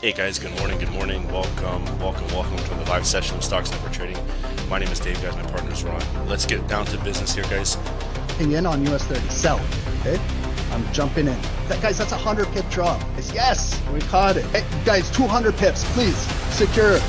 Hey guys, good morning, welcome to the live session of Stocks Never Trading. My name is Dave, guys, my partner's Ron. Let's get down to business here, guys. In on US 30, sell, okay? I'm jumping in. Guys, that's a 100 pip drop. Yes, we caught it. Hey, guys, 200 pips, please, secure.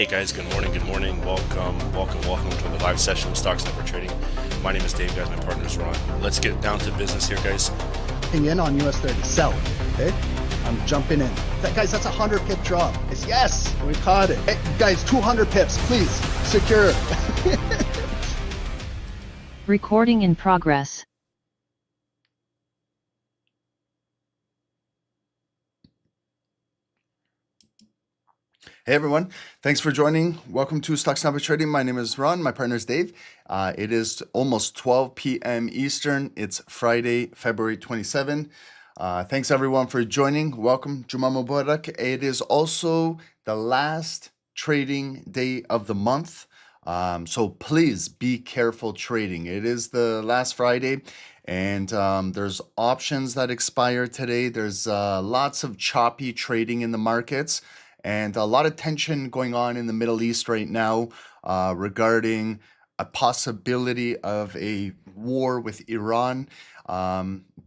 Hey guys, good morning, welcome to the live session of Stocks Never Trading. My name is Dave, guys, my partner is Ron. Let's get down to business here, guys. In on US 30, sell. Okay, I'm jumping in. Guys, that's a 100 pip drop. It's yes, we caught it. Hey, guys, 200 pips, please secure. Recording in progress. Hey everyone, thanks for joining. Welcome to Stocks Never Trading. My name is Ron, my partner is Dave. It is almost 12 p.m. Eastern. It's Friday, February 27. Thanks everyone for joining. Welcome, Juma Mubarak. It is also the last trading day of the month. So please be careful trading. It is the last Friday and there's options that expire today. There's lots of choppy trading in the markets. And a lot of tension going on in the Middle East right now regarding a possibility of a war with Iran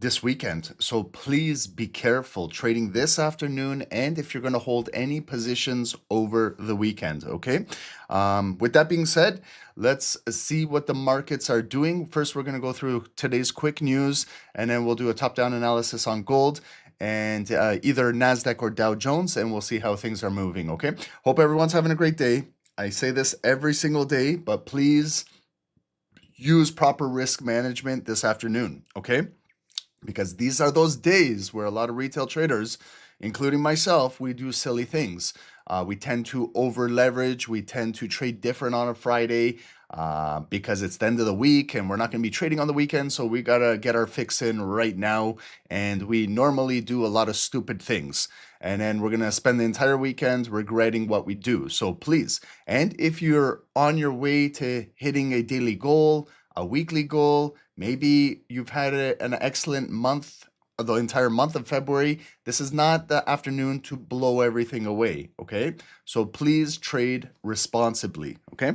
this weekend. So please be careful trading this afternoon and if you're going to hold any positions over the weekend, okay? With that being said, let's see what the markets are doing. First, we're going to go through today's quick news and then we'll do a top-down analysis on gold and either NASDAQ or Dow Jones, and we'll see how things are moving, okay? Hope everyone's having a great day. I say this every single day, but please use proper risk management this afternoon, okay? Because these are those days where a lot of retail traders, including myself, we do silly things. We tend to over leverage. We tend to trade different on a Friday because it's the end of the week and we're not going to be trading on the weekend. So we got to get our fix in right now. And we normally do a lot of stupid things. And then we're going to spend the entire weekend regretting what we do. So please, and if you're on your way to hitting a daily goal, a weekly goal, maybe you've had an excellent month, the entire month of February. This is not the afternoon to blow everything away, okay? So please trade responsibly, okay?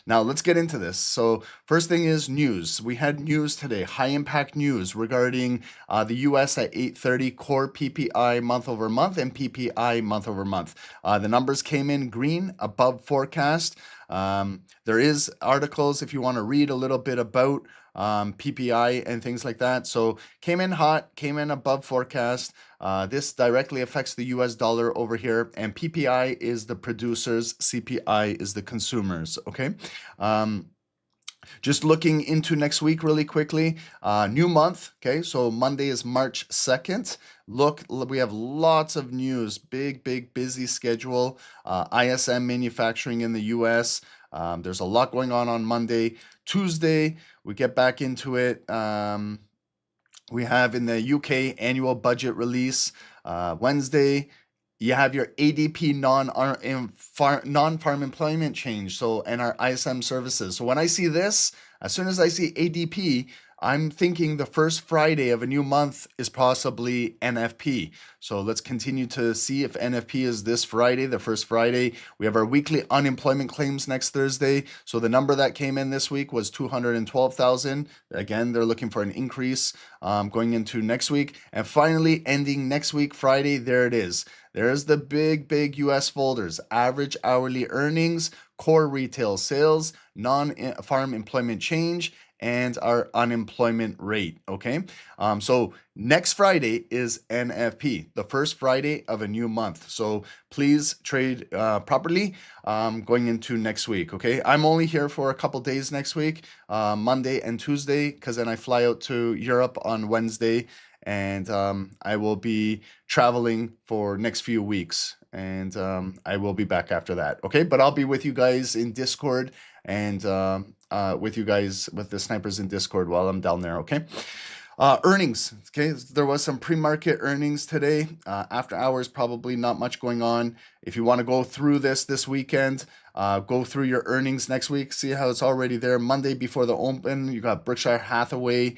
Now let's get into this. So first thing is news. We had news today, high impact news regarding the US at 8:30 core PPI month over month and PPI month over month. The numbers came in green, above forecast. There is articles if you want to read a little bit about PPI and things like that. So came in hot, came in above forecast. This directly affects the US dollar over here, and PPI is the producers, CPI is the consumers, okay? Just looking into next week really quickly, new month, okay? So Monday is March 2nd. Look, we have lots of news, big, busy schedule. ISM manufacturing in the US. There's a lot going on Monday. Tuesday, we get back into it. We have in the UK annual budget release. Wednesday, you have your ADP non-farm employment change, so and our ISM services. So when I see this, as soon as I see ADP, I'm thinking the first Friday of a new month is possibly NFP. So let's continue to see if NFP is this Friday, the first Friday. We have our weekly unemployment claims next Thursday. So the number that came in this week was 212,000. Again, they're looking for an increase going into next week. And finally, ending next week, Friday, there it is. There's the big US folders, average hourly earnings, core retail sales, non-farm employment change, and our unemployment rate, okay? So next Friday is NFP, the first Friday of a new month. So please trade properly going into next week, okay? I'm only here for a couple days next week, Monday and Tuesday, because then I fly out to Europe on Wednesday, and I will be traveling for next few weeks, and I will be back after that, okay? But I'll be with you guys in Discord and with you guys, with the snipers in Discord while I'm down there, okay? Earnings, okay? There was some pre-market earnings today. After hours, probably not much going on. If you want to go through this weekend, go through your earnings next week. See how it's already there. Monday before the open, you got Berkshire Hathaway.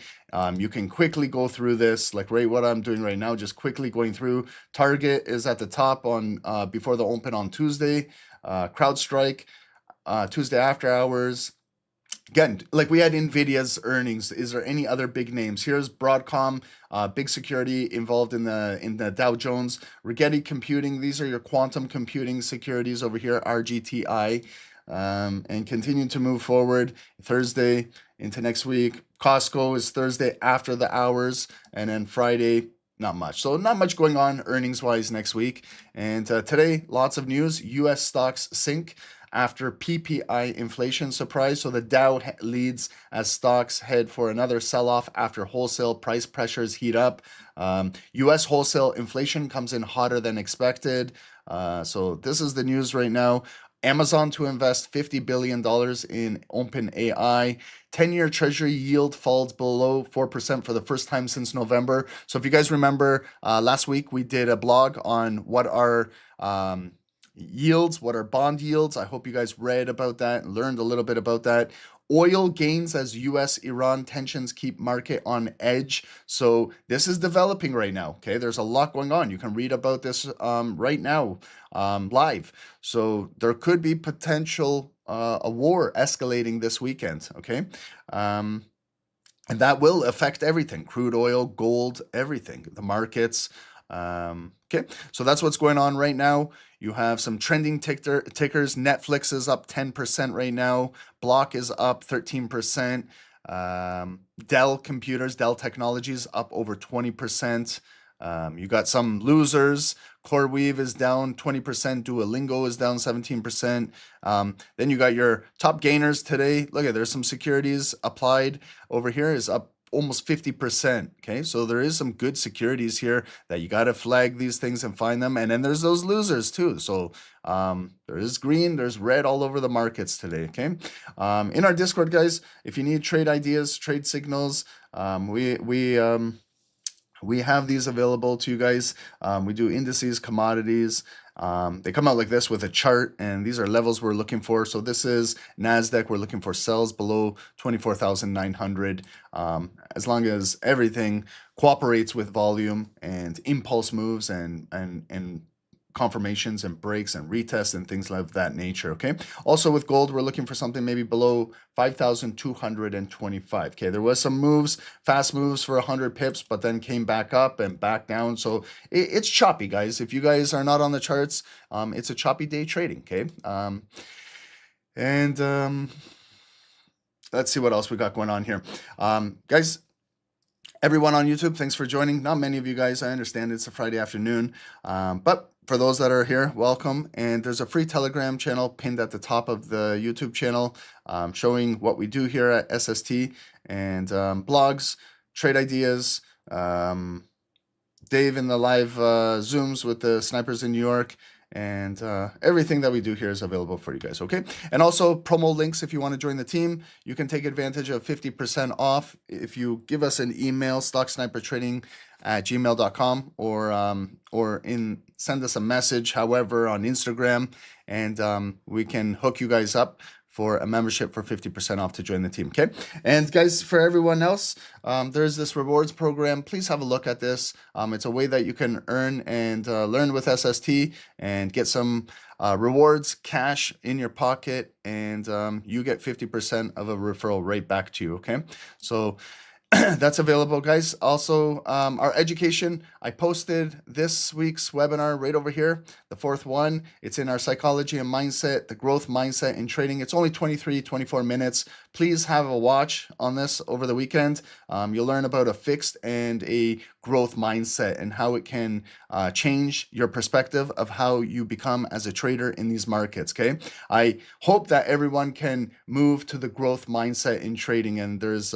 You can quickly go through this, like right what I'm doing right now, just quickly going through. Target is at the top on before the open on Tuesday. CrowdStrike, Tuesday after hours. Again, like we had Nvidia's earnings. Is there any other big names? Here's Broadcom, big security involved in the Dow Jones. Rigetti Computing. These are your quantum computing securities over here. RGTI, and continue to move forward. Thursday into next week. Costco is Thursday after the hours, and then Friday. Not much. So not much going on earnings-wise next week. And today, lots of news. U.S. stocks sink after PPI inflation surprise. So the Dow leads as stocks head for another sell-off after wholesale price pressures heat up. U.S. wholesale inflation comes in hotter than expected. So this is the news right now. Amazon to invest $50 billion in OpenAI. 10-year treasury yield falls below 4% for the first time since November. So if you guys remember, last week we did a blog on what are yields, what are bond yields. I hope you guys read about that and learned a little bit about that. Oil gains as U.S.-Iran tensions keep market on edge. So this is developing right now, okay? There's a lot going on. You can read about this right now live. So there could be potential a war escalating this weekend, okay? And that will affect everything, crude oil, gold, everything, the markets. Okay, so that's what's going on right now. You have some trending tickers. Netflix is up 10% right now. Block is up 13%. Dell Computers, Dell Technologies up over 20%. You got some losers. CoreWeave is down 20%. Duolingo is down 17%. Then you got your top gainers today. Look at, there's some securities. Applied over here is up almost 50%. Okay, so there is some good securities here that you got to flag these things and find them. And then there's those losers too. So there is green, there's red all over the markets today. Okay, in our Discord, guys, if you need trade ideas, trade signals, we have these available to you guys. We do indices, commodities. They come out like this with a chart, and these are levels we're looking for. So this is NASDAQ. We're looking for sells below 24,900. As long as everything cooperates with volume and impulse moves and confirmations and breaks and retests and things of that nature. Okay. Also with gold, we're looking for something maybe below 5,225. Okay. There was some moves, fast moves for 100 pips, but then came back up and back down. So it's choppy, guys. If you guys are not on the charts, it's a choppy day trading. Okay. Let's see what else we got going on here. Guys, everyone on YouTube, thanks for joining. Not many of you guys, I understand it's a Friday afternoon, but for those that are here, welcome. And there's a free Telegram channel pinned at the top of the YouTube channel showing what we do here at SST and blogs, trade ideas, Dave in the live Zooms with the snipers in New York, and everything that we do here is available for you guys, okay? And also promo links if you want to join the team. You can take advantage of 50% off if you give us an email, stocksnipertrading@gmail.com, or send us a message, however, on Instagram, and we can hook you guys up for a membership for 50% off to join the team, okay? And guys, for everyone else, there's this rewards program. Please have a look at this. It's a way that you can earn and learn with SST and get some rewards, cash in your pocket, and you get 50% of a referral right back to you, okay? So that's available, guys. Also, our education, I posted this week's webinar right over here, the fourth one. It's in our psychology and mindset, the growth mindset in trading. It's only 24 minutes. Please have a watch on this over the weekend. You'll learn about a fixed and a growth mindset and how it can change your perspective of how you become as a trader in these markets, okay? I hope that everyone can move to the growth mindset in trading, and there's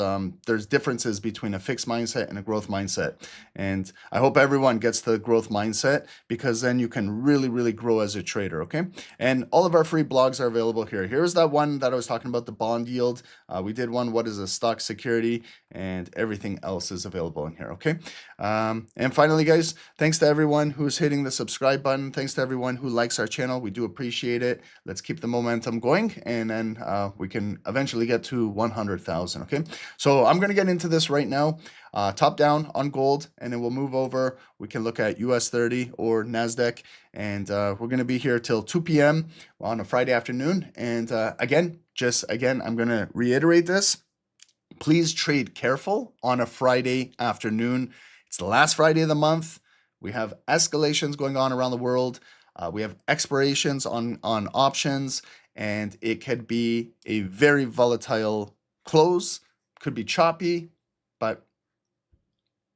differences between a fixed mindset and a growth mindset. And I hope everyone gets the growth mindset, because then you can really, really grow as a trader, okay? And all of our free blogs are available here. Here's that one that I was talking about, the bond yield. We did one, what is a stock security, and everything else is available in here, okay? And finally, guys, thanks to everyone who's hitting the subscribe button. Thanks to everyone who likes our channel. We do appreciate it. Let's keep the momentum going, and then we can eventually get to 100,000. Okay, so I'm going to get into this right now. Top down on gold, and then we'll move over. We can look at US 30 or NASDAQ, and we're going to be here till 2 p.m. on a Friday afternoon. And again, I'm going to reiterate this. Please trade careful on a Friday afternoon. It's the last Friday of the month. We have escalations going on around the world. We have expirations on options, and it could be a very volatile close. Could be choppy, but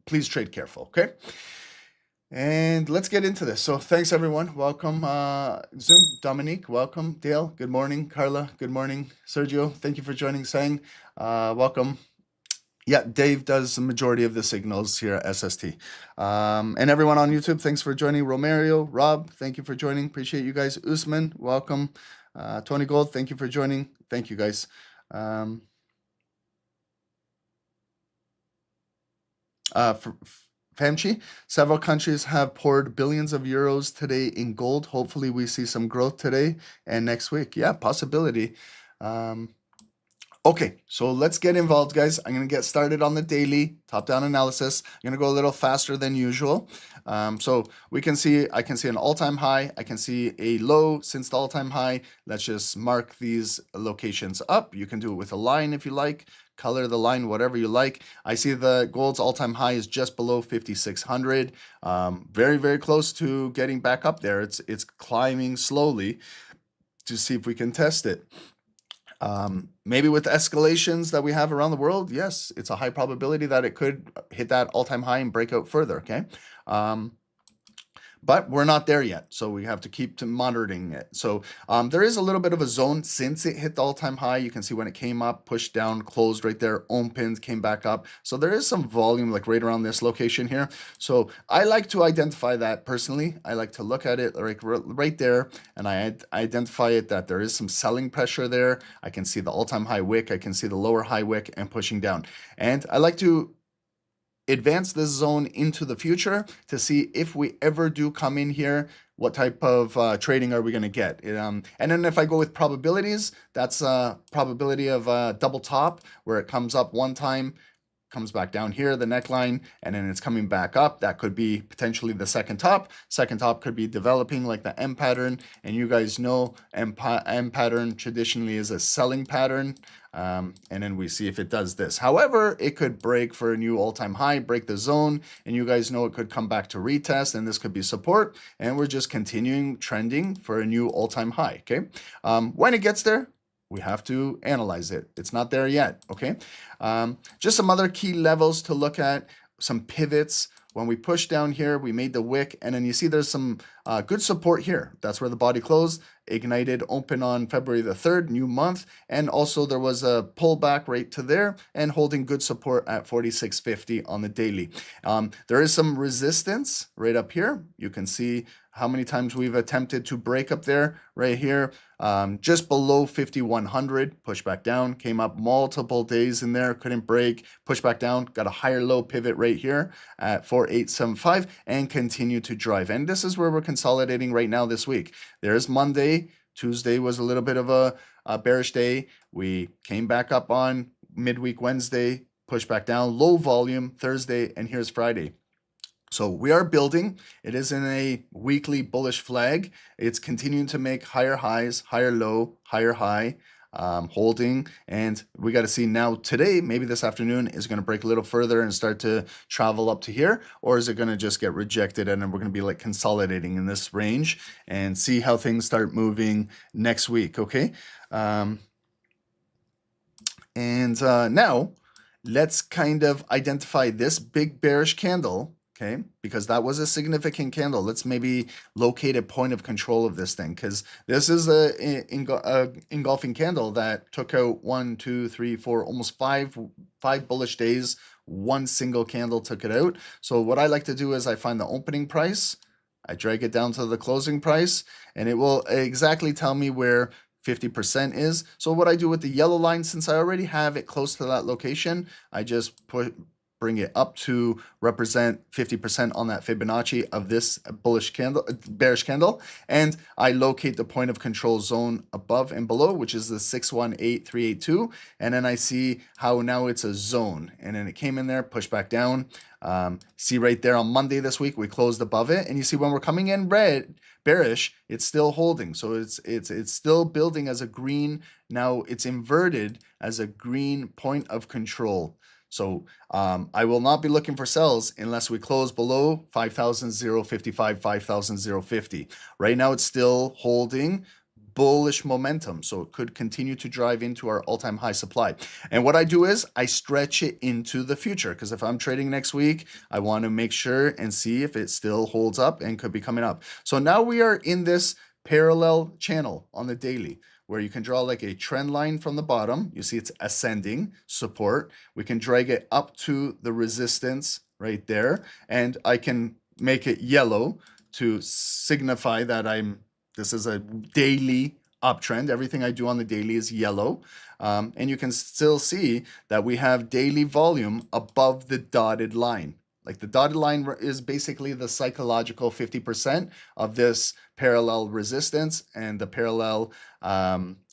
please trade careful, okay? And let's get into this. So thanks, everyone. Welcome, Zoom. Dominique, welcome. Dale, good morning. Carla, good morning. Sergio, thank you for joining. Sang, welcome. Yeah, Dave does the majority of the signals here at SST. And everyone on YouTube, thanks for joining. Romario, Rob, thank you for joining. Appreciate you guys. Usman, welcome. Tony Gold, thank you for joining. Thank you, guys. Famchi, several countries have poured billions of euros today in gold. Hopefully we see some growth today and next week. Yeah, possibility. Okay, so let's get involved, guys. I'm going to get started on the daily top-down analysis. I'm going to go a little faster than usual. So I can see an all-time high. I can see a low since the all-time high. Let's just mark these locations up. You can do it with a line if you like. Color the line, whatever you like. I see the gold's all-time high is just below 5,600. Very, very close to getting back up there. It's climbing slowly to see if we can test it. Maybe with escalations that we have around the world, yes, it's a high probability that it could hit that all-time high and break out further, okay? But we're not there yet, so we have to keep monitoring it. So there is a little bit of a zone since it hit the all-time high. You can see when it came up, pushed down, closed right there, opened, came back up. So there is some volume like right around this location here. So I like to identify that personally. I like to look at it like right there, and I identify it that there is some selling pressure there. I can see the all-time high wick. I can see the lower high wick and pushing down. And I like to advance this zone into the future to see if we ever do come in here, what type of trading are we going to get. And then if I go with probabilities, that's a probability of double top where it comes up one time, comes back down here, the neckline, and then it's coming back up. That could be potentially the second top. Second top could be developing like the M pattern, and you guys know M pattern traditionally is a selling pattern. And then we see if it does this. However, it could break for a new all-time high, break the zone, and you guys know it could come back to retest, and this could be support, and we're just continuing trending for a new all-time high, okay? When it gets there, we have to analyze it. It's not there yet, okay? Just some other key levels to look at, some pivots. When we push down here, we made the wick, and then you see there's some good support here. That's where the body closed, ignited, open on February the 3rd, new month, and also there was a pullback right to there and holding good support at 46.50 on the daily. There is some resistance right up here. You can see how many times we've attempted to break up there right here. Just below 5,100, push back down, came up multiple days in there, couldn't break, push back down, got a higher low pivot right here at 4,875 and continue to drive. And this is where we're consolidating right now this week. There's Monday. Tuesday was a little bit of a bearish day. We came back up on midweek Wednesday, pushed back down, low volume Thursday, and here's Friday. So we are building. It is in a weekly bullish flag. It's continuing to make higher highs, higher low, higher high, holding. And we got to see now today, maybe this afternoon, is going to break a little further and start to travel up to here, or is it going to just get rejected and then we're going to be like consolidating in this range and see how things start moving next week, okay? Now let's kind of identify this big bearish candle. Okay, because that was a significant candle. Let's maybe locate a point of control of this thing, because this is a engulfing candle that took out 1, 2, 3, 4, almost five bullish days. One single candle took it out. So what I like to do is I find the opening price, I drag it down to the closing price, and it will exactly tell me where 50% is. So what I do with the yellow line, since I already have it close to that location, I just bring it up to represent 50% on that Fibonacci of this bearish candle, and I locate the point of control zone above and below, which is the 618382, and then I see how now it's a zone, and then it came in there, pushed back down. See right there on Monday this week, we closed above it, and you see when we're coming in bearish, it's still holding. So it's still building as a green. Now it's inverted as a green point of control. So I will not be looking for sells unless we close below 5,055, 5,050. Right now it's still holding bullish momentum, so it could continue to drive into our all-time high supply. And what I do is I stretch it into the future, because if I'm trading next week, I want to make sure and see if it still holds up and could be coming up. So now we are in this parallel channel on the daily, where you can draw like a trend line from the bottom. You see it's ascending support. We can drag it up to the resistance right there, and I can make it yellow to signify that this is a daily uptrend. Everything I do on the daily is yellow. And you can still see that we have daily volume above the dotted line. Like the dotted line is basically the psychological 50% of this parallel resistance and the parallel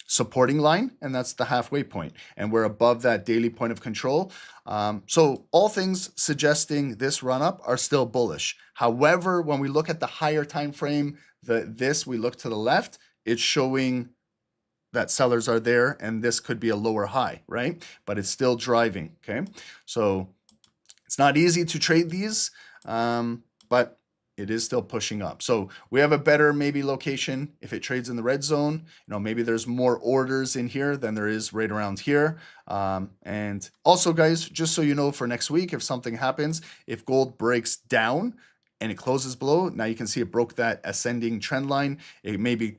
supporting line, and that's the halfway point. And we're above that daily point of control. So all things suggesting this run up are still bullish. However, when we look at the higher time frame, we look to the left, it's showing that sellers are there, and this could be a lower high, right? But it's still driving, okay? So it's not easy to trade these, but it is still pushing up. So we have a better maybe location if it trades in the red zone. You know, maybe there's more orders in here than there is right around here. And also, guys, just so you know, for next week, if something happens, if gold breaks down and it closes below, now you can see it broke that ascending trend line. It maybe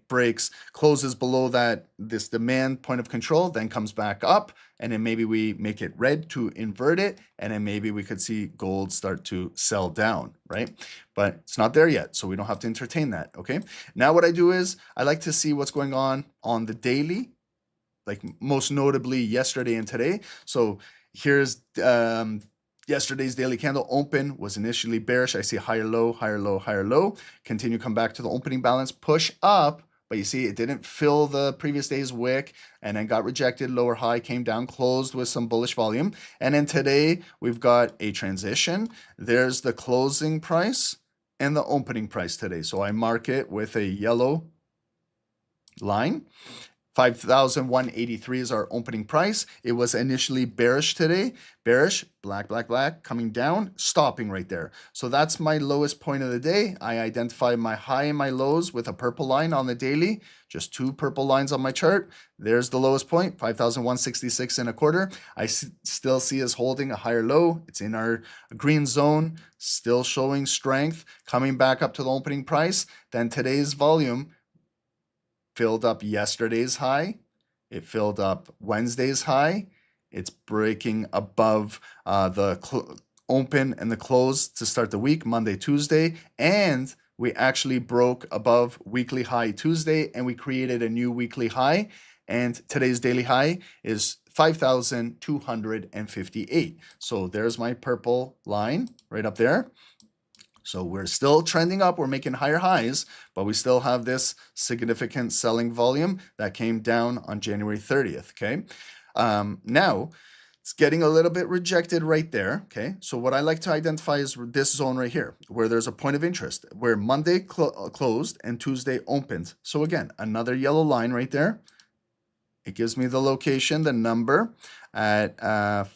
closes below this demand point of control, then comes back up, and then maybe we make it red to invert it, and then maybe we could see gold start to sell down, right? But it's not there yet, so we don't have to entertain that, okay? Now what I do is I like to see what's going on the daily, like most notably yesterday and today. So here's yesterday's daily candle open was initially bearish. I see higher low, higher low, higher low. Continue, come back to the opening balance, push up, but you see it didn't fill the previous day's wick and then got rejected, lower high, came down, closed with some bullish volume. And then today we've got a transition. There's the closing price and the opening price today. So I mark it with a yellow line. 5,183 is our opening price. It was initially bearish today. Bearish, black, black, black, coming down, stopping right there. So that's my lowest point of the day. I identify my high and my lows with a purple line on the daily. Just two purple lines on my chart. There's the lowest point, 5,166 and a quarter. I still see us holding a higher low. It's in our green zone, still showing strength, coming back up to the opening price. Then today's volume filled up yesterday's high. It filled up Wednesday's high. It's breaking above the open and the close to start the week, Monday, Tuesday. And we actually broke above weekly high Tuesday, and we created a new weekly high. And today's daily high is 5,258. So there's my purple line right up there. So we're still trending up, we're making higher highs, but we still have this significant selling volume that came down on January 30th, okay? Now, it's getting a little bit rejected right there, okay? So what I like to identify is this zone right here, where there's a point of interest, where Monday closed and Tuesday opened. So again, another yellow line right there. It gives me the location, the number at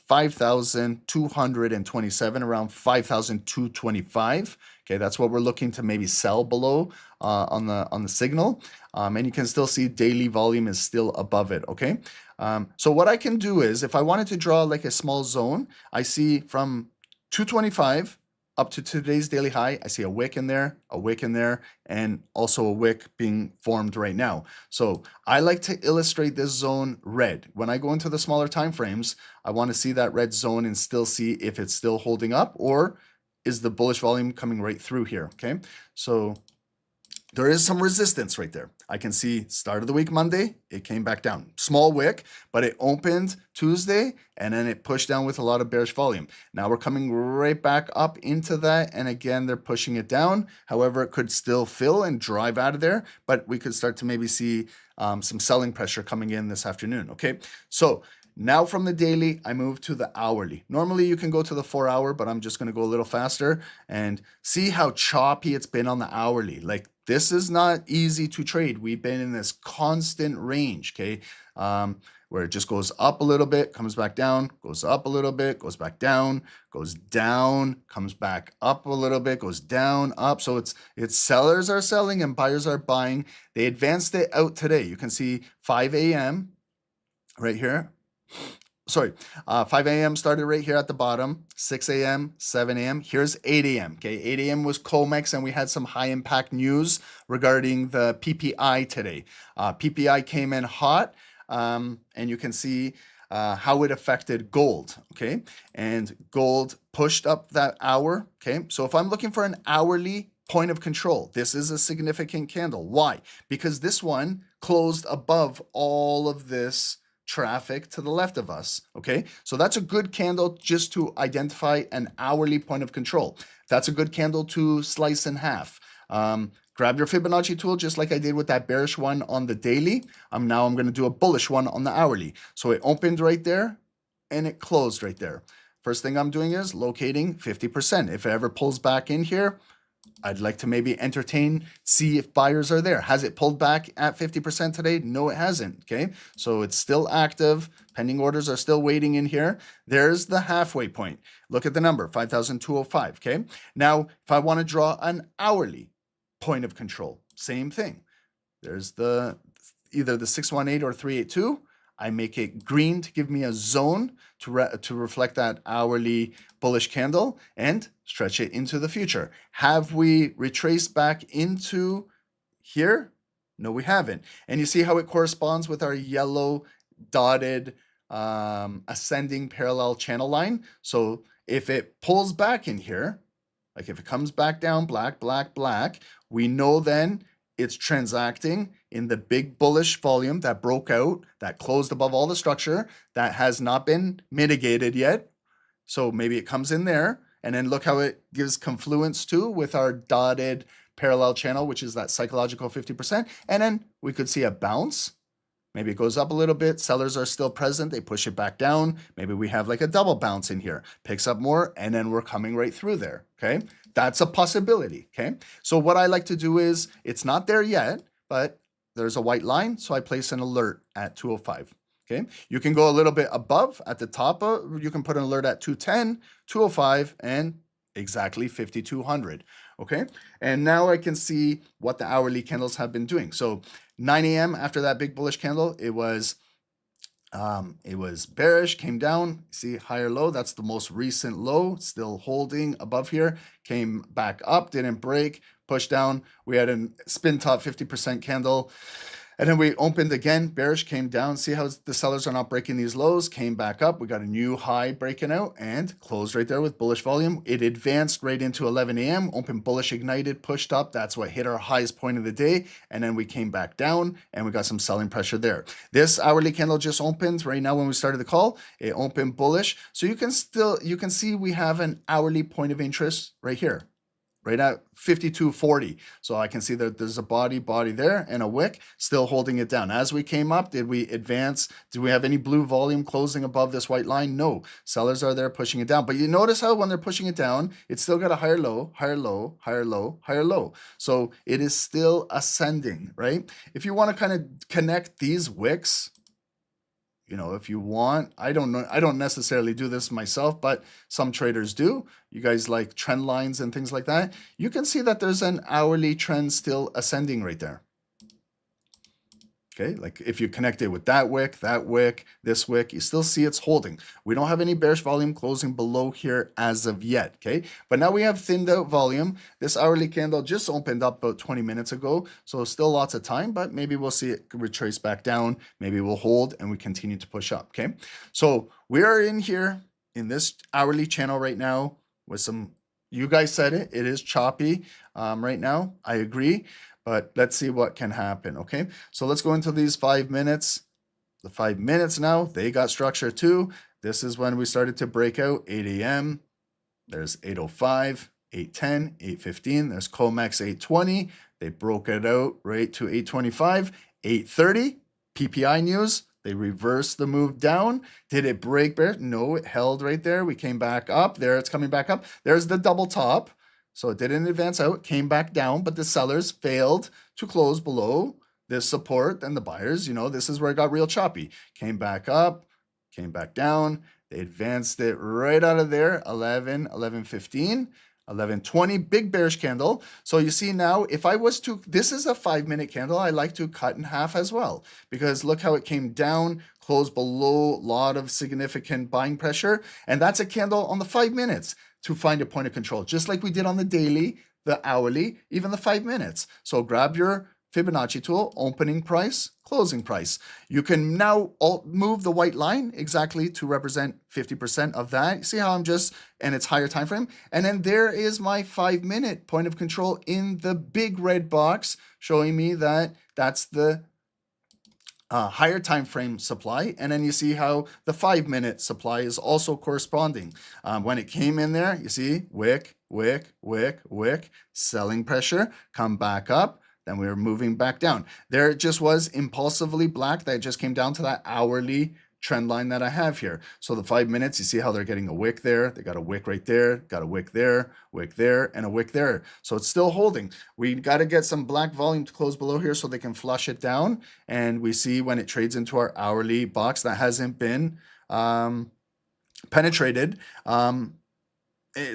5,227, around 5,225. Okay, that's what we're looking to maybe sell below on the signal. And you can still see daily volume is still above it, okay? So what I can do is, if I wanted to draw like a small zone, I see from 225 up to today's daily high, I see a wick in there, and also a wick being formed right now. So I like to illustrate this zone red. When I go into the smaller time frames, I want to see that red zone and still see if it's still holding up, or is the bullish volume coming right through here, okay? So there is some resistance right there. I can see start of the week Monday, it came back down. Small wick, but it opened Tuesday and then it pushed down with a lot of bearish volume. Now we're coming right back up into that. And again, they're pushing it down. However, it could still fill and drive out of there, but we could start to maybe see some selling pressure coming in this afternoon. Okay, so now from the daily, I move to the hourly. Normally you can go to the 4 hour, but I'm just going to go a little faster and see how choppy it's been on the hourly. Like, this is not easy to trade. We've been in this constant range, okay, where it just goes up a little bit, comes back down, goes up a little bit, goes back down, goes down, comes back up a little bit, goes down, up. So it's sellers are selling and buyers are buying. They advanced it out today. You can see 5 a.m. right here. Sorry, 5 a.m. started right here at the bottom, 6 a.m., 7 a.m. Here's 8 a.m. Okay, 8 a.m. was COMEX, and we had some high impact news regarding the PPI today. PPI came in hot, and you can see how it affected gold. Okay, and gold pushed up that hour. Okay, so if I'm looking for an hourly point of control, this is a significant candle. Why? Because this one closed above all of this traffic to the left of us. Okay, so that's a good candle just to identify an hourly point of control. That's a good candle to slice in half. Grab your Fibonacci tool, just like I did with that bearish one on the daily. Now I'm going to do a bullish one on the hourly. So it opened right there and it closed right there. First thing I'm doing is locating 50%. If it ever pulls back in here, I'd like to maybe entertain, see if buyers are there. Has it pulled back at 50% today? No, it hasn't. Okay, so it's still active. Pending orders are still waiting in here. There's the halfway point. Look at the number, 5,205. Okay, now if I want to draw an hourly point of control, same thing. There's the either the 618 or 382. I make it green to give me a zone to reflect that hourly bullish candle and stretch it into the future. Have we retraced back into here? No, we haven't. And you see how it corresponds with our yellow dotted ascending parallel channel line. So if it pulls back in here, like if it comes back down, black, black, black, we know then it's transacting in the big bullish volume that broke out, that closed above all the structure, that has not been mitigated yet. So maybe it comes in there, and then look how it gives confluence too with our dotted parallel channel, which is that psychological 50%. And then we could see a bounce. Maybe it goes up a little bit. Sellers are still present. They push it back down. Maybe we have like a double bounce in here, picks up more, and then we're coming right through there. Okay, that's a possibility. Okay, so what I like to do is, it's not there yet, but there's a white line, so I place an alert at 205. Okay, you can go a little bit above at the top of, you can put an alert at 210, 205, and exactly 5,200. Okay, and now I can see what the hourly candles have been doing. So 9 a.m. after that big bullish candle, it was bearish, came down, see higher low, that's the most recent low, still holding above here, came back up, didn't break, pushed down. We had a spin top 50% candle, and then we opened again, bearish, came down. See how the sellers are not breaking these lows, came back up. We got a new high breaking out and closed right there with bullish volume. It advanced right into 11 a.m., opened bullish, ignited, pushed up. That's what hit our highest point of the day. And then we came back down and we got some selling pressure there. This hourly candle just opened right now when we started the call. It opened bullish. So you can see we have an hourly point of interest right here, right at 52.40. So I can see that there's a body there and a wick still holding it down. As we came up, did we advance? Did we have any blue volume closing above this white line? No. Sellers are there pushing it down. But you notice how when they're pushing it down, it's still got a higher low, higher low, higher low, higher low. So it is still ascending, right? If you want to kind of connect these wicks, you know, if you want, I don't know, I don't necessarily do this myself, but some traders do. You guys like trend lines and things like that. You can see that there's an hourly trend still ascending right there. Okay, like if you connect it with that wick, this wick, you still see it's holding. We don't have any bearish volume closing below here as of yet, okay? But now we have thinned out volume. This hourly candle just opened up about 20 minutes ago, so still lots of time, but maybe we'll see it retrace back down. Maybe we'll hold and we continue to push up, okay? So we are in here in this hourly channel right now with some, you guys said it is choppy right now. I agree. but let's see what can happen. Okay, so let's go into these 5 minutes. The 5 minutes now, they got structure too. This is when we started to break out. 8 a.m. There's 8:05, 8:10, 8:15. There's COMEX 8:20. They broke it out right to 8:25, 8:30. PPI news. They reversed the move down. Did it break bear? No, it held right there. We came back up. There, it's coming back up. There's the double top. So it didn't advance out, came back down, but the sellers failed to close below this support. And the buyers, this is where it got real choppy. Came back up, came back down. They advanced it right out of there, 11, 11:15. 11:20, big bearish candle. So you see now, if I was to, this is a 5-minute candle, I like to cut in half as well, because look how it came down, closed below, a lot of significant buying pressure. And that's a candle on the 5 minutes to find a point of control, just like we did on the daily, the hourly, even the 5 minutes. So grab your Fibonacci tool, opening price, closing price. You can now move the white line exactly to represent 50% of that. See how I'm and it's higher time frame. And then there is my 5-minute point of control in the big red box, showing me that that's the higher time frame supply. And then you see how the 5-minute supply is also corresponding. When it came in there, you see wick, selling pressure, come back up. Then we were moving back down. There it just was impulsively black. That just came down to that hourly trend line that I have here. So the 5 minutes, you see how they're getting a wick there. They got a wick right there, got a wick there, and a wick there. So it's still holding. We got to get some black volume to close below here so they can flush it down. And we see when it trades into our hourly box that hasn't been penetrated.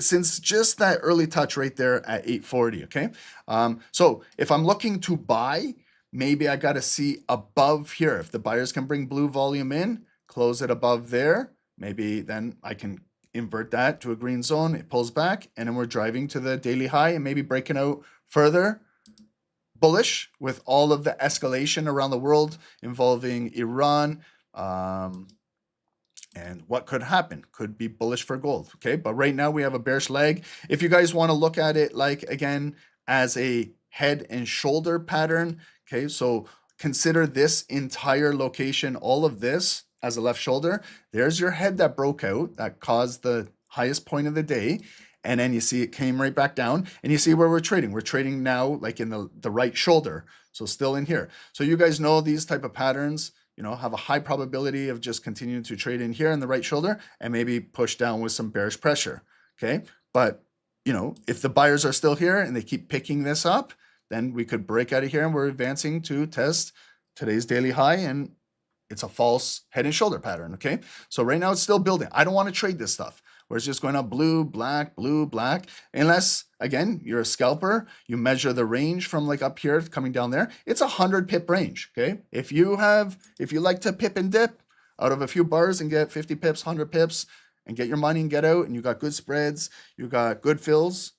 Since just that early touch right there at 8:40, okay? So if I'm looking to buy, maybe I got to see above here. If the buyers can bring blue volume in, close it above there, maybe then I can invert that to a green zone. It pulls back, and then we're driving to the daily high and maybe breaking out further bullish with all of the escalation around the world involving Iran, and what could happen could be bullish for gold. Okay, but right now we have a bearish leg. If you guys want to look at it like again as a head and shoulder pattern, okay, so consider this entire location, all of this as a left shoulder. There's your head that broke out, that caused the highest point of the day. And then you see it came right back down, and you see where we're trading. We're trading now like in the right shoulder, so still in here. So you guys know these type of patterns, have a high probability of just continuing to trade in here in the right shoulder and maybe push down with some bearish pressure, okay? But, if the buyers are still here and they keep picking this up, then we could break out of here and we're advancing to test today's daily high, and it's a false head and shoulder pattern, okay? So right now it's still building. I don't want to trade this stuff where it's just going up blue, black, unless, again, you're a scalper, you measure the range from like up here coming down there. It's 100 pip range, okay? If you like to pip and dip out of a few bars and get 50 pips, 100 pips, and get your money and get out, and you got good spreads, you got good fills,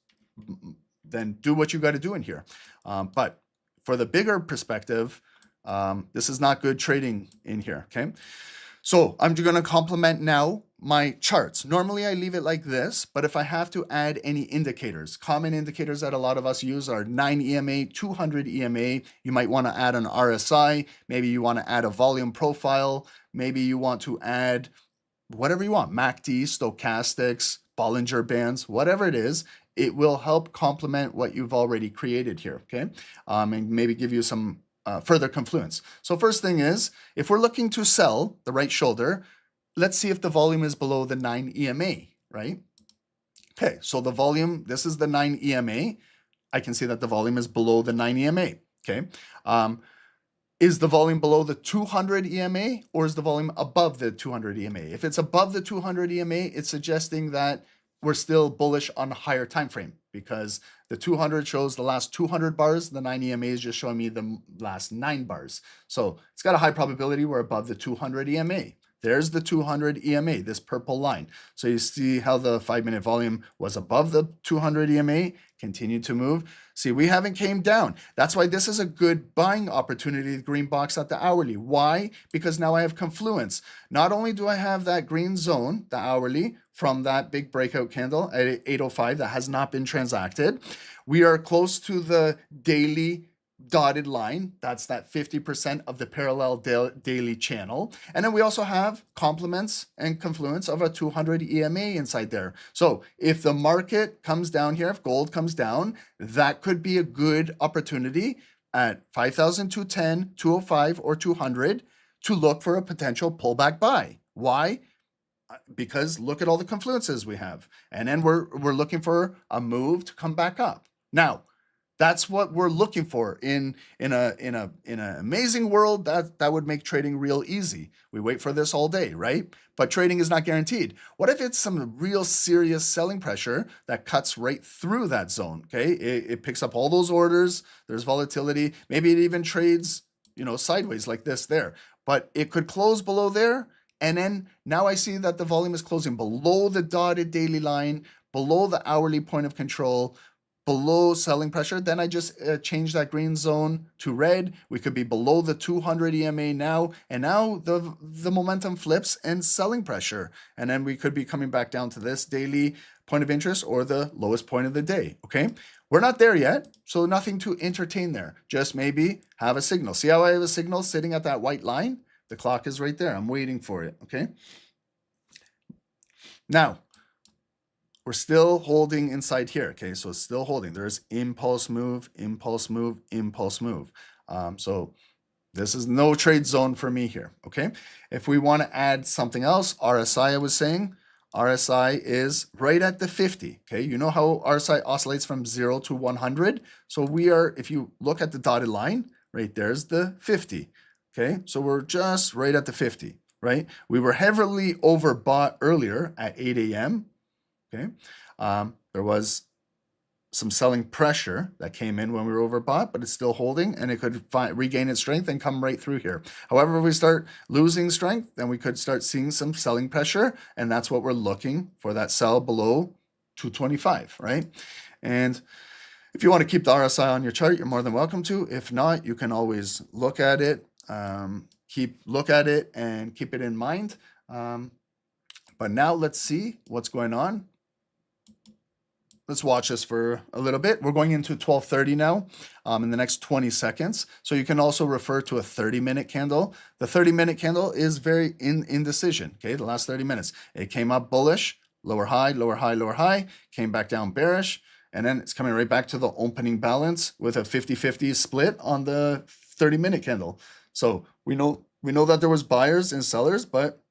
then do what you got to do in here. But for the bigger perspective, this is not good trading in here, okay? So I'm going to complement now my charts. Normally I leave it like this, but if I have to add any indicators, common indicators that a lot of us use are 9 EMA, 200 EMA. You might want to add an RSI. Maybe you want to add a volume profile. Maybe you want to add whatever you want, MACD, stochastics, Bollinger Bands, whatever it is. It will help complement what you've already created here, okay? And maybe give you some further confluence. So first thing is, if we're looking to sell the right shoulder, let's see if the volume is below the 9 EMA, right? Okay, so the volume, this is the 9 EMA. I can see that the volume is below the 9 EMA, okay? Is the volume below the 200 EMA or is the volume above the 200 EMA? If it's above the 200 EMA, it's suggesting that we're still bullish on a higher time frame because the 200 shows the last 200 bars. The 9 EMA is just showing me the last 9 bars. So it's got a high probability we're above the 200 EMA. There's the 200 EMA, this purple line. So you see how the 5-minute volume was above the 200 EMA, continued to move. See, we haven't came down. That's why this is a good buying opportunity, the green box at the hourly. Why? Because now I have confluence. Not only do I have that green zone, the hourly, from that big breakout candle at 8:05 that has not been transacted, we are close to the daily dotted line. That's that 50% of the parallel daily channel. And then we also have complements and confluence of a 200 EMA inside there. So if the market comes down here, if gold comes down, that could be a good opportunity at 5,210, 205, or 200 to look for a potential pullback buy. Why? Because look at all the confluences we have. And then we're looking for a move to come back up. Now, that's what we're looking for in an amazing world. That would make trading real easy. We wait for this all day, right? But trading is not guaranteed. What if it's some real serious selling pressure that cuts right through that zone? Okay, it picks up all those orders. There's volatility. Maybe it even trades, sideways like this there. But it could close below there. And then now I see that the volume is closing below the dotted daily line, below the hourly point of control, below selling pressure. Then I just change that green zone to red. We could be below the 200 EMA now. And now the momentum flips and selling pressure. And then we could be coming back down to this daily point of interest or the lowest point of the day. Okay. We're not there yet. So nothing to entertain there. Just maybe have a signal. See how I have a signal sitting at that white line? The clock is right there. I'm waiting for it. Okay. Now, we're still holding inside here. Okay. So it's still holding. There's impulse move, impulse move, impulse move. So this is no trade zone for me here. Okay. If we want to add something else, RSI, I was saying, RSI is right at the 50. Okay. You know how RSI oscillates from 0 to 100. So we are, if you look at the dotted line, right there's the 50. Okay, so we're just right at the 50, right? We were heavily overbought earlier at 8 a.m. Okay, there was some selling pressure that came in when we were overbought, but it's still holding and it could regain its strength and come right through here. However, if we start losing strength, then we could start seeing some selling pressure, and that's what we're looking for, that sell below 225, right? And if you want to keep the RSI on your chart, you're more than welcome to. If not, you can always look at it. Look at it and keep it in mind. But now let's see what's going on. Let's watch this for a little bit. We're going into 12:30 now in the next 20 seconds. So you can also refer to a 30-minute candle. The 30-minute candle is very indecision. Okay, the last 30 minutes. It came up bullish, lower high, lower high, lower high, came back down bearish, and then it's coming right back to the opening balance with a 50-50 split on the 30-minute candle. So we know that there was buyers and sellers, but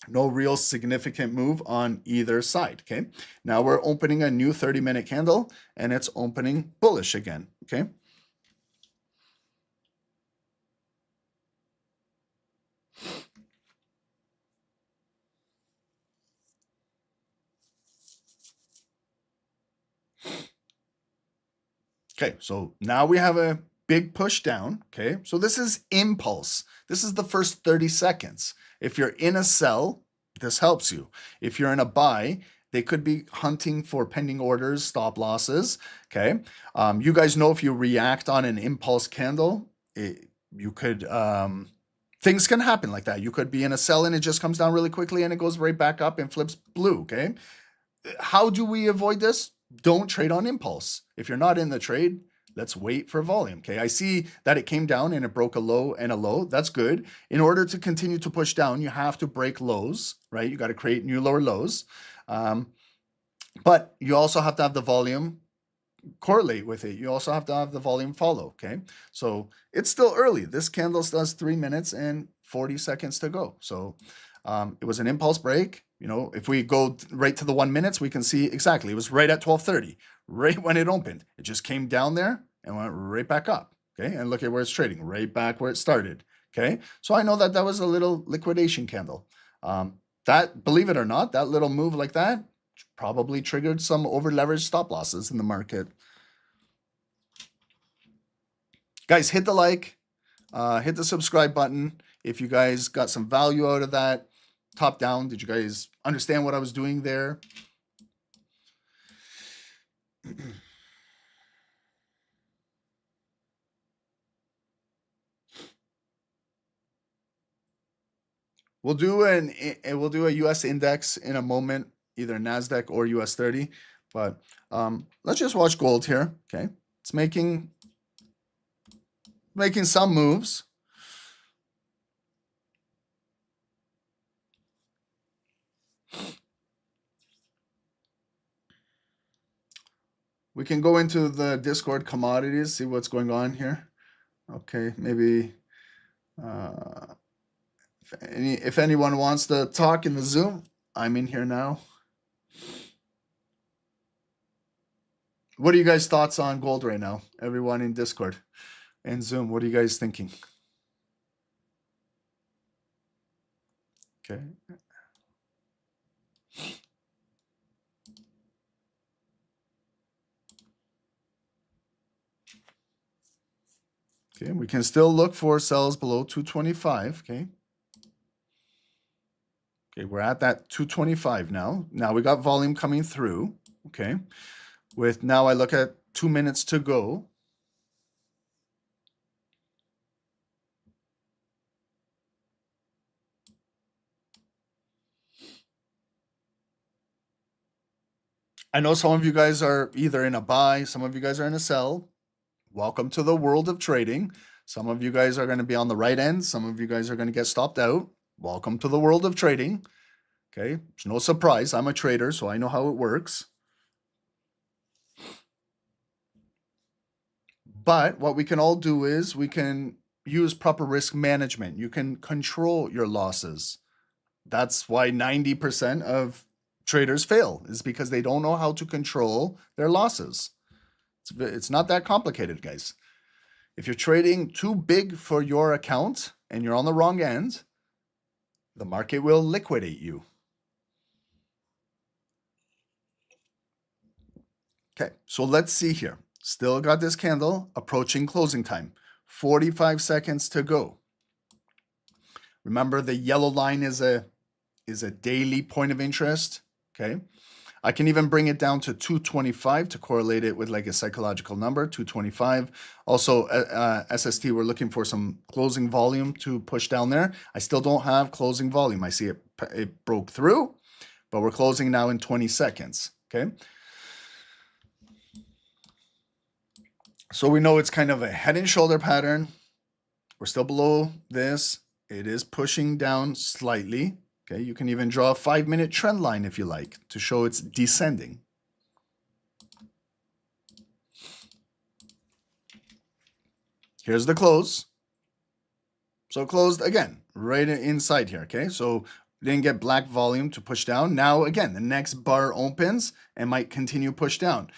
no real significant move on either side. Okay. Now we're opening a new 30-minute candle and it's opening bullish again. Okay. Okay. So now we have a big push down. Okay. So this is impulse. This is the first 30 seconds. If you're in a sell, this helps you. If you're in a buy, they could be hunting for pending orders, stop losses. Okay. You guys know if you react on an impulse candle, you could, things can happen like that. You could be in a sell and it just comes down really quickly and it goes right back up and flips blue. Okay. How do we avoid this? Don't trade on impulse. If you're not in the trade, let's wait for volume. Okay, I see that it came down and it broke a low and a low. That's good. In order to continue to push down, you have to break lows, right? You got to create new lower lows. But you also have to have the volume correlate with it. You also have to have the volume follow. Okay, so it's still early. This candle still has 3 minutes and 40 seconds to go. So it was an impulse break. You know, if we go right to the 1 minutes, we can see exactly. It was right at 12:30, right when it opened. It just came down there and went right back up. Okay, and look at where it's trading, right back where it started. Okay, so I know that that was a little liquidation candle. That, believe it or not, that little move like that probably triggered some over leveraged stop losses in the market. Guys, hit the like, hit the subscribe button if you guys got some value out of that. Top down, did you guys understand what I was doing there? We'll do a US index in a moment, either NASDAQ or US 30. But let's just watch gold here. Okay, it's making making some moves. We can go into the Discord commodities, see what's going on here. Okay, maybe if anyone wants to talk in the Zoom, I'm in here now. What are you guys' thoughts on gold right now? Everyone in Discord and Zoom, what are you guys thinking? Okay. Okay, we can still look for sells below 225, okay? Okay, we're at that 225 now. Now we got volume coming through, okay? With now I look at 2 minutes to go. I know some of you guys are either in a buy, some of you guys are in a sell. Welcome to the world of trading. Some of you guys are going to be on the right end. Some of you guys are going to get stopped out. Welcome to the world of trading. Okay, it's no surprise. I'm a trader, so I know how it works. But what we can all do is we can use proper risk management. You can control your losses. That's why 90% of traders fail, is because they don't know how to control their losses. It's not that complicated, guys. If you're trading too big for your account and you're on the wrong end, the market will liquidate you. Okay, so let's see here. Still got this candle approaching closing time. 45 seconds to go. Remember, the yellow line is a daily point of interest. Okay, I can even bring it down to 225 to correlate it with like a psychological number, 225. Also, SST, we're looking for some closing volume to push down there. I still don't have closing volume. I see it broke through, but we're closing now in 20 seconds. Okay. So we know it's kind of a head and shoulder pattern. We're still below this. It is pushing down slightly. Okay, you can even draw a 5-minute trend line if you like to show it's descending. Here's the close. So it closed again, right inside here, okay? So didn't get black volume to push down. Now, again, the next bar opens and might continue push down.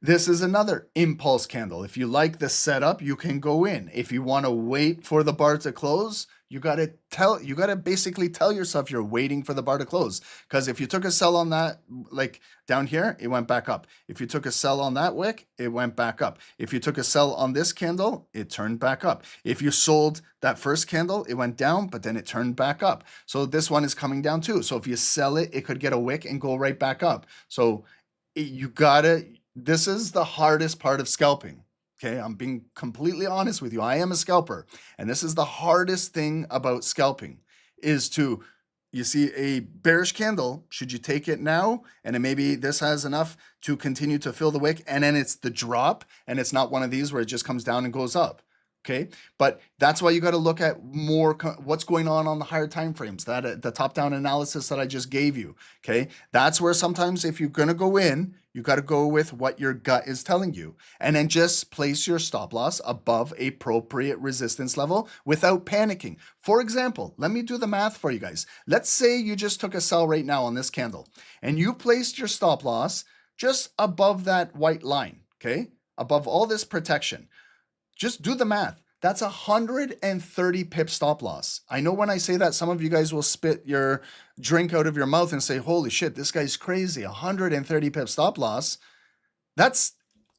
This is another impulse candle. If you like the setup, you can go in. If you want to wait for the bar to close, you got to basically tell yourself you're waiting for the bar to close. Because if you took a sell on that, like down here, it went back up. If you took a sell on that wick, it went back up. If you took a sell on this candle, it turned back up. If you sold that first candle, it went down, but then it turned back up. So this one is coming down too. So if you sell it, it could get a wick and go right back up. So this is the hardest part of scalping. Okay, I'm being completely honest with you. I am a scalper. And this is the hardest thing about scalping is you see a bearish candle, should you take it now? And then maybe this has enough to continue to fill the wick. And then it's the drop. And it's not one of these where it just comes down and goes up. Okay, but that's why you got to look at more what's going on the higher time frames, that the top-down analysis that I just gave you. Okay, that's where sometimes if you're going to go in, you got to go with what your gut is telling you, and then just place your stop loss above appropriate resistance level without panicking. For example, let me do the math for you guys. Let's say you just took a sell right now on this candle, and you placed your stop loss just above that white line. Okay, above all this protection. Just do the math. That's 130 pip stop loss. I know when I say that, some of you guys will spit your drink out of your mouth and say, holy shit, this guy's crazy. 130 pip stop loss.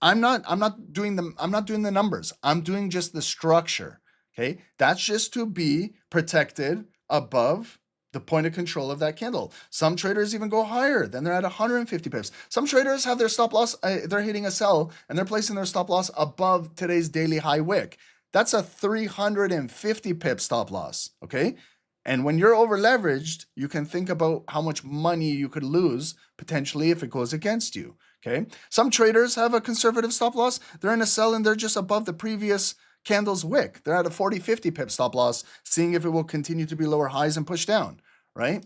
I'm not doing the numbers. I'm doing just the structure. Okay. That's just to be protected above the point of control of that candle. Some traders even go higher, then they're at 150 pips. Some traders have their stop loss, they're hitting a sell and they're placing their stop loss above today's daily high wick. That's a 350 pip stop loss, okay? And when you're over leveraged, you can think about how much money you could lose potentially if it goes against you, okay? Some traders have a conservative stop loss. They're in a sell and they're just above the previous candles wick. They're at a 40, 50 pip stop loss, seeing if it will continue to be lower highs and push down, right?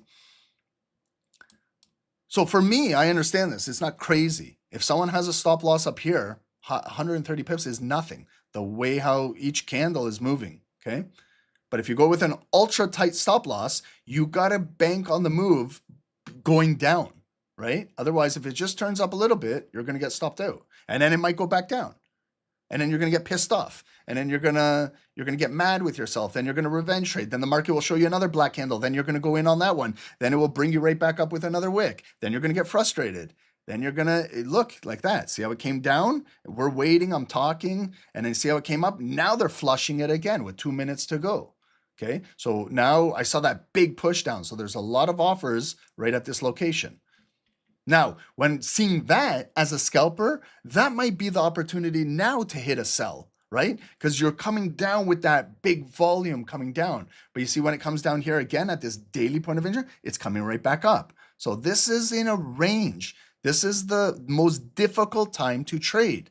So for me, I understand this. It's not crazy. If someone has a stop loss up here, 130 pips is nothing. The way how each candle is moving, okay? But if you go with an ultra tight stop loss, you got to bank on the move going down, right? Otherwise, if it just turns up a little bit, you're going to get stopped out. And then it might go back down. And then you're going to get pissed off. And then you're going to get mad with yourself. Then you're going to revenge trade. Then the market will show you another black candle. Then you're going to go in on that one. Then it will bring you right back up with another wick. Then you're going to get frustrated. Then you're going to look like that. See how it came down? We're waiting. I'm talking. And then see how it came up? Now they're flushing it again with 2 minutes to go. Okay. So now I saw that big push down. So there's a lot of offers right at this location. Now, when seeing that as a scalper, that might be the opportunity now to hit a sell, right? Because you're coming down with that big volume coming down. But you see when it comes down here again at this daily point of interest, it's coming right back up. So this is in a range. This is the most difficult time to trade.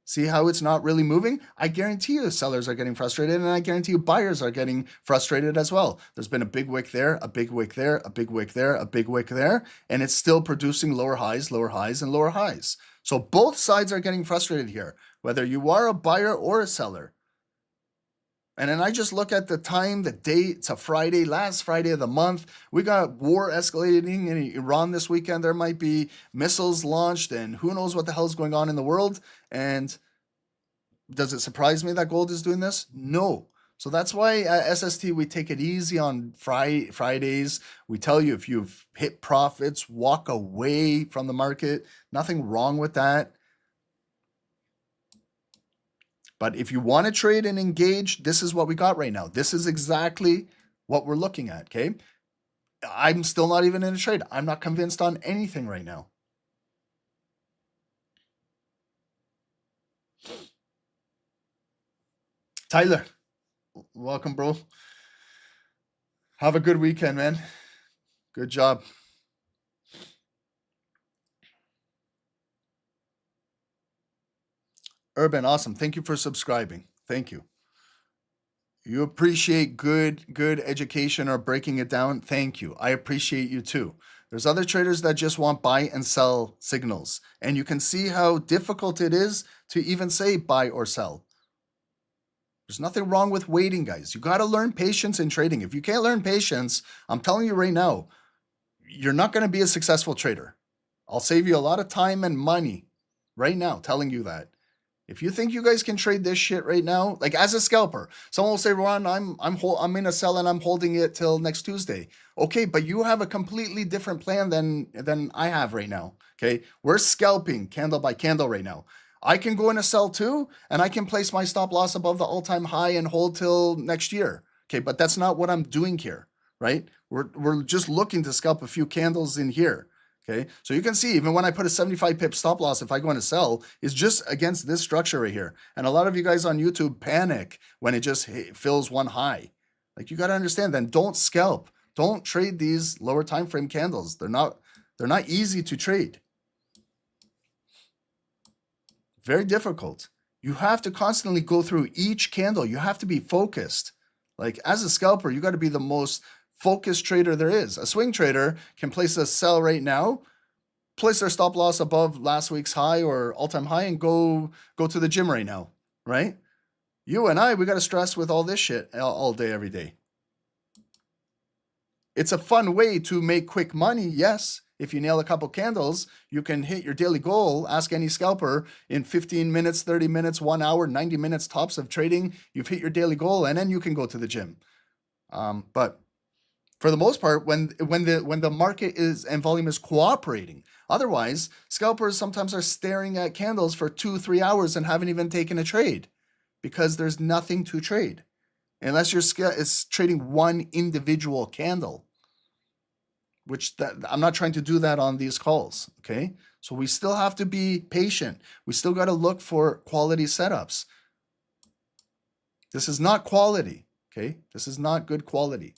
See how it's not really moving? I guarantee you sellers are getting frustrated, and I guarantee you buyers are getting frustrated as well. There's been a big wick there, a big wick there, a big wick there, a big wick there, and it's still producing lower highs, and lower highs. So both sides are getting frustrated here, whether you are a buyer or a seller. And then I just look at the time, the date, it's a Friday, last Friday of the month. We got war escalating in Iran this weekend. There might be missiles launched and who knows what the hell is going on in the world. And does it surprise me that gold is doing this? No. So that's why at SST, we take it easy on Fridays. We tell you if you've hit profits, walk away from the market. Nothing wrong with that. But if you want to trade and engage, this is what we got right now. This is exactly what we're looking at, okay? I'm still not even in a trade. I'm not convinced on anything right now. Tyler, welcome, bro. Have a good weekend, man. Good job. Urban, awesome. Thank you for subscribing. Thank you. You appreciate good education or breaking it down. Thank you. I appreciate you too. There's other traders that just want buy and sell signals. And you can see how difficult it is to even say buy or sell. There's nothing wrong with waiting, guys. You got to learn patience in trading. If you can't learn patience, I'm telling you right now, you're not going to be a successful trader. I'll save you a lot of time and money right now telling you that. If you think you guys can trade this shit right now, like as a scalper, someone will say, Ron, I'm in a sell and I'm holding it till next Tuesday. Okay, but you have a completely different plan than I have right now. Okay, we're scalping candle by candle right now. I can go in a sell too, and I can place my stop loss above the all-time high and hold till next year. Okay, but that's not what I'm doing here, right? We're just looking to scalp a few candles in here. Okay, so you can see even when I put a 75 pip stop loss, if I go in a sell, it's just against this structure right here. And a lot of you guys on YouTube panic when it just fills one high. Like you got to understand, then don't scalp. Don't trade these lower time frame candles. They're not easy to trade. Very difficult. You have to constantly go through each candle. You have to be focused. Like as a scalper, you got to be the most focused trader there is. A swing trader can place a sell right now, place their stop loss above last week's high or all-time high and go to the gym right now, right? You and I, we got to stress with all this shit all day, every day. It's a fun way to make quick money, yes. If you nail a couple candles, you can hit your daily goal. Ask any scalper in 15 minutes, 30 minutes, 1 hour, 90 minutes tops of trading. You've hit your daily goal, and then you can go to the gym. But for the most part, when the market is and volume is cooperating, otherwise, scalpers sometimes are staring at candles for 2-3 hours and haven't even taken a trade because there's nothing to trade unless you're trading one individual candle. Which I'm not trying to do that on these calls, okay? So we still have to be patient. We still got to look for quality setups. This is not quality, okay? This is not good quality.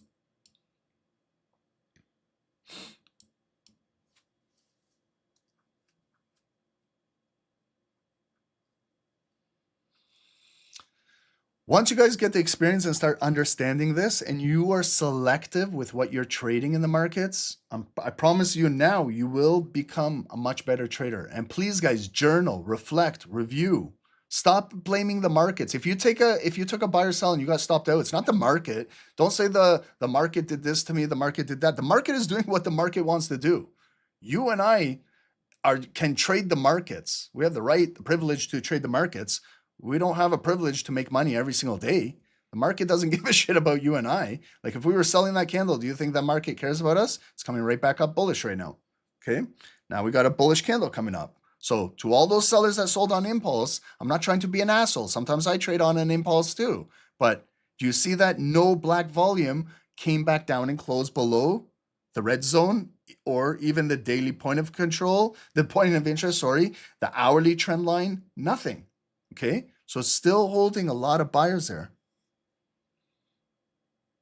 Once you guys get the experience and start understanding this, and you are selective with what you're trading in the markets, I promise you now, you will become a much better trader. And please, guys, journal, reflect, review. Stop blaming the markets. If you took a buy or sell and you got stopped out, it's not the market. Don't say the market did this to me, the market did that. The market is doing what the market wants to do. You and I can trade the markets. We have the right, the privilege to trade the markets. We don't have a privilege to make money every single day. The market doesn't give a shit about you and I. Like if we were selling that candle, do you think that market cares about us? It's coming right back up bullish right now. Okay. Now we got a bullish candle coming up. So to all those sellers that sold on impulse, I'm not trying to be an asshole. Sometimes I trade on an impulse too. But do you see that no black volume came back down and closed below the red zone or even the daily point of control, the point of interest, sorry, the hourly trend line? Nothing. Okay, so it's still holding a lot of buyers there.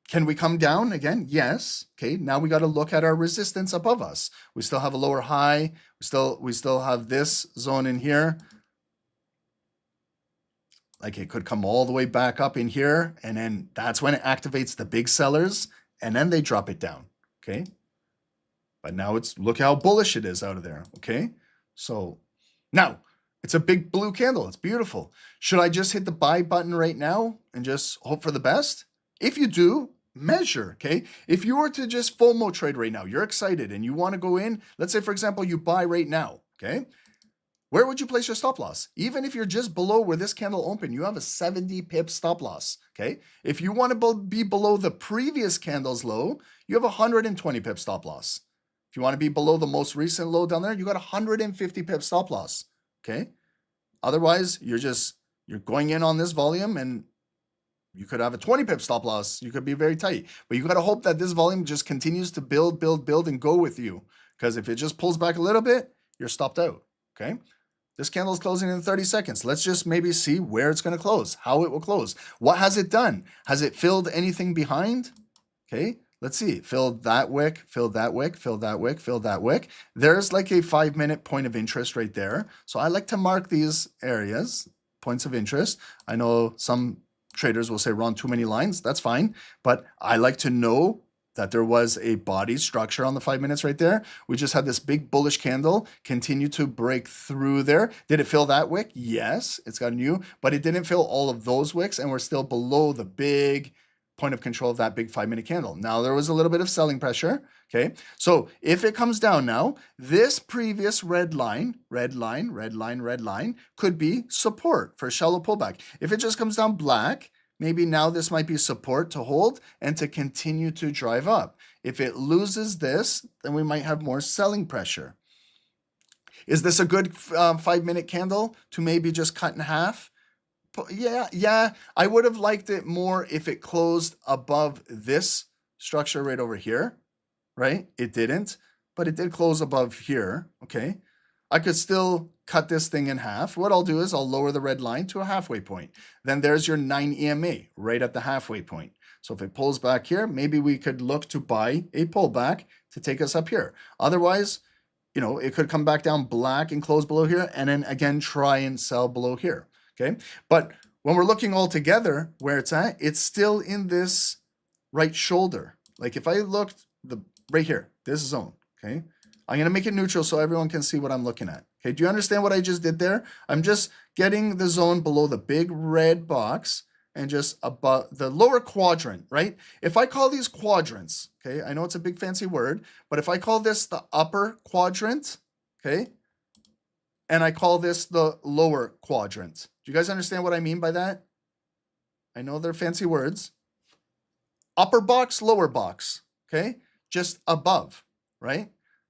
Can we come down again? Yes. Okay, now we got to look at our resistance above us. We still have a lower high. We still have this zone in here. Like it could come all the way back up in here, and then that's when it activates the big sellers, and then they drop it down. Okay, but now it's, look how bullish it is out of there. Okay, so now it's a big blue candle. It's beautiful. Should I just hit the buy button right now and just hope for the best? If you do, measure, okay? If you were to just FOMO trade right now, you're excited and you want to go in, let's say, for example, you buy right now, okay? Where would you place your stop loss? Even if you're just below where this candle opened, you have a 70 pip stop loss, okay? If you want to be below the previous candle's low, you have a 120 pip stop loss. If you want to be below the most recent low down there, you got a 150 pip stop loss. Okay. Otherwise, you're going in on this volume and you could have a 20 pip stop loss. You could be very tight, but you got to hope that this volume just continues to build and go with you. Because if it just pulls back a little bit, you're stopped out. Okay. This candle is closing in 30 seconds. Let's just maybe see where it's going to close, how it will close. What has it done? Has it filled anything behind? Okay. Let's see, filled that wick, filled that wick, filled that wick, filled that wick. There's like a 5-minute point of interest right there. So I like to mark these areas, points of interest. I know some traders will say, Ron, too many lines. That's fine. But I like to know that there was a body structure on the 5 minutes right there. We just had this big bullish candle continue to break through there. Did it fill that wick? Yes, it's got new, but it didn't fill all of those wicks, and we're still below the big point of control of that big 5-minute candle. Now there was a little bit of selling pressure. Okay. So if it comes down now, this previous red line could be support for a shallow pullback. If it just comes down black, maybe now this might be support to hold and to continue to drive up. If it loses this, then we might have more selling pressure. Is this a good 5-minute candle to maybe just cut in half? Yeah, I would have liked it more if it closed above this structure right over here, right? It didn't, but it did close above here, okay? I could still cut this thing in half. What I'll do is I'll lower the red line to a halfway point. Then there's your 9 EMA right at the halfway point. So if it pulls back here, maybe we could look to buy a pullback to take us up here. Otherwise, it could come back down black and close below here, and then again, try and sell below here. Okay, but when we're looking all together where it's at, it's still in this right shoulder. Like if I looked right here, this zone, okay, I'm going to make it neutral so everyone can see what I'm looking at. Okay, do you understand what I just did there? I'm just getting the zone below the big red box and just above the lower quadrant, right? If I call these quadrants, okay, I know it's a big fancy word, but if I call this the upper quadrant, okay, and I call this the lower quadrant. Do you guys understand what I mean by that? I know they're fancy words. Upper box, lower box, okay? Just above, right?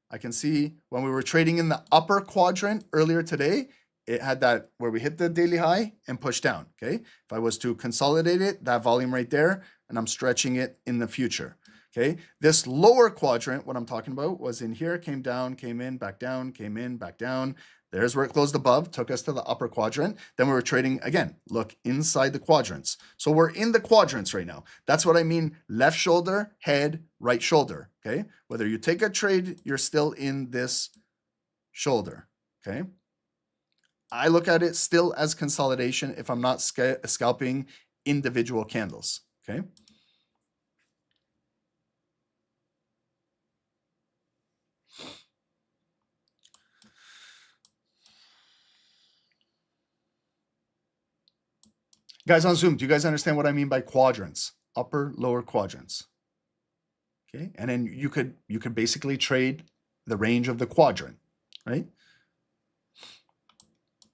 I can see when we were trading in the upper quadrant earlier today, it had that where we hit the daily high and push down, okay? If I was to consolidate it, that volume right there, and I'm stretching it in the future, okay? This lower quadrant, what I'm talking about, was in here, came down, came in, back down, came in, back down. There's where it closed above, took us to the upper quadrant. Then we were trading, again, look inside the quadrants. So we're in the quadrants right now. That's what I mean, left shoulder, head, right shoulder, okay? Whether you take a trade, you're still in this shoulder, okay? I look at it still as consolidation if I'm not scalping individual candles, okay? Guys on Zoom, do you guys understand what I mean by quadrants? Upper, lower quadrants. Okay, and then you could basically trade the range of the quadrant, right?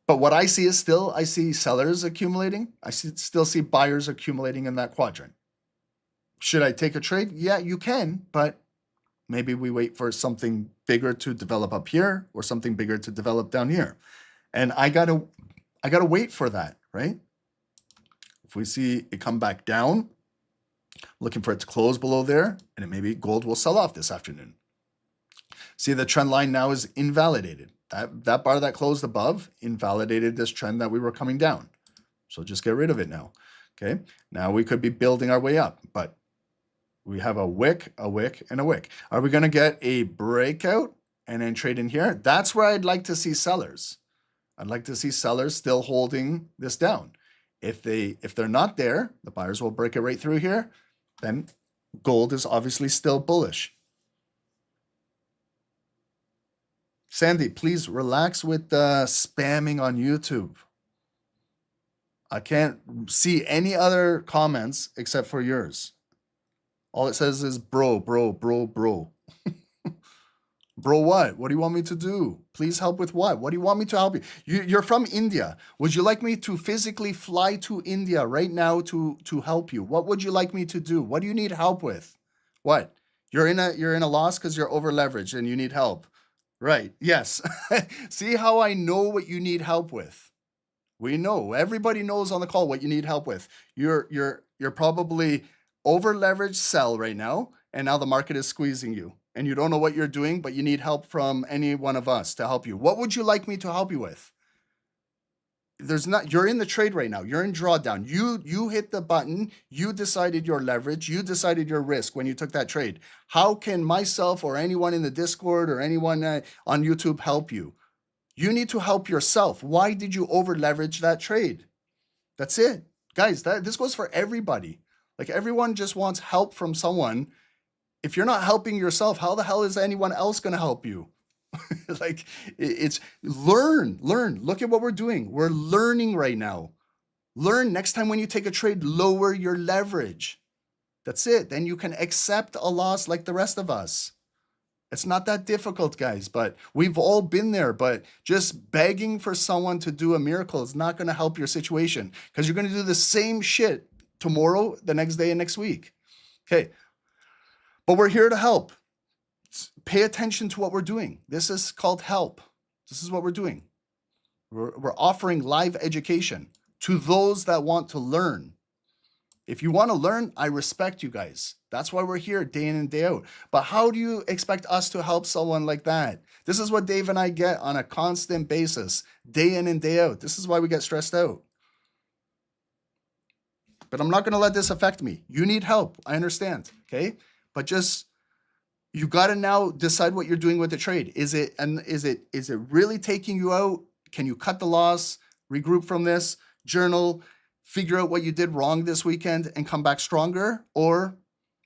But what I see is still, I see sellers accumulating. Still see buyers accumulating in that quadrant. Should I take a trade? Yeah, you can, but maybe we wait for something bigger to develop up here or something bigger to develop down here. And I gotta wait for that, right? If we see it come back down, looking for it to close below there, and it maybe gold will sell off this afternoon. See, the trend line now is invalidated. That bar that closed above invalidated this trend that we were coming down. So just get rid of it now. Okay, now we could be building our way up, but we have a wick, and a wick. Are we going to get a breakout and then trade in here? That's where I'd like to see sellers. I'd like to see sellers still holding this down. If they're not there, the buyers will break it right through here. Then gold is obviously still bullish. Sandy, please relax with the spamming on YouTube. I can't see any other comments except for yours. All it says is bro. Bro, what? What do you want me to do? Please help with what? What do you want me to help you? You're from India. Would you like me to physically fly to India right now to help you? What would you like me to do? What do you need help with? What? You're in a loss because you're over leveraged and you need help. Right. Yes. See how I know what you need help with. We know. Everybody knows on the call what you need help with. You're probably over leveraged sell right now, and now the market is squeezing you. And you don't know what you're doing, but you need help from any one of us to help you. What would you like me to help you with? You're in the trade right now. You're in drawdown. You hit the button. You decided your leverage. You decided your risk when you took that trade. How can myself or anyone in the Discord or anyone on YouTube help you? You need to help yourself. Why did you over leverage that trade? That's it. Guys, this goes for everybody. Like, everyone just wants help from someone. If you're not helping yourself, how the hell is anyone else going to help you? Like, it's learn. Look at what we're doing. We're learning right now. Learn next time when you take a trade, lower your leverage. That's it. Then you can accept a loss like the rest of us. It's not that difficult, guys, but we've all been there. But just begging for someone to do a miracle is not going to help your situation, because you're going to do the same shit tomorrow, the next day, and next week. Okay. But we're here to help. Pay attention to what we're doing. This is called help. This is what we're doing. We're offering live education to those that want to learn. If you want to learn, I respect you guys. That's why we're here day in and day out. But how do you expect us to help someone like that? This is what Dave and I get on a constant basis, day in and day out. This is why we get stressed out. But I'm not going to let this affect me. You need help. I understand. Okay. But just, you got to now decide what you're doing with the trade. Is it really taking you out? Can you cut the loss, regroup from this, journal, figure out what you did wrong this weekend and come back stronger? Or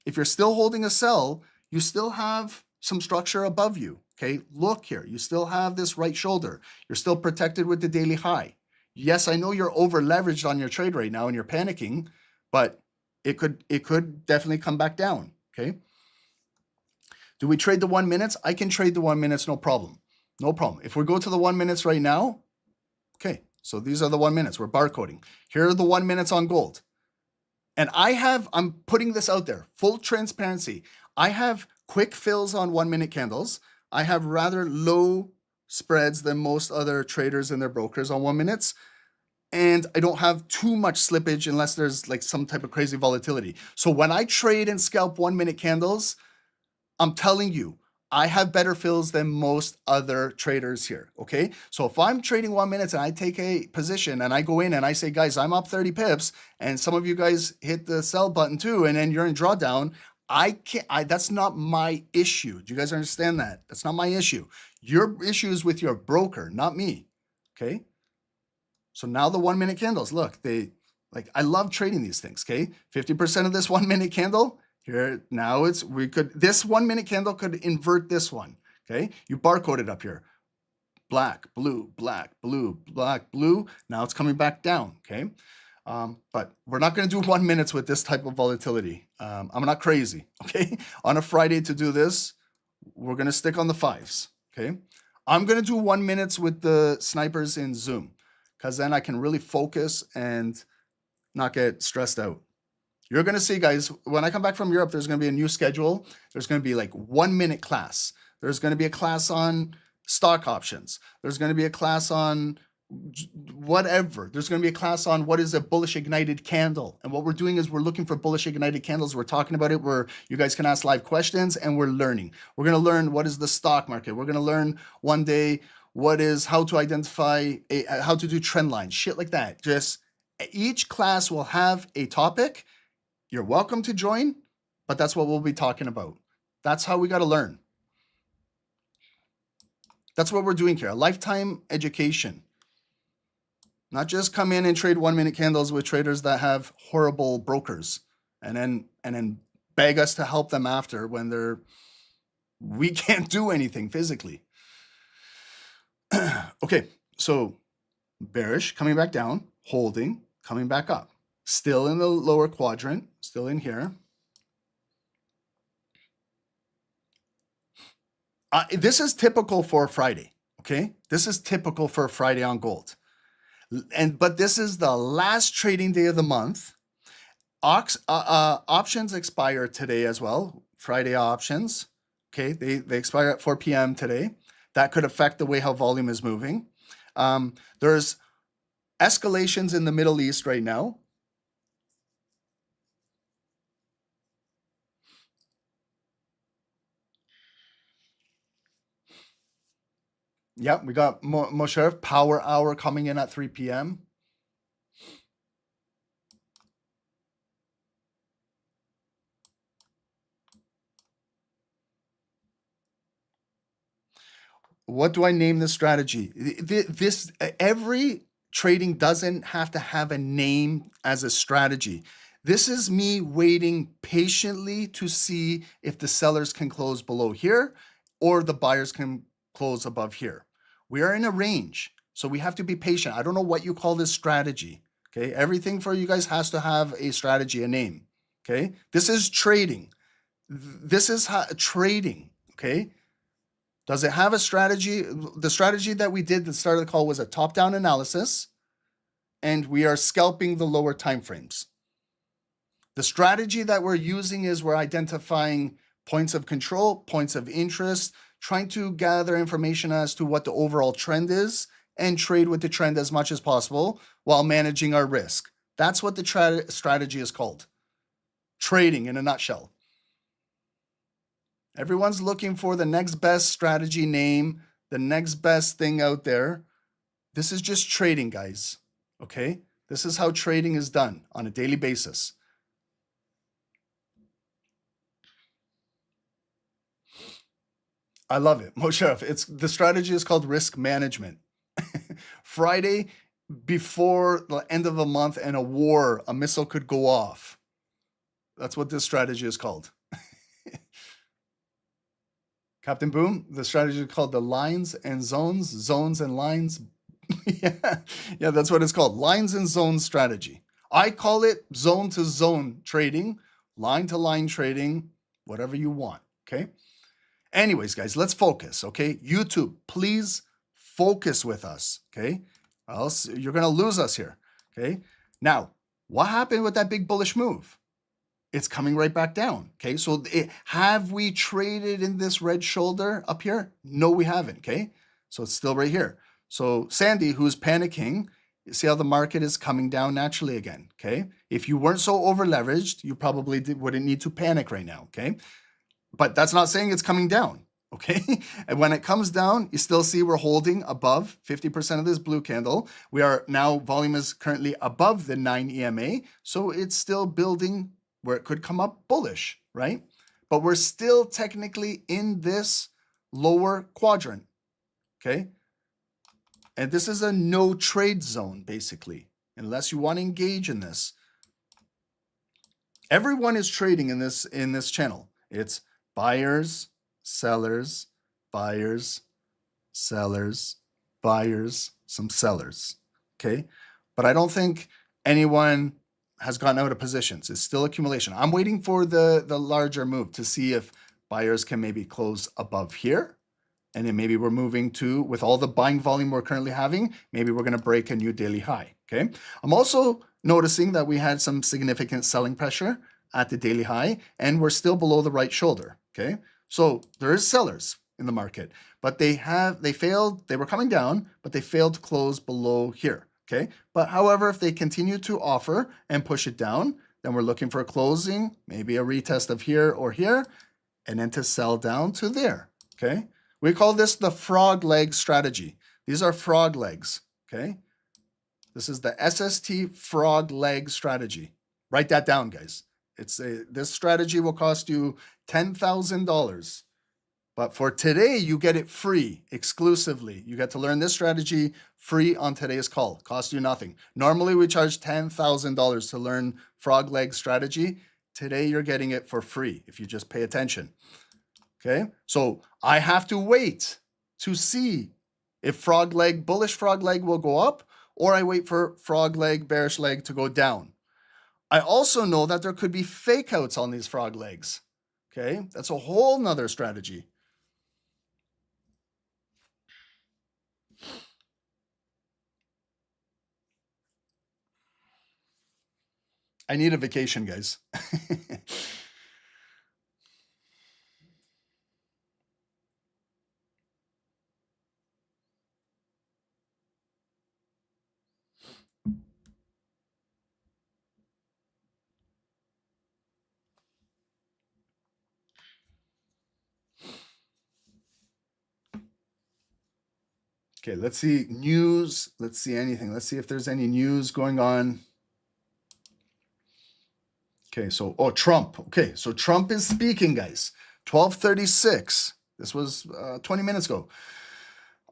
if you're still holding a sell, you still have some structure above you. Okay, look here. You still have this right shoulder. You're still protected with the daily high. Yes, I know you're over leveraged on your trade right now and you're panicking, but it could definitely come back down. Okay. Do we trade the 1 minutes? I can trade the 1 minutes, no problem. No problem. If we go to the 1 minutes right now, okay, so these are the 1 minutes. We're barcoding. Here are the 1 minutes on gold. And I'm putting this out there, full transparency. I have quick fills on 1 minute candles. I have rather low spreads than most other traders and their brokers on 1 minutes. And I don't have too much slippage unless there's like some type of crazy volatility. So when I trade and scalp 1 minute candles, I'm telling you, I have better fills than most other traders here, okay? So if I'm trading 1 minute and I take a position and I go in and I say, guys, I'm up 30 pips, and some of you guys hit the sell button too, and then you're in drawdown, that's not my issue. Do you guys understand that? That's not my issue. Your issue is with your broker, not me, okay? So now the 1 minute candles, look, they Like, I love trading these things, okay? 50% of this 1 minute candle, here, now this 1 minute candle could invert this one, okay? You barcode it up here. Black, blue, black, blue, black, blue. Now it's coming back down, okay? But we're not going to do 1 minute with this type of volatility. I'm not crazy, okay? On a Friday to do this, we're going to stick on the 5s, okay? I'm going to do 1 minute with the snipers in Zoom, because then I can really focus and not get stressed out. You're going to see, guys, when I come back from Europe, there's going to be a new schedule. There's going to be like 1 minute class. There's going to be a class on stock options. There's going to be a class on whatever. There's going to be a class on what is a bullish ignited candle. And what we're doing is we're looking for bullish ignited candles. We're talking about it where you guys can ask live questions, and we're learning. We're going to learn what is the stock market. We're going to learn one day how to identify, how to do trend lines, shit like that. Just each class will have a topic. You're welcome to join, but that's what we'll be talking about. That's how we got to learn. That's what we're doing here, a lifetime education. Not just come in and trade 1 minute candles with traders that have horrible brokers and then beg us to help them after when we can't do anything physically. Okay, so bearish, coming back down, holding, coming back up. Still in the lower quadrant, still in here. This is typical for Friday, okay? This is typical for Friday on gold. But this is the last trading day of the month. Options expire today as well, Friday options. Okay, they expire at 4 p.m. today. That could affect the way how volume is moving. There's escalations in the Middle East right now. Yep, we got Moshev power hour coming in at 3 p.m. What do I name this strategy? Every trading doesn't have to have a name as a strategy. This is me waiting patiently to see if the sellers can close below here or the buyers can close above here. We are in a range, so we have to be patient. I don't know what you call this strategy, okay? Everything for you guys has to have a strategy, a name, okay? This is trading. This is trading, okay? Does it have a strategy? The strategy that we did at the start of the call was a top-down analysis, and we are scalping the lower time frames. The strategy that we're using is we're identifying points of control, points of interest, trying to gather information as to what the overall trend is and trade with the trend as much as possible while managing our risk. That's what the strategy is called. Trading in a nutshell. Everyone's looking for the next best strategy name, the next best thing out there. This is just trading, guys. Okay? This is how trading is done on a daily basis. I love it. Moshe, the strategy is called risk management. Friday, before the end of the month and a war, a missile could go off. That's what this strategy is called. Captain Boom, the strategy is called the lines and zones and lines. yeah, that's what it's called. Lines and zones strategy. I call it zone to zone trading, line to line trading, whatever you want, okay? Anyways, guys, let's focus, okay? YouTube, please focus with us, okay? Or else you're going to lose us here, okay? Now, what happened with that big bullish move? It's coming right back down, okay? So have we traded in this red shoulder up here? No, we haven't, okay? So it's still right here. So Sandy, who's panicking, you see how the market is coming down naturally again, okay? If you weren't so over leveraged, you probably wouldn't need to panic right now, okay? But that's not saying it's coming down, okay? And when it comes down, you still see we're holding above 50% of this blue candle. We are now, volume is currently above the 9 EMA, so it's still building where it could come up bullish, right? But we're still technically in this lower quadrant, okay? And this is a no trade zone, basically, unless you want to engage in this. Everyone is trading in this channel. It's buyers, sellers, buyers, sellers, buyers, some sellers. Okay? But I don't think anyone has gotten out of positions. It's still accumulation. I'm waiting for the larger move to see if buyers can maybe close above here. And then maybe we're moving to, with all the buying volume we're currently having, maybe we're going to break a new daily high. Okay. I'm also noticing that we had some significant selling pressure at the daily high, and we're still below the right shoulder. Okay. So there is sellers in the market, but they failed. They were coming down, but they failed to close below here. Okay. But however, if they continue to offer and push it down, then we're looking for a closing, maybe a retest of here or here, and then to sell down to there. Okay. We call this the frog leg strategy. These are frog legs, okay? This is the SST frog leg strategy. Write that down, guys. This strategy will cost you $10,000. But for today, you get it free, exclusively. You get to learn this strategy free on today's call. Costs you nothing. Normally, we charge $10,000 to learn frog leg strategy. Today, you're getting it for free if you just pay attention. Okay, so I have to wait to see if bullish frog leg will go up, or I wait for frog leg, bearish leg to go down. I also know that there could be fake outs on these frog legs. Okay, that's a whole nother strategy. I need a vacation, guys. Okay, let's see news. Let's see anything. Let's see if there's any news going on. Okay, so, Trump. Okay, so Trump is speaking, guys. 12:36. This was 20 minutes ago.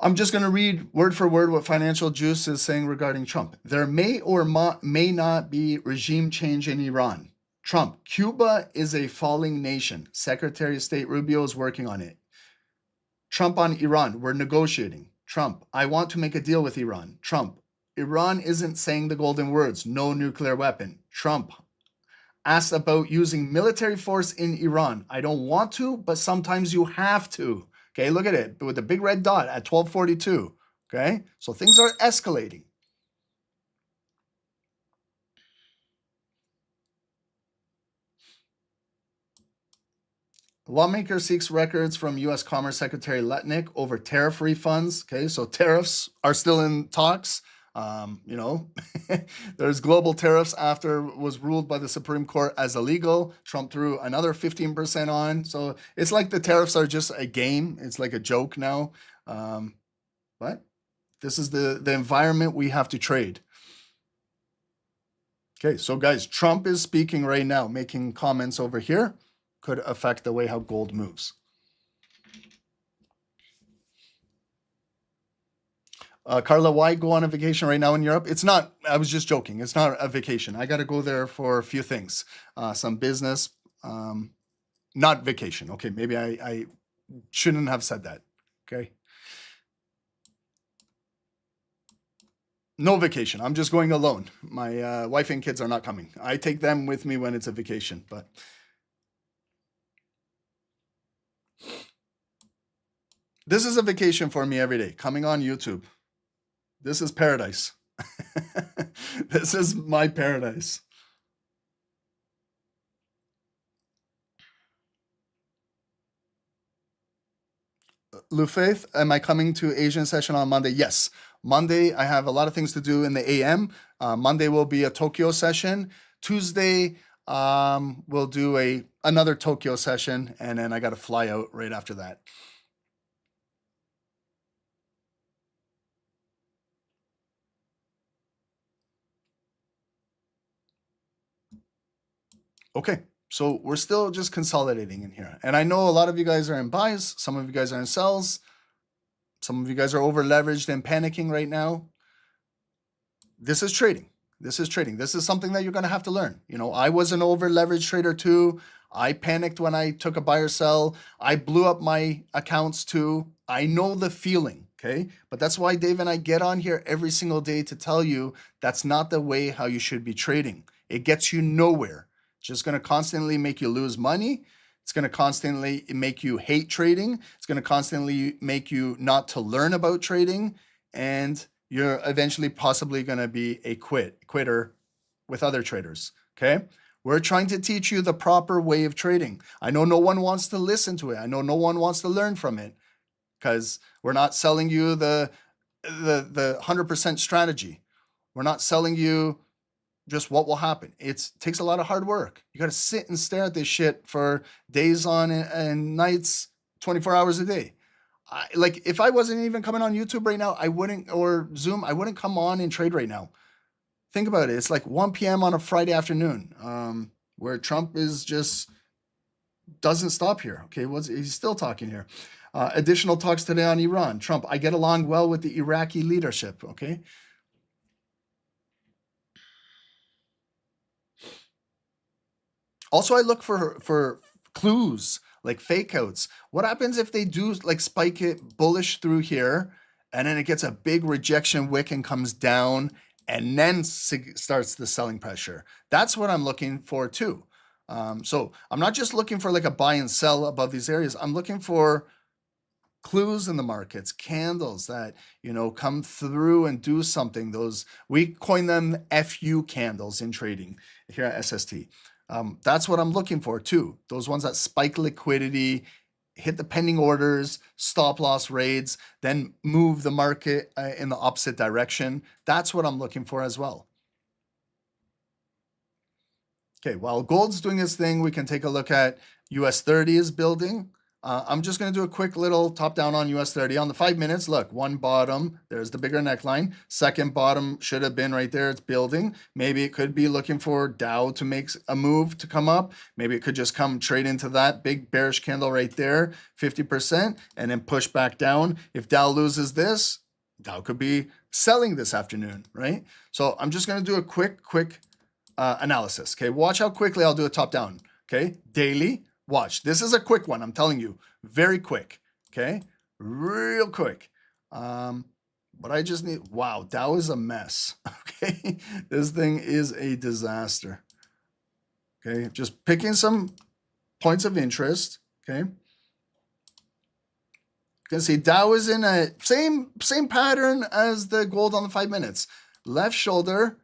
I'm just going to read word for word what Financial Juice is saying regarding Trump. There may or may not be regime change in Iran. Trump, Cuba is a falling nation. Secretary of State Rubio is working on it. Trump on Iran, we're negotiating. Trump, I want to make a deal with Iran. Trump, Iran isn't saying the golden words, no nuclear weapon. Trump, asked about using military force in Iran. I don't want to, but sometimes you have to. Okay, look at it with the big red dot at 12:42. Okay, so things are escalating. Lawmaker seeks records from U.S. Commerce Secretary Lutnick over tariff refunds. Okay, so tariffs are still in talks. There's global tariffs after was ruled by the Supreme Court as illegal. Trump threw another 15% on. So it's like the tariffs are just a game. It's like a joke now. But this is the environment we have to trade. Okay, so guys, Trump is speaking right now, making comments over here. Could affect the way how gold moves. Carla, why go on a vacation right now in Europe? It's not, I was just joking. It's not a vacation. I got to go there for a few things. Some business, not vacation. Okay, maybe I shouldn't have said that. Okay. No vacation. I'm just going alone. My wife and kids are not coming. I take them with me when it's a vacation, but this is a vacation for me every day, coming on YouTube. This is paradise. This is my paradise. Lufaith, am I coming to Asian session on Monday? Yes. Monday, I have a lot of things to do in the AM. Monday will be a Tokyo session. Tuesday, we'll do another Tokyo session, and then I got to fly out right after that. Okay, so we're still just consolidating in here. And I know a lot of you guys are in buys. Some of you guys are in sells. Some of you guys are over leveraged and panicking right now. This is trading. This is trading. This is something that you're going to have to learn. You know, I was an over leveraged trader too. I panicked when I took a buy or sell. I blew up my accounts too. I know the feeling, okay? But that's why Dave and I get on here every single day to tell you that's not the way how you should be trading. It gets you nowhere. It's just going to constantly make you lose money. It's going to constantly make you hate trading. It's going to constantly make you not to learn about trading. And you're eventually possibly going to be a quitter with other traders, okay? We're trying to teach you the proper way of trading. I know no one wants to listen to it. I know no one wants to learn from it because we're not selling you the 100% strategy. We're not selling you just what will happen. It takes a lot of hard work. You got to sit and stare at this shit for days on and nights, 24 hours a day. Like if I wasn't even coming on YouTube right now, I wouldn't, or Zoom, I wouldn't come on and trade right now. Think about it. It's like 1 p.m. on a Friday afternoon, where Trump is just doesn't stop here. Okay, he's still talking here. Additional talks today on Iran. Trump, I get along well with the Iraqi leadership. Okay. Also, I look for clues, like fake outs. What happens if they do like spike it bullish through here and then it gets a big rejection wick and comes down and then starts the selling pressure? That's what I'm looking for too. So I'm not just looking for like a buy and sell above these areas. I'm looking for clues in the markets, candles that, you know, come through and do something. Those, we coin them FU candles in trading here at SST. That's what I'm looking for too. Those ones that spike liquidity, hit the pending orders, stop loss raids, then move the market in the opposite direction. That's what I'm looking for as well. Okay, while gold's doing its thing, we can take a look at US 30 is building. I'm just going to do a quick little top down on US 30 on the 5 minutes. Look, one bottom, there's the bigger neckline. Second bottom should have been right there. It's building. Maybe it could be looking for Dow to make a move to come up. Maybe it could just come trade into that big bearish candle right there, 50%, and then push back down. If Dow loses this, Dow could be selling this afternoon, right? So I'm just going to do a quick analysis. Okay, watch how quickly I'll do a top down. Okay, daily. Watch. This is a quick one. I'm telling you, very quick. Okay, real quick. But I just need. Wow, Dow is a mess. Okay, this thing is a disaster. Okay, just picking some points of interest. Okay, you can see Dow is in a same pattern as the gold on the 5 minutes. Left shoulder.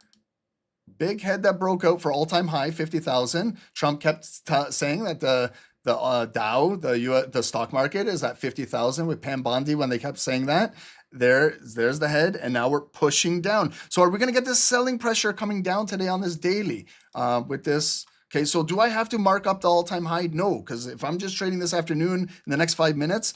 Big head that broke out for all-time high, 50,000. Trump kept saying that the Dow, the stock market is at 50,000 with Pam Bondi when they kept saying that. There's the head, and now we're pushing down. So are we going to get this selling pressure coming down today on this daily with this? Okay, so do I have to mark up the all-time high? No, because if I'm just trading this afternoon in the next 5 minutes,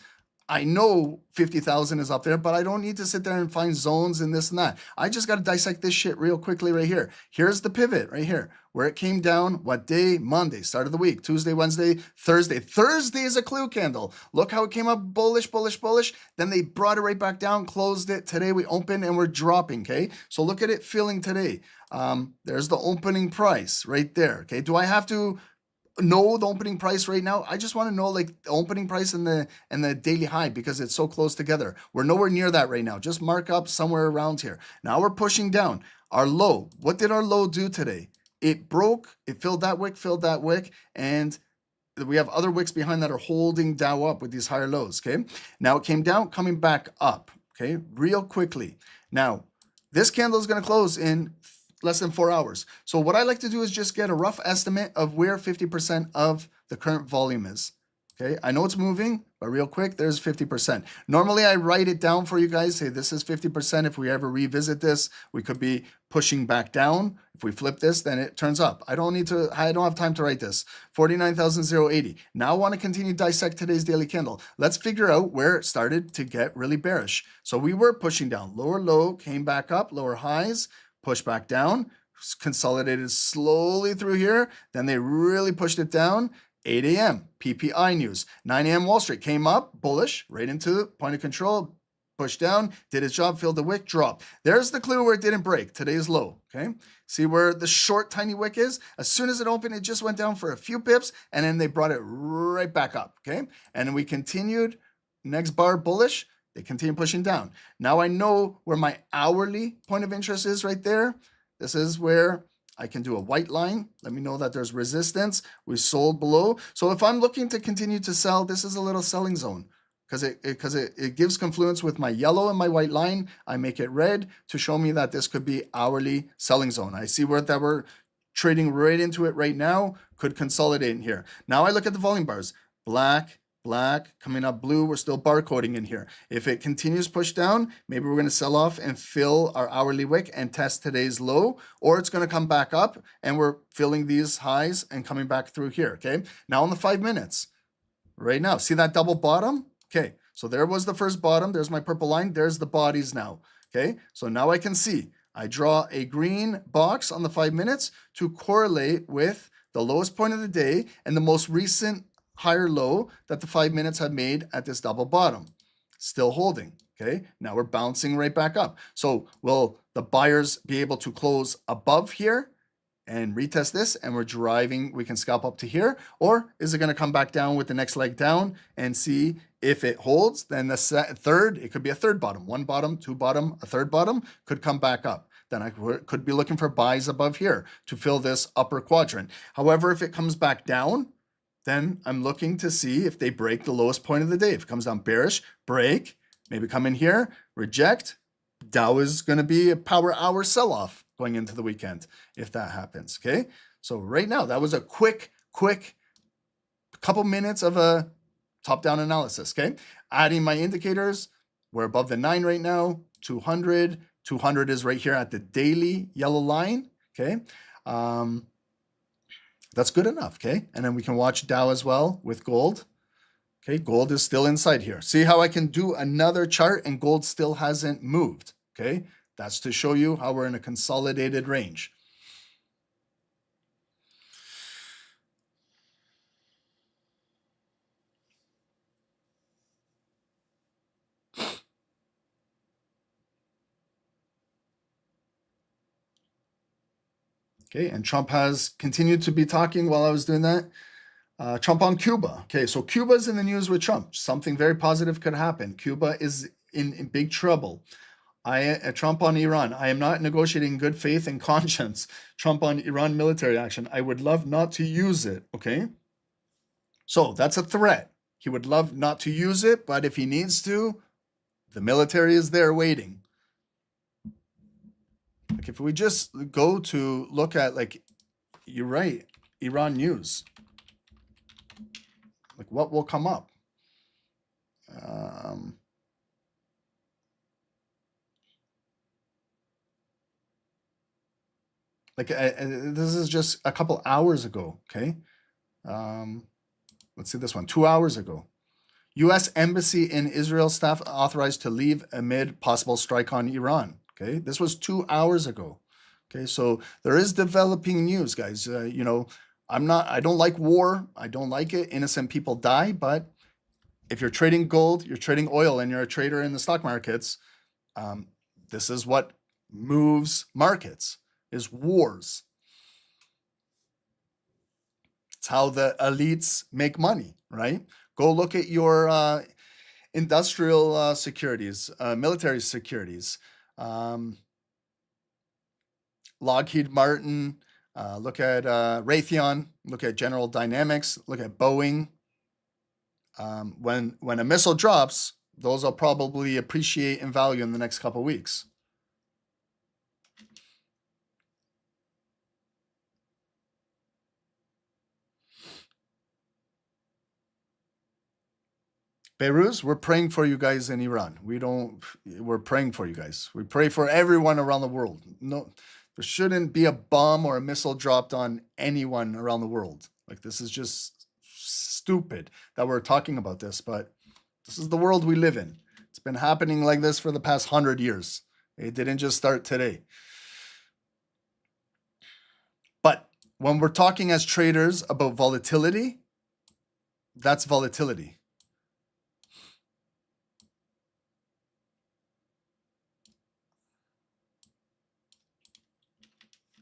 I know 50,000 is up there, but I don't need to sit there and find zones and this and that. I just got to dissect this shit real quickly right here. Here's the pivot right here, where it came down. What day? Monday, start of the week. Tuesday, Wednesday, Thursday. Thursday is a clue candle. Look how it came up bullish, bullish, bullish. Then they brought it right back down, closed it. Today we opened and we're dropping, okay? So look at it filling today. There's the opening price right there, okay? Do I have to know the opening price right now? I just want to know like the opening price and the daily high because it's so close together. We're nowhere near that right now. Just mark up somewhere around here. Now we're pushing down. Our low, what did our low do today? It broke, it filled that wick, and we have other wicks behind that are holding Dow up with these higher lows, okay? Now it came down, coming back up, okay, real quickly. Now, this candle is going to close in less than 4 hours. So what I like to do is just get a rough estimate of where 50% of the current volume is. Okay, I know it's moving, but real quick, there's 50%. Normally I write it down for you guys, say this is 50%. If we ever revisit this, we could be pushing back down. If we flip this, then it turns up. I don't have time to write this. 49,080. Now I want to continue to dissect today's daily candle. Let's figure out where it started to get really bearish. So we were pushing down, lower low, came back up, lower highs, push back down, consolidated slowly through here. Then they really pushed it down. 8 a.m. PPI news. 9 a.m. Wall Street came up bullish right into point of control. push down, did its job, filled the wick, drop. There's the clue where it didn't break, today's low, okay? See where the short tiny wick is? As soon as it opened, it just went down for a few pips, and then they brought it right back up, okay? And then we continued, next bar bullish, they continue pushing down. Now I know where my hourly point of interest is right there. This is where I can do a white line. Let me know that there's resistance. We sold below. So if I'm looking to continue to sell, this is a little selling zone because it gives confluence with my yellow and my white line. I make it red to show me that this could be hourly selling zone. I see that we're trading right into it right now. Could consolidate in here. Now I look at the volume bars. Black, coming up blue, we're still barcoding in here. If it continues push down, maybe we're going to sell off and fill our hourly wick and test today's low, or it's going to come back up and we're filling these highs and coming back through here, okay? Now on the 5 minutes, right now, see that double bottom? Okay, so there was the first bottom. There's my purple line. There's the bodies now, okay? So now I can see. I draw a green box on the 5 minutes to correlate with the lowest point of the day and the most recent higher low that the 5 minutes have made at this double bottom. Still holding, okay? Now we're bouncing right back up. So will the buyers be able to close above here and retest this and we're driving, we can scalp up to here? Or is it gonna come back down with the next leg down and see if it holds? Then the third, it could be a third bottom, one bottom, two bottom, a third bottom, could come back up. Then I could be looking for buys above here to fill this upper quadrant. However, if it comes back down, then I'm looking to see if they break the lowest point of the day. If it comes down bearish, break, maybe come in here, reject. Dow is going to be a power hour sell-off going into the weekend if that happens, okay? So right now, that was a quick couple minutes of a top-down analysis, okay? Adding my indicators, we're above the 9 right now, 200. 200 is right here at the daily yellow line, okay? That's good enough, okay? And then we can watch Dow as well with gold. Okay, gold is still inside here. See how I can do another chart and gold still hasn't moved, okay? That's to show you how we're in a consolidated range. Okay, and Trump has continued to be talking while I was doing that. Trump on Cuba. Okay, so Cuba's in the news with Trump. Something very positive could happen. Cuba is in big trouble. Trump on Iran. I am not negotiating good faith and conscience. Trump on Iran military action. I would love not to use it, okay? So that's a threat. He would love not to use it, but if he needs to, the military is there waiting. Like if we just go to look at, like, you're right, Iran news. Like what will come up? This is just a couple hours ago, okay? Let's see this one, 2 hours ago. U.S. Embassy in Israel staff authorized to leave amid possible strike on Iran. Okay, this was 2 hours ago. Okay, so there is developing news, guys. You know, I don't like war. I don't like it. Innocent people die. But if you're trading gold, you're trading oil, and you're a trader in the stock markets, this is what moves markets, is wars. It's how the elites make money, right? Go look at your industrial securities, military securities. Lockheed Martin, look at Raytheon, look at General Dynamics, look at Boeing. When a missile drops, those will probably appreciate in value in the next couple of weeks. Beirut, we're praying for you guys in Iran. We're praying for you guys. We pray for everyone around the world. No, there shouldn't be a bomb or a missile dropped on anyone around the world. Like, this is just stupid that we're talking about this, but this is the world we live in. It's been happening like this for the past 100 years. It didn't just start today. But when we're talking as traders about volatility, that's volatility.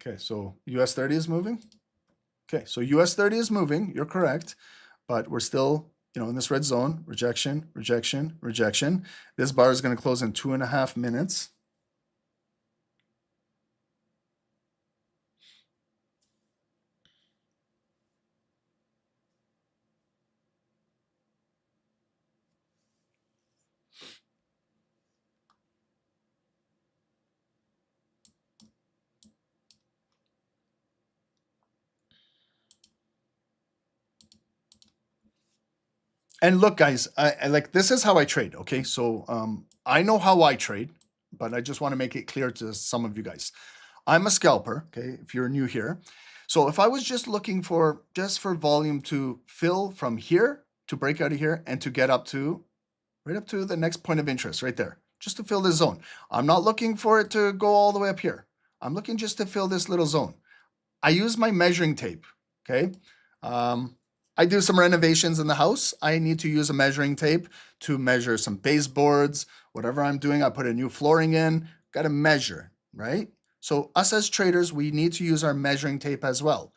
Okay, so US 30 is moving. Okay, so US 30 is moving. You're correct, but we're still, in this red zone. Rejection, rejection, rejection. This bar is going to close in 2.5 minutes. And look, guys, I like, this is how I trade. Okay, so I know how I trade, but I just want to make it clear to some of you guys. I'm a scalper. Okay, if you're new here, so if I was just looking for volume to fill from here to break out of here and to get up to right up to the next point of interest right there, just to fill this zone. I'm not looking for it to go all the way up here. I'm looking just to fill this little zone. I use my measuring tape. Okay. I do some renovations in the house. I need to use a measuring tape to measure some baseboards, whatever I'm doing. I put a new flooring in, got to measure, right? So us as traders, we need to use our measuring tape as well.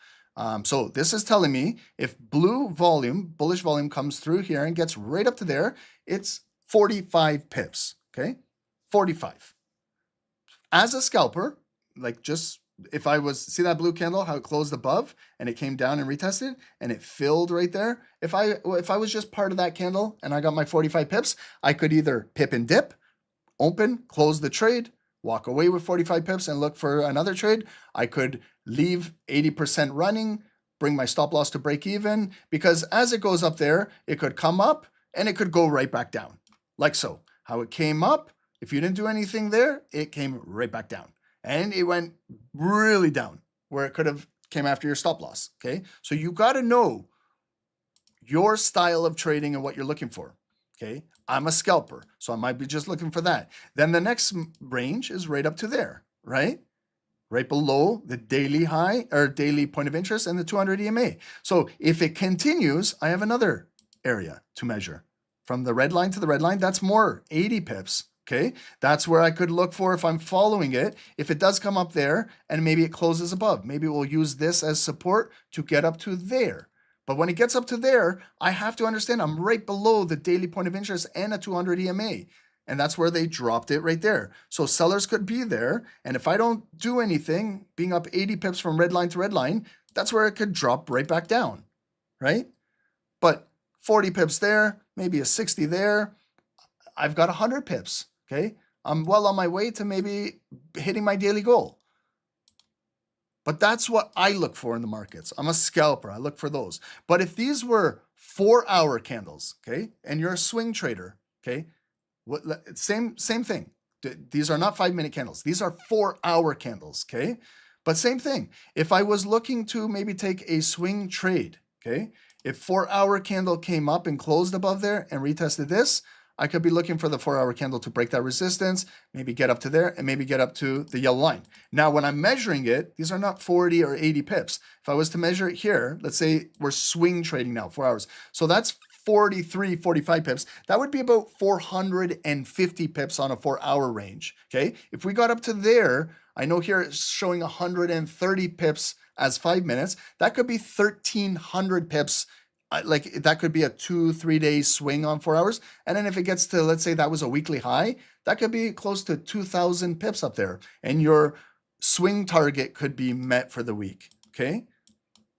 So this is telling me if blue volume, bullish volume comes through here and gets right up to there, it's 45 pips, okay? 45. As a scalper, like just if I was, see that blue candle, how it closed above and it came down and retested and it filled right there. If I was just part of that candle and I got my 45 pips, I could either pip and dip, open, close the trade, walk away with 45 pips and look for another trade. I could leave 80% running, bring my stop loss to break even, because as it goes up there, it could come up and it could go right back down. Like so. How it came up, if you didn't do anything there, it came right back down. And it went really down where it could have came after your stop loss, okay? So you got to know your style of trading and what you're looking for, okay? I'm a scalper, so I might be just looking for that. Then the next range is right up to there, right? Right below the daily high or daily point of interest and the 200 EMA. So if it continues, I have another area to measure. From the red line to the red line, that's more 80 pips. Okay, that's where I could look for if I'm following it. If it does come up there and maybe it closes above, maybe we'll use this as support to get up to there. But when it gets up to there, I have to understand I'm right below the daily point of interest and a 200 EMA. And that's where they dropped it right there. So sellers could be there. And if I don't do anything, being up 80 pips from red line to red line, that's where it could drop right back down, right? But 40 pips there, maybe a 60 there. I've got 100 pips. Okay, I'm well on my way to maybe hitting my daily goal. But that's what I look for in the markets. I'm a scalper. I look for those. But if these were 4-hour candles, okay, and you're a swing trader, okay, same thing. These are not 5-minute candles. These are 4-hour candles, okay? But same thing. If I was looking to maybe take a swing trade, okay, if 4-hour candle came up and closed above there and retested this, I could be looking for the 4-hour candle to break that resistance, maybe get up to there and maybe get up to the yellow line. Now, when I'm measuring it, these are not 40 or 80 pips. If I was to measure it here, let's say we're swing trading now, 4 hours. So that's 43, 45 pips. That would be about 450 pips on a 4-hour range, okay? If we got up to there, I know here it's showing 130 pips as 5 minutes. That could be 1,300 pips. Like that could be a 2-3 day swing on 4 hours. And then if it gets to, let's say that was a weekly high, that could be close to 2,000 pips up there. And your swing target could be met for the week. Okay.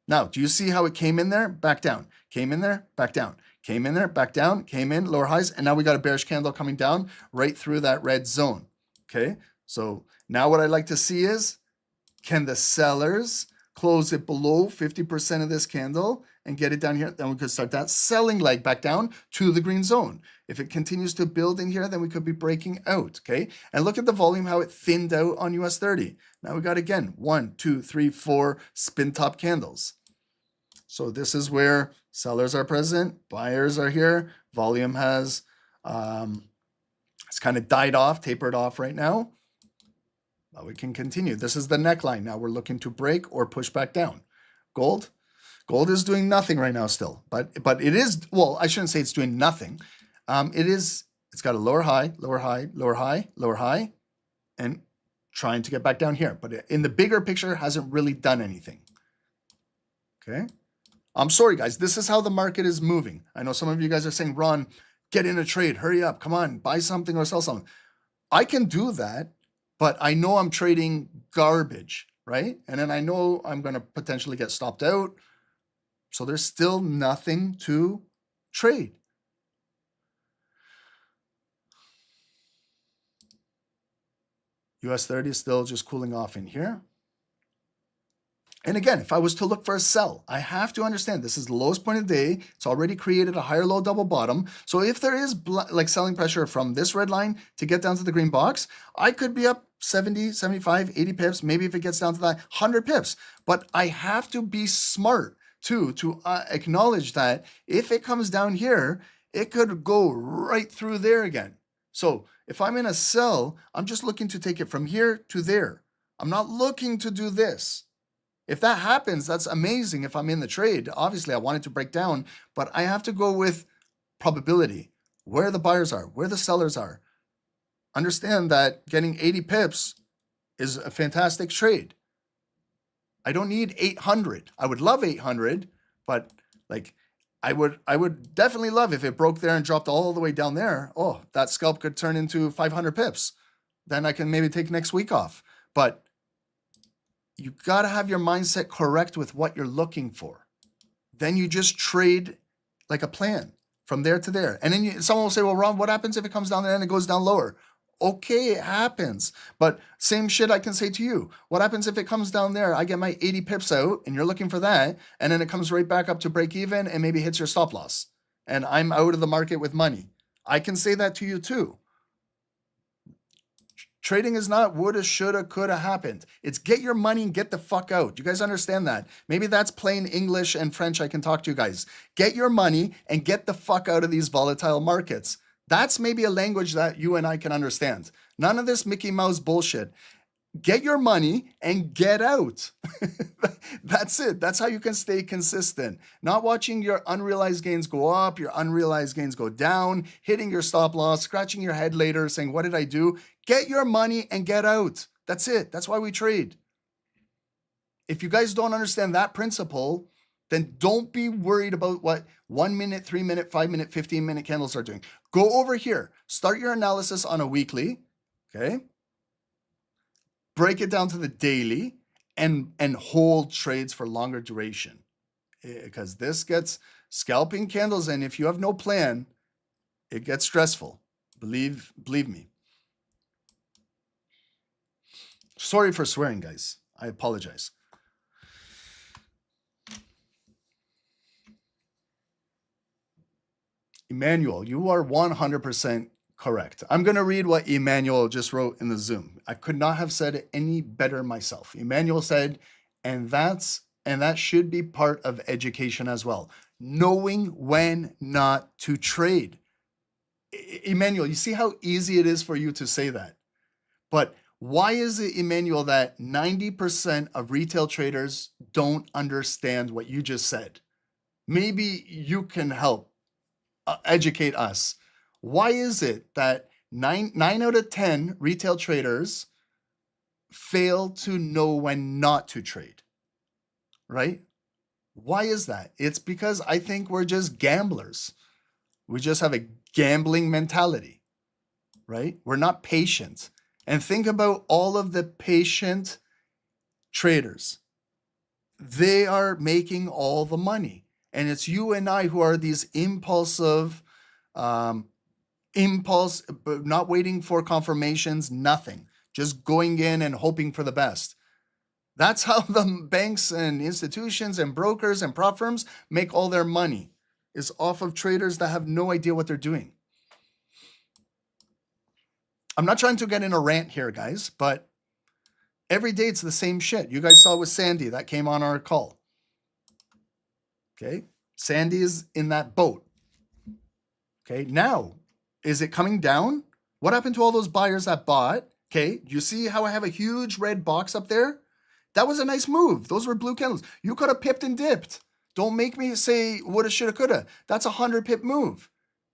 Now, do you see how it came in there? Back down, came in there, back down, came in there, back down, came in, lower highs. And now we got a bearish candle coming down right through that red zone. Okay. So now what I like to see is, can the sellers close it below 50% of this candle and get it down here? Then we could start that selling leg back down to the green zone. If it continues to build in here, then we could be breaking out, okay? And look at the volume, how it thinned out on US 30. Now we got, again, 1, 2, 3, 4 spin top candles. So this is where sellers are present, buyers are here. Volume has, it's kind of died off, tapered off right now. But we can continue. This is the neckline. Now we're looking to break or push back down. Gold is doing nothing right now still, but it is, well, I shouldn't say it's doing nothing. It's got a lower high, lower high, lower high, lower high, and trying to get back down here. But in the bigger picture, hasn't really done anything. Okay. I'm sorry, guys. This is how the market is moving. I know some of you guys are saying, Ron, get in a trade. Hurry up. Come on. Buy something or sell something. I can do that, but I know I'm trading garbage, right? And then I know I'm going to potentially get stopped out. So there's still nothing to trade. US 30 is still just cooling off in here. And again, if I was to look for a sell, I have to understand this is the lowest point of the day. It's already created a higher low double bottom. So if there is like selling pressure from this red line to get down to the green box, I could be up 70, 75, 80 pips. Maybe if it gets down to that 100 pips. But I have to be smart too to acknowledge that if it comes down here, it could go right through there again. So if I'm in a sell, I'm just looking to take it from here to there. I'm not looking to do this. If that happens, that's amazing if I'm in the trade. Obviously, I want it to break down, but I have to go with probability, where the buyers are, where the sellers are. Understand that getting 80 pips is a fantastic trade. I don't need 800. I would love 800, but like I would definitely love if it broke there and dropped all the way down there. Oh, that scalp could turn into 500 pips. Then I can maybe take next week off. But you got to have your mindset correct with what you're looking for. Then you just trade like a plan from there to there. And then someone will say, well, Ron, what happens if it comes down there and it goes down lower? Okay, it happens. But same shit I can say to you. What happens if it comes down there, I get my 80 pips out and you're looking for that, and then it comes right back up to break even and maybe hits your stop loss. And I'm out of the market with money. I can say that to you too. Trading is not woulda, shoulda, coulda happened. It's get your money and get the fuck out. You guys understand that? Maybe that's plain English and French I can talk to you guys. Get your money and get the fuck out of these volatile markets. That's maybe a language that you and I can understand. None of this Mickey Mouse bullshit. Get your money and get out. That's it. That's how you can stay consistent. Not watching your unrealized gains go up, your unrealized gains go down, hitting your stop loss, scratching your head later saying, what did I do? Get your money and get out. That's it. That's why we trade. If you guys don't understand that principle, then don't be worried about what 1 minute, 3 minute, 5 minute, 15 minute candles are doing. Go over here. Start your analysis on a weekly. Okay. Break it down to the daily and hold trades for longer duration, because this gets scalping candles. And if you have no plan, it gets stressful. Believe me. Sorry for swearing, guys. I apologize. Emmanuel, you are 100% correct. I'm going to read what Emmanuel just wrote in the Zoom. I could not have said it any better myself. Emmanuel said, and that should be part of education as well. Knowing when not to trade. Emmanuel, you see how easy it is for you to say that. But why is it, Emmanuel, that 90% of retail traders don't understand what you just said? Maybe you can help educate us. Why is it that 9 out of 10 retail traders fail to know when not to trade, right? Why is that? It's because I think we're just gamblers. We just have a gambling mentality, right? We're not patient. And think about all of the patient traders. They are making all the money. And it's you and I who are these impulsive, not waiting for confirmations, nothing. Just going in and hoping for the best. That's how the banks and institutions and brokers and prop firms make all their money, is off of traders that have no idea what they're doing. I'm not trying to get in a rant here, guys, but every day it's the same shit. You guys saw with Sandy that came on our call. Okay, Sandy is in that boat. Okay, now, is it coming down? What happened to all those buyers that bought? Okay, you see how I have a huge red box up there? That was a nice move. Those were blue candles. You could have pipped and dipped. Don't make me say woulda, shoulda, coulda. That's a 100 pip move.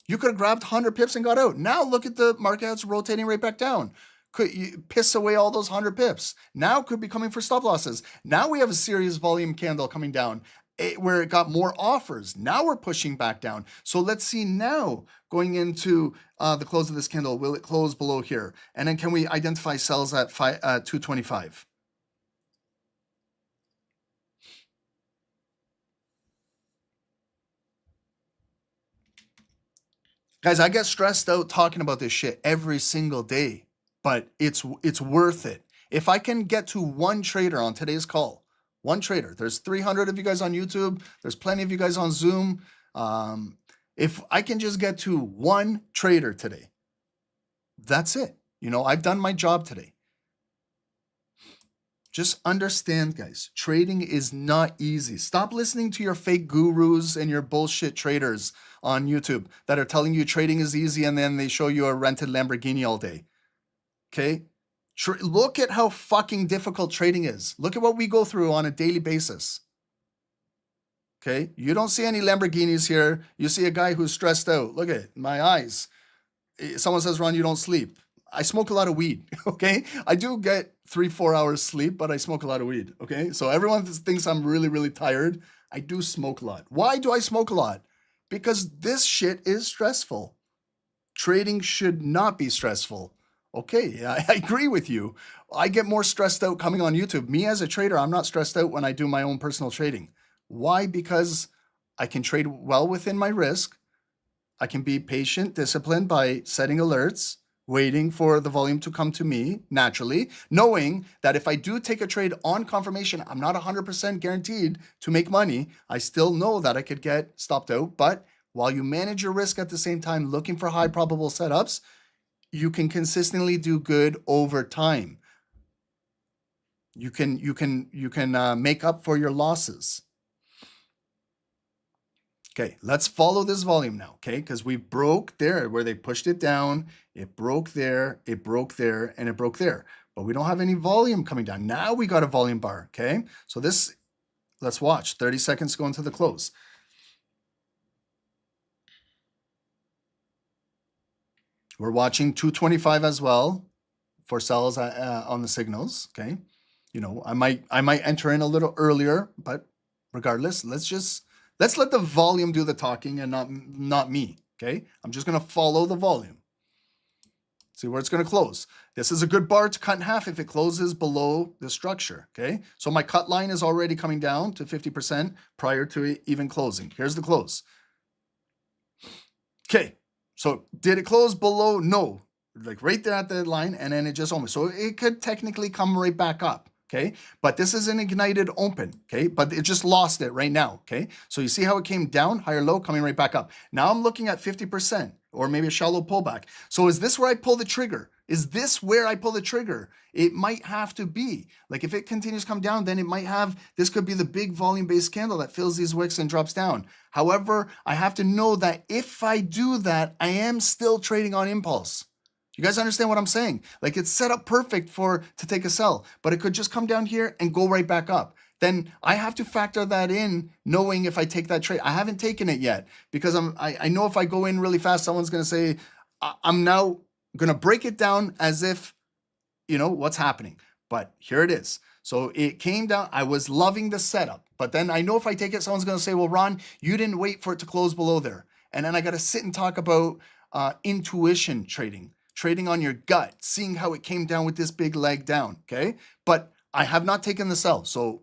You could have grabbed 100 pips and got out. Now look at the market, it's rotating right back down. could you piss away all those 100 pips. Now could be coming for stop losses. Now we have a serious volume candle coming down where it got more offers. Now we're pushing back down. So let's see now going into the close of this candle. Will it close below here? And then can we identify sells at 225? Guys, I get stressed out talking about this shit every single day, but it's worth it. If I can get to one trader on today's call, one trader, there's 300 of you guys on YouTube, there's plenty of you guys on Zoom. If I can just get to one trader today, that's it. You know, I've done my job today. Just understand, guys, trading is not easy. Stop listening to your fake gurus and your bullshit traders on YouTube that are telling you trading is easy and then they show you a rented Lamborghini all day. Okay? Look at how fucking difficult trading is. Look at what we go through on a daily basis. Okay? You don't see any Lamborghinis here. You see a guy who's stressed out. Look at my eyes. Someone says, Ron, you don't sleep. I smoke a lot of weed, okay? I do get 3-4 hours sleep, but I smoke a lot of weed, okay? So everyone thinks I'm really, really tired. I do smoke a lot. Why do I smoke a lot? Because this shit is stressful. Trading should not be stressful. Okay, I agree with you. I get more stressed out coming on YouTube. Me as a trader, I'm not stressed out when I do my own personal trading. Why? Because I can trade well within my risk. I can be patient, disciplined by setting alerts, waiting for the volume to come to me naturally, knowing that if I do take a trade on confirmation, I'm not 100% guaranteed to make money. I still know that I could get stopped out. But while you manage your risk at the same time, looking for high probable setups, you can consistently do good over time. You can make up for your losses. Okay, let's follow this volume now, okay? Because we broke there where they pushed it down. It broke there, and it broke there. But we don't have any volume coming down. Now we got a volume bar, okay? So this, let's watch. 30 seconds going to the close. We're watching 225 as well for sells on the signals, okay? You know, I might enter in a little earlier, but regardless, let's let the volume do the talking and not me, okay? I'm just going to follow the volume. See where it's going to close. This is a good bar to cut in half if it closes below the structure, okay? So my cut line is already coming down to 50% prior to it even closing. Here's the close. Okay, so did it close below? No, like right there at the line, and then it just almost. So it could technically come right back up. Okay, but this is an ignited open, okay, but it just lost it right now, okay? So you see how it came down, higher low, coming right back up. Now I'm looking at 50% or maybe a shallow pullback. So is this where I pull the trigger? Is this where I pull the trigger? It might have to be. Like if it continues to come down, then it might have, this could be the big volume-based candle that fills these wicks and drops down. However, I have to know that if I do that, I am still trading on impulse. You guys understand what I'm saying? Like it's set up perfect to take a sell, but it could just come down here and go right back up. Then I have to factor that in, knowing if I take that trade. I haven't taken it yet because I know if I go in really fast, someone's going to say, I'm now going to break it down as if, you know, what's happening. But here it is. So it came down. I was loving the setup, but then I know if I take it, someone's going to say, well, Ron, you didn't wait for it to close below there. And then I got to sit and talk about intuition trading. Trading on your gut, seeing how it came down with this big leg down, okay? But I have not taken the sell, so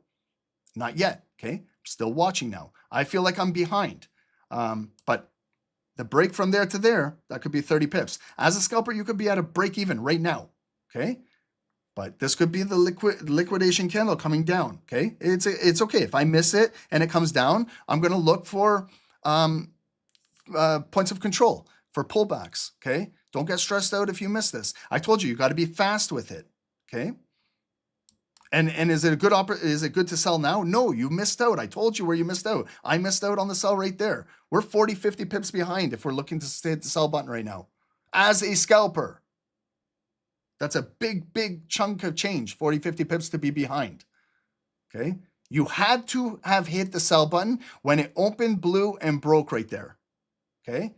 not yet, okay? Still watching now. I feel like I'm behind, but the break from there to there, that could be 30 pips. As a scalper, you could be at a break even right now, okay? But this could be the liquidation candle coming down, okay? It's okay. If I miss it and it comes down, I'm gonna look for points of control for pullbacks, okay? Don't get stressed out if you miss this. I told you, you got to be fast with it, okay? And is it good to sell now? No, you missed out. I told you where you missed out. I missed out on the sell right there. We're 40, 50 pips behind if we're looking to stay at the sell button right now. As a scalper, that's a big chunk of change, 40, 50 pips to be behind, okay? You had to have hit the sell button when it opened blue and broke right there, okay?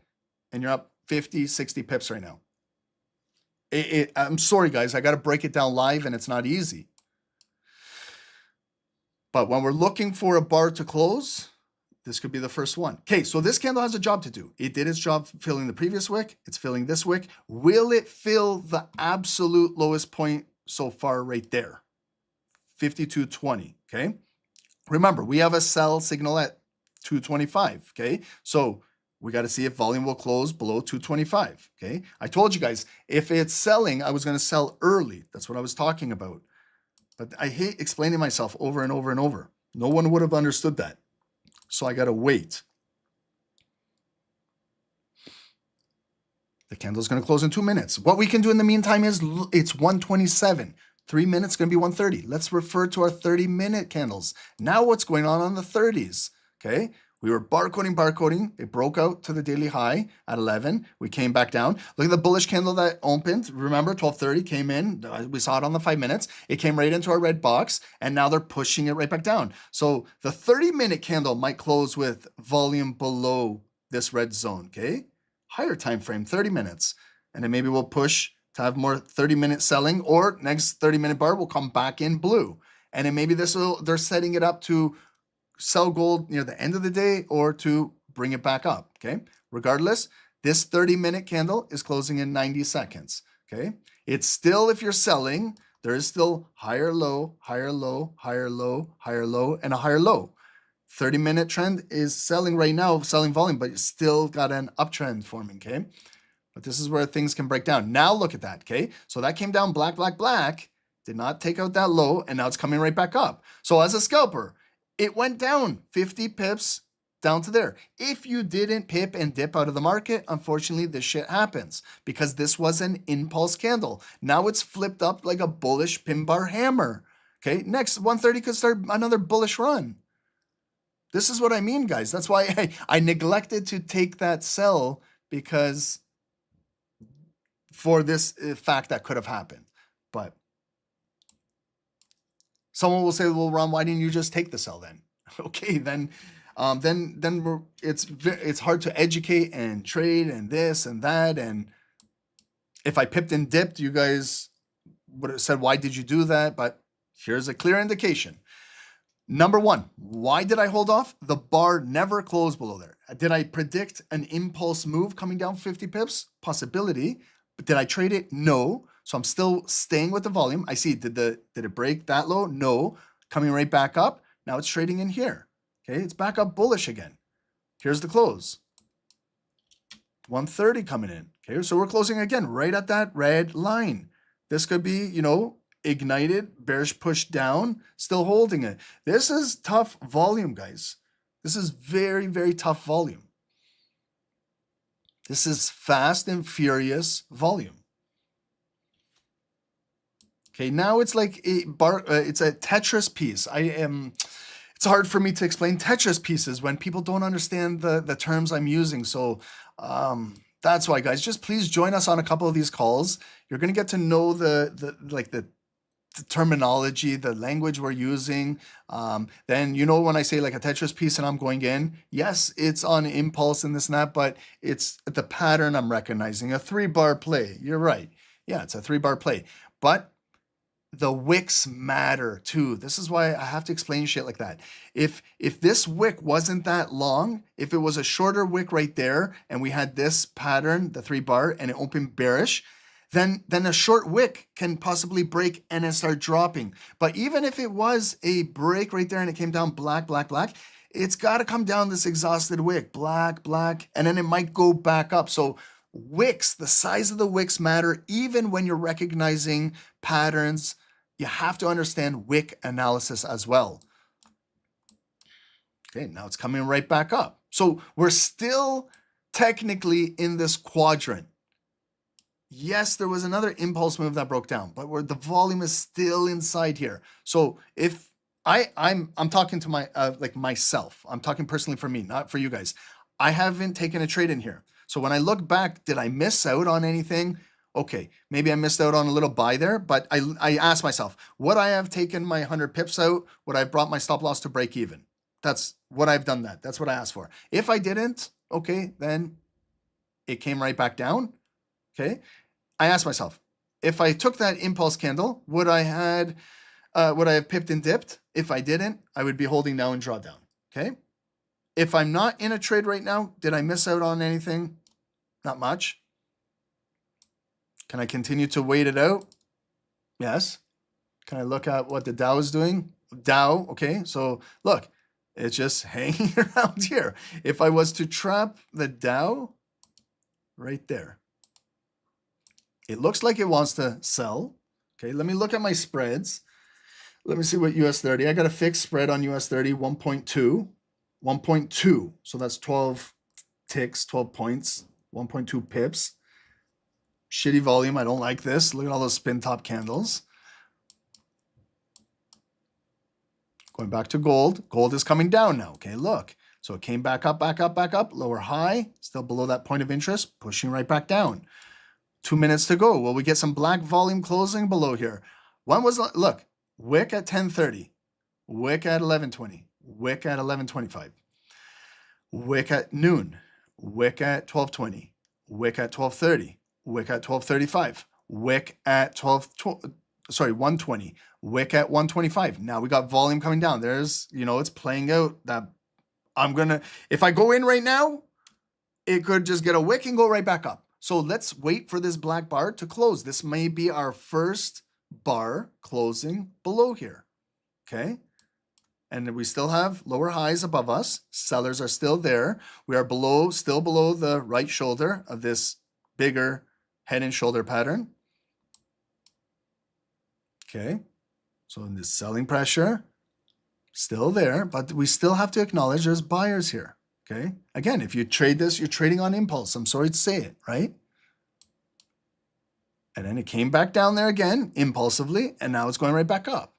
And you're up 50, 60 pips right now. I'm sorry, guys. I got to break it down live, and it's not easy. But when we're looking for a bar to close, this could be the first one. Okay, so this candle has a job to do. It did its job filling the previous wick. It's filling this wick. Will it fill the absolute lowest point so far right there? 52.20, okay? Remember, we have a sell signal at 225, okay? So we got to see if volume will close below 225, okay? I told you guys, if it's selling, I was going to sell early. That's what I was talking about. But I hate explaining myself over and over and over. No one would have understood that. So I got to wait. The candle's going to close in 2 minutes. What we can do in the meantime is it's 127. 3 minutes going to be 130. Let's refer to our 30-minute candles. Now what's going on the 30s? Okay, we were barcoding. It broke out to the daily high at 11. We came back down. Look at the bullish candle that opened. Remember, 12:30 came in. We saw it on the 5 minutes. It came right into our red box, and now they're pushing it right back down. So the 30-minute candle might close with volume below this red zone, okay? Higher time frame, 30 minutes. And then maybe we'll push to have more 30-minute selling, or next 30-minute bar will come back in blue. And then maybe they're setting it up to sell gold near the end of the day or to bring it back up, okay? Regardless, this 30-minute candle is closing in 90 seconds, okay? It's still, if you're selling, there is still higher low, higher low, higher low, higher low, and a higher low. 30-minute trend is selling right now, selling volume, but it's still got an uptrend forming, okay? But this is where things can break down. Now look at that, okay? So that came down black, did not take out that low, and now it's coming right back up. So as a scalper, it went down 50 pips down to there. If you didn't pip and dip out of the market, unfortunately, this shit happens because this was an impulse candle. Now it's flipped up like a bullish pin bar hammer, okay? Next, 130 could start another bullish run. This is what I mean, guys. That's why I neglected to take that sell, because for this fact that could have happened. But someone will say, well, Ron, why didn't you just take the sell then? Okay, then it's hard to educate and trade and this and that. And if I pipped and dipped, you guys would have said, why did you do that? But here's a clear indication. Number one, why did I hold off? The bar never closed below there. Did I predict an impulse move coming down 50 pips? Possibility. But did I trade it? No. So I'm still staying with the volume. I see, did it break that low? No. Coming right back up. Now it's trading in here. Okay, it's back up bullish again. Here's the close. 130 coming in. Okay, so we're closing again right at that red line. This could be, ignited, bearish push down, still holding it. This is tough volume, guys. This is very, very tough volume. This is fast and furious volume. Okay, now it's like it's a Tetris piece. It's hard for me to explain Tetris pieces when people don't understand the terms I'm using. So that's why, guys, just please join us on a couple of these calls. You're gonna get to know the terminology, the language we're using. Then, when I say like a Tetris piece and I'm going in, yes, it's on impulse and this and that, but it's the pattern I'm recognizing. A 3-bar play. You're right. Yeah, it's a 3-bar play. But the wicks matter too. This is why I have to explain shit like that. If this wick wasn't that long, if it was a shorter wick right there and we had this pattern, the 3-bar, and it opened bearish, then a short wick can possibly break and then start dropping. But even if it was a break right there and it came down black, it's got to come down this exhausted wick, black, and then it might go back up. So wicks, the size of the wicks matter. Even when you're recognizing patterns, you have to understand wick analysis as well. Okay, now it's coming right back up. So we're still technically in this quadrant. Yes, there was another impulse move that broke down, but where the volume is still inside here. So if I'm talking to myself, I'm talking personally for me, not for you guys. I haven't taken a trade in here. So when I look back, did I miss out on anything? Okay, maybe I missed out on a little buy there, but I asked myself, would I have taken my 100 pips out? Would I have brought my stop loss to break even? That's what I've done that. That's what I asked for. If I didn't, okay, then it came right back down. Okay, I asked myself, if I took that impulse candle, would I have pipped and dipped? If I didn't, I would be holding now and drawdown. Okay. If I'm not in a trade right now, did I miss out on anything? Not much. Can I continue to wait it out? Yes. Can I look at what the Dow is doing? Dow, okay. So look, it's just hanging around here. If I was to trap the Dow right there, it looks like it wants to sell. Okay, let me look at my spreads. Let me see what US 30. I got a fixed spread on US 30, 1.2. 1.2. So that's 12 ticks, 12 points, 1.2 pips. Shitty volume. I don't like this. Look at all those spin top candles. Going back to gold. Gold is coming down now. Okay, look. So it came back up, back up, back up. Lower high. Still below that point of interest. Pushing right back down. 2 minutes to go. Will we get some black volume closing below here? When was, look, wick at 10:30. Wick at 11:20. Wick at 11:25. Wick at noon. Wick at 12:20. Wick at 12:30. Wick at 12:35. Wick at 1:20. Wick at 1:25. Now we got volume coming down. There's, it's playing out that if I go in right now, it could just get a wick and go right back up. So let's wait for this black bar to close. This may be our first bar closing below here. Okay. And we still have lower highs above us. Sellers are still there. We are still below the right shoulder of this bigger head and shoulder pattern. Okay. So in this selling pressure, still there, but we still have to acknowledge there's buyers here. Okay. Again, if you trade this, you're trading on impulse. I'm sorry to say it, right? And then it came back down there again, impulsively, and now it's going right back up.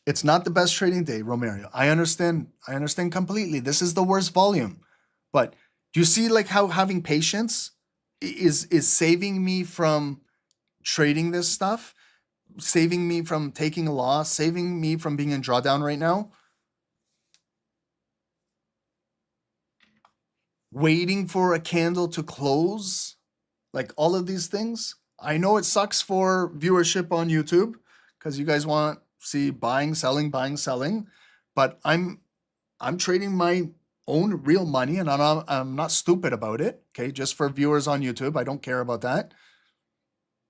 It's not the best trading day, Romario. I understand completely. This is the worst volume. But do you see like how having patience is saving me from trading this stuff? Saving me from taking a loss, saving me from being in drawdown right now? Waiting for a candle to close, like all of these things. I know it sucks for viewership on YouTube because you guys want to see buying, selling, but I'm trading my own real money, and I'm not stupid about it. Okay, just for viewers on YouTube, I don't care about that.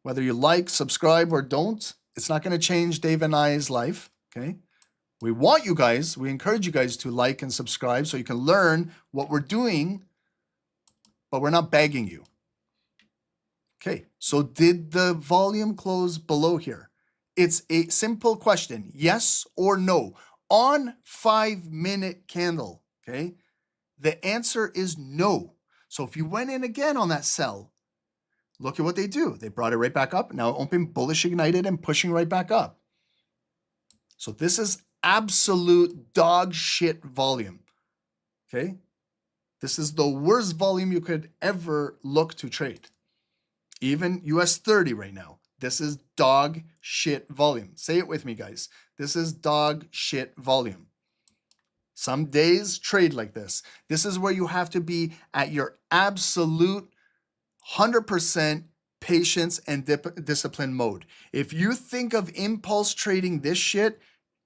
Whether you like, subscribe, or don't, it's not going to change Dave and I's life. Okay. We encourage you guys to like and subscribe so you can learn what we're doing, but we're not begging you. Okay, so did the volume close below here? It's a simple question, yes or no. On 5-minute candle, okay, the answer is no. So if you went in again on that sell, look at what they do. They brought it right back up. Now open bullish ignited and pushing right back up. So this is absolute dog shit volume. Okay. This is the worst volume you could ever look to trade. Even US 30 right now. This is dog shit volume. Say it with me, guys. This is dog shit volume. Some days trade like this. This is where you have to be at your absolute 100% patience and discipline mode. If you think of impulse trading this shit,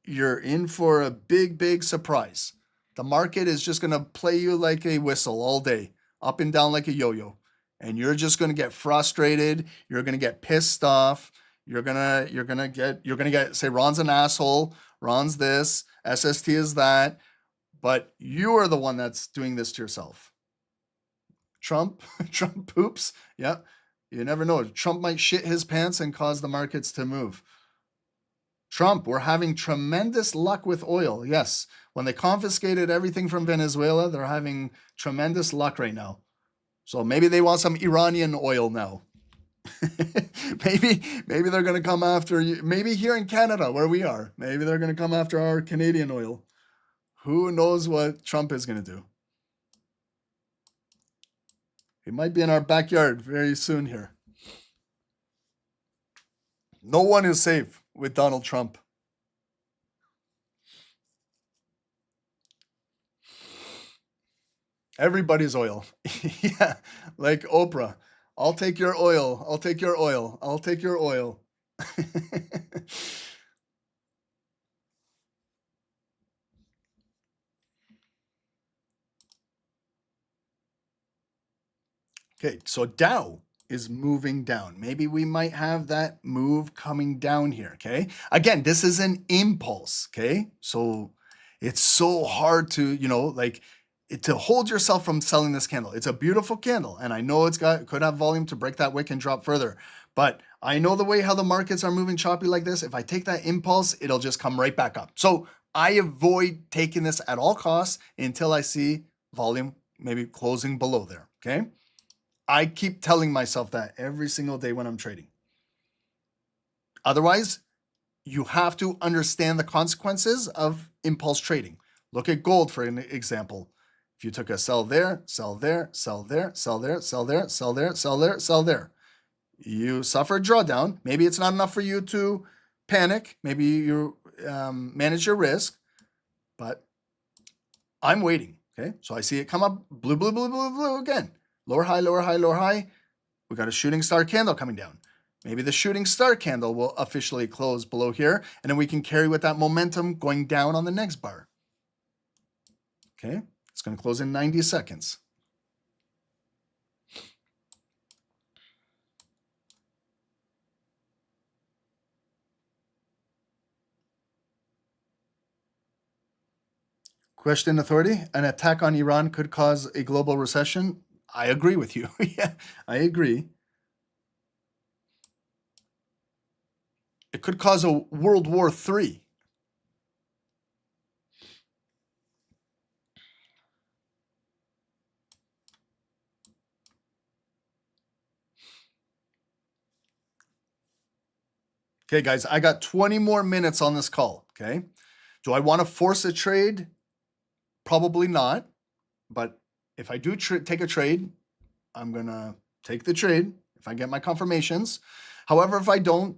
you're in for a big, big surprise. The market is just going to play you like a whistle all day, up and down like a yo-yo. And you're just going to get frustrated. You're going to get pissed off. You're going to get, say, Ron's an asshole. Ron's this, SST is that. But you are the one that's doing this to yourself. Trump poops. Yeah. You never know. Trump might shit his pants and cause the markets to move. Trump, we're having tremendous luck with oil. Yes. When they confiscated everything from Venezuela, they're having tremendous luck right now. So maybe they want some Iranian oil now. maybe they're going to come after you. Maybe here in Canada where we are, maybe they're going to come after our Canadian oil. Who knows what Trump is going to do? He might be in our backyard very soon here. No one is safe with Donald Trump. Everybody's oil. Yeah, like Oprah. I'll take your oil. I'll take your oil. I'll take your oil. Okay, so Dow is moving down. Maybe we might have that move coming down here, okay? Again, this is an impulse, okay? So it's so hard to, to hold yourself from selling this candle. It's a beautiful candle, and I know could have volume to break that wick and drop further. But I know the way how the markets are moving choppy like this. If I take that impulse, it'll just come right back up. So I avoid taking this at all costs until I see volume maybe closing below there, okay? I keep telling myself that every single day when I'm trading. Otherwise, you have to understand the consequences of impulse trading. Look at gold for an example. If you took a sell there, sell there, sell there, sell there, sell there, sell there, sell there, sell there, you suffer a drawdown. Maybe it's not enough for you to panic. Maybe you manage your risk, but I'm waiting. Okay, so I see it come up, blue, blue, blue, blue, blue again. Lower high, lower high, lower high. We got a shooting star candle coming down. Maybe the shooting star candle will officially close below here, and then we can carry with that momentum going down on the next bar. Okay, it's going to close in 90 seconds. Question authority, an attack on Iran could cause a global recession. I agree with you. Yeah, I agree. It could cause a World War III. Okay, guys, I got 20 more minutes on this call, okay? Do I want to force a trade? Probably not. But if I do take a trade, I'm going to take the trade if I get my confirmations. However, if I don't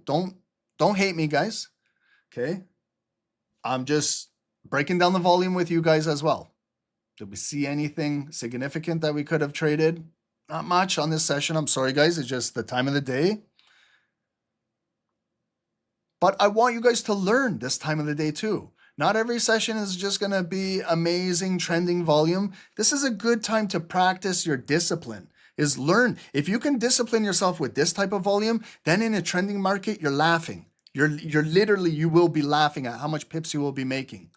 hate me, guys, okay? I'm just breaking down the volume with you guys as well. Did we see anything significant that we could have traded? Not much on this session. I'm sorry, guys. It's just the time of the day. But I want you guys to learn this time of the day too. Not every session is just going to be amazing trending volume. This is a good time to practice your discipline. Is learn. If you can discipline yourself with this type of volume, then in a trending market, you're laughing. You're literally, you will be laughing at how much pips you will be making.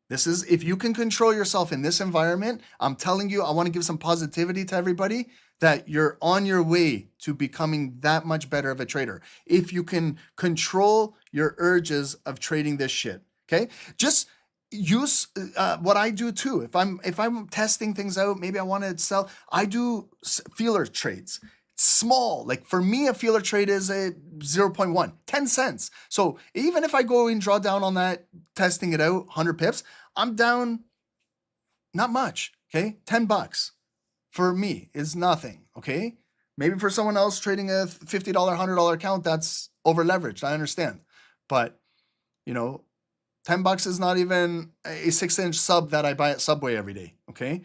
This is, if you can control yourself in this environment, I'm telling you, I want to give some positivity to everybody that you're on your way to becoming that much better of a trader. If you can control your urges of trading this shit, okay? Just use what I do too. If I'm testing things out, maybe I want to sell, I do feeler trades. Small, like for me, a feeler trade is a 0.1, 10 cents. So even if I go and draw down on that, testing it out, 100 pips, I'm down not much, okay? $10 for me is nothing, okay? Maybe for someone else trading a $50, $100 account, that's over leveraged, I understand. But, you know, $10 is not even a 6-inch sub that I buy at Subway every day, okay?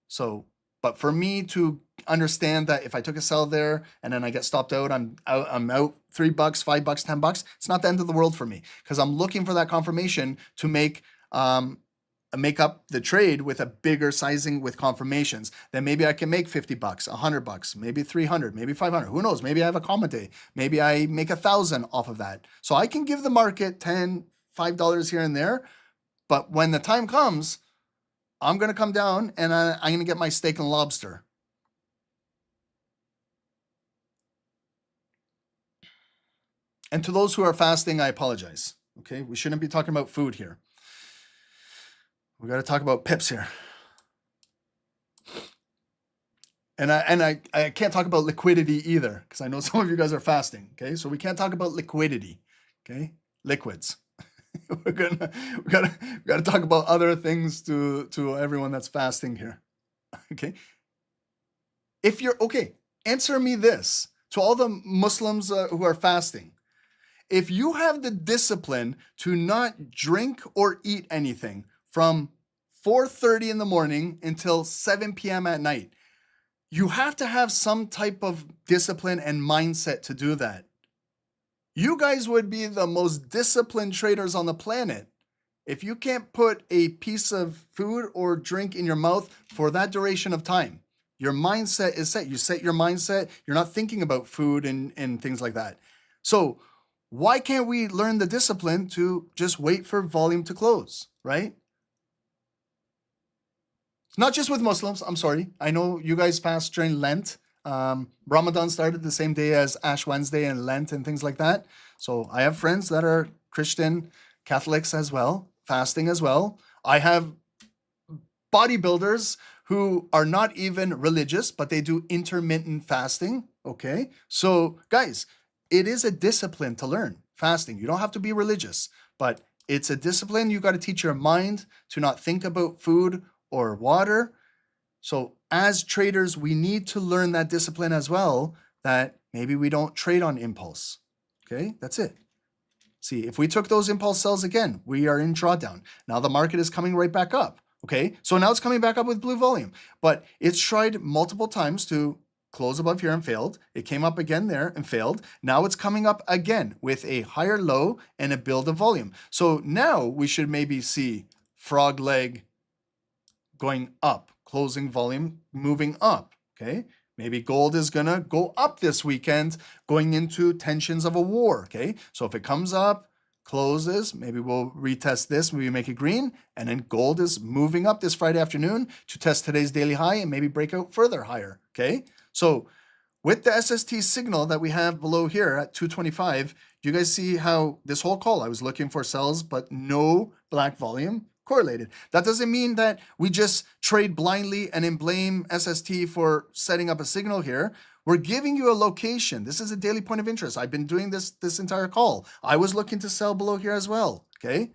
So, but for me to understand that if I took a sell there and then I get stopped out, I'm out $3, $5, $10. It's not the end of the world for me because I'm looking for that confirmation to make up the trade with a bigger sizing with confirmations. Then maybe I can make $50, $100, maybe 300, maybe 500. Who knows? Maybe I have a comment day. Maybe I make 1,000 off of that. So I can give the market $10, $5 here and there. But when the time comes, I'm going to come down and I'm going to get my steak and lobster. And to those who are fasting, I apologize. Okay, we shouldn't be talking about food here. We got to talk about pips here. And I can't talk about liquidity either because I know some of you guys are fasting. Okay, so we can't talk about liquidity. Okay, liquids. we gotta talk about other things to everyone that's fasting here. Okay, if you're okay, answer me this to all the Muslims who are fasting. If you have the discipline to not drink or eat anything from 4:30 in the morning until 7 p.m. at night, You have to have some type of discipline and mindset to do that. You guys would be the most disciplined traders on the planet if you can't put a piece of food or drink in your mouth for that duration of time. Your mindset is set. You set your mindset. You're not thinking about food and things like that. So why can't we learn the discipline to just wait for volume to close, right? Not just with Muslims. I'm sorry. I know you guys fast during Lent. Ramadan started the same day as Ash Wednesday and Lent and things like that. So I have friends that are Christian, Catholics as well, fasting as well. I have bodybuilders who are not even religious, but they do intermittent fasting. Okay. So guys, it is a discipline to learn fasting. You don't have to be religious, but it's a discipline. You got to teach your mind to not think about food or water. So as traders, we need to learn that discipline as well, that maybe we don't trade on impulse. Okay, that's it. See, if we took those impulse sells again, we are in drawdown. Now the market is coming right back up. Okay, so now it's coming back up with blue volume, but it's tried multiple times to close above here and failed. It came up again there and failed. Now it's coming up again with a higher low and a build of volume. So now we should maybe see frog leg going up, closing volume, moving up, okay? Maybe gold is gonna go up this weekend, going into tensions of a war, okay? So if it comes up, closes, maybe we'll retest this, maybe make it green, and then gold is moving up this Friday afternoon to test today's daily high and maybe break out further higher, okay? So with the SST signal that we have below here at 225, do you guys see how this whole call, I was looking for sells, but no black volume? Correlated. That doesn't mean that we just trade blindly and then blame SST for setting up a signal here. We're giving you a location. This is a daily point of interest. I've been doing this entire call. I was looking to sell below here as well, okay?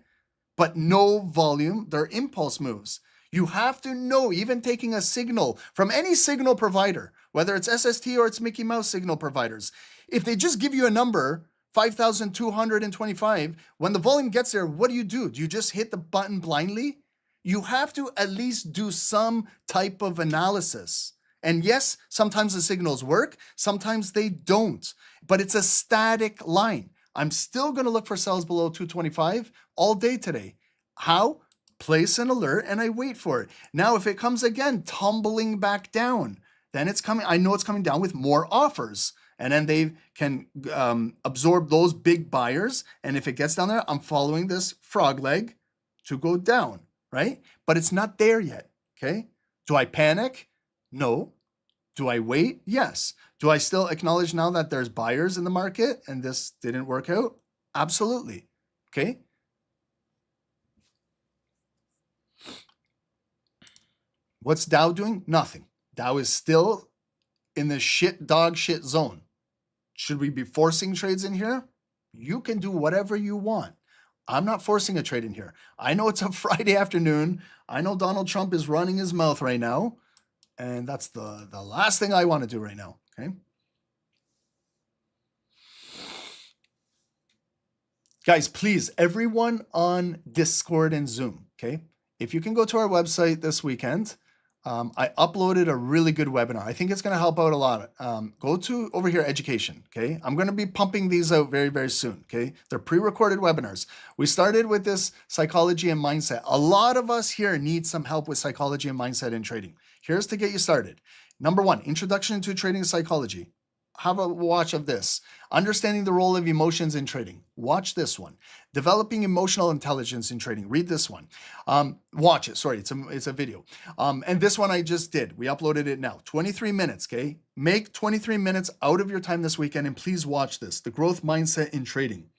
But no volume, they're impulse moves. You have to know, even taking a signal from any signal provider, whether it's SST or it's Mickey Mouse signal providers, if they just give you a number, 5,225. When the volume gets there, what do? Do you just hit the button blindly? You have to at least do some type of analysis. And yes, sometimes the signals work, sometimes they don't, but it's a static line. I'm still going to look for sells below 225 all day today. How? Place an alert and I wait for it. Now, if it comes again, tumbling back down, then it's coming. I know it's coming down with more offers. And then they can absorb those big buyers. And if it gets down there, I'm following this frog leg to go down, right? But it's not there yet, okay? Do I panic? No. Do I wait? Yes. Do I still acknowledge now that there's buyers in the market and this didn't work out? Absolutely, okay? What's Dow doing? Nothing. Dow is still in the dog shit zone. Should we be forcing trades in here? You can do whatever you want. I'm not forcing a trade in here. I know it's a Friday afternoon. I know Donald Trump is running his mouth right now. And that's the last thing I want to do right now, okay? Guys, please, everyone on Discord and Zoom, okay? If you can go to our website this weekend, I uploaded a really good webinar. I think it's going to help out a lot. Go to over here, education. Okay. I'm going to be pumping these out very, very soon. Okay. They're pre-recorded webinars. We started with this psychology and mindset. A lot of us here need some help with psychology and mindset in trading. Here's to get you started. Number one, introduction to trading psychology. Have a watch of this. Understanding the role of emotions in trading. Watch this one. Developing emotional intelligence in trading. Read this one. Watch it. Sorry, it's a video. And this one I just did. We uploaded it now. 23 minutes, okay? Make 23 minutes out of your time this weekend and please watch this. The growth mindset in trading.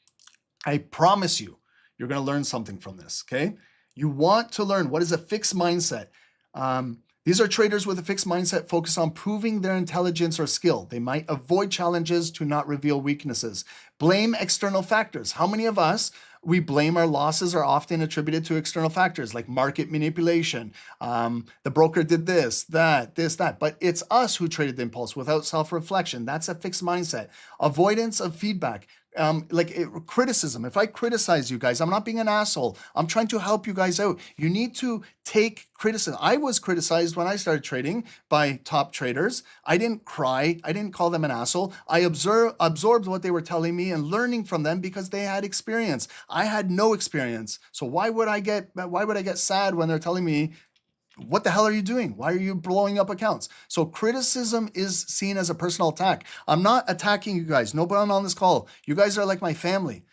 I promise you, you're going to learn something from this, okay? You want to learn what is a fixed mindset. These are traders with a fixed mindset focused on proving their intelligence or skill. They might avoid challenges to not reveal weaknesses. Blame external factors. How many of us, we blame our losses are often attributed to external factors like market manipulation. The broker did this, that. But it's us who traded the impulse without self-reflection. That's a fixed mindset. Avoidance of feedback. criticism. If I criticize you guys, I'm not being an asshole. I'm trying to help you guys out. You need to take criticism. I was criticized when I started trading by top traders. I didn't cry. I didn't call them an asshole. I absorbed what they were telling me and learning from them because they had experience. I had no experience. So why would I get sad when they're telling me, what the hell are you doing? Why are you blowing up accounts? So criticism is seen as a personal attack. I'm not attacking you guys. Nobody on this call. You guys are like my family.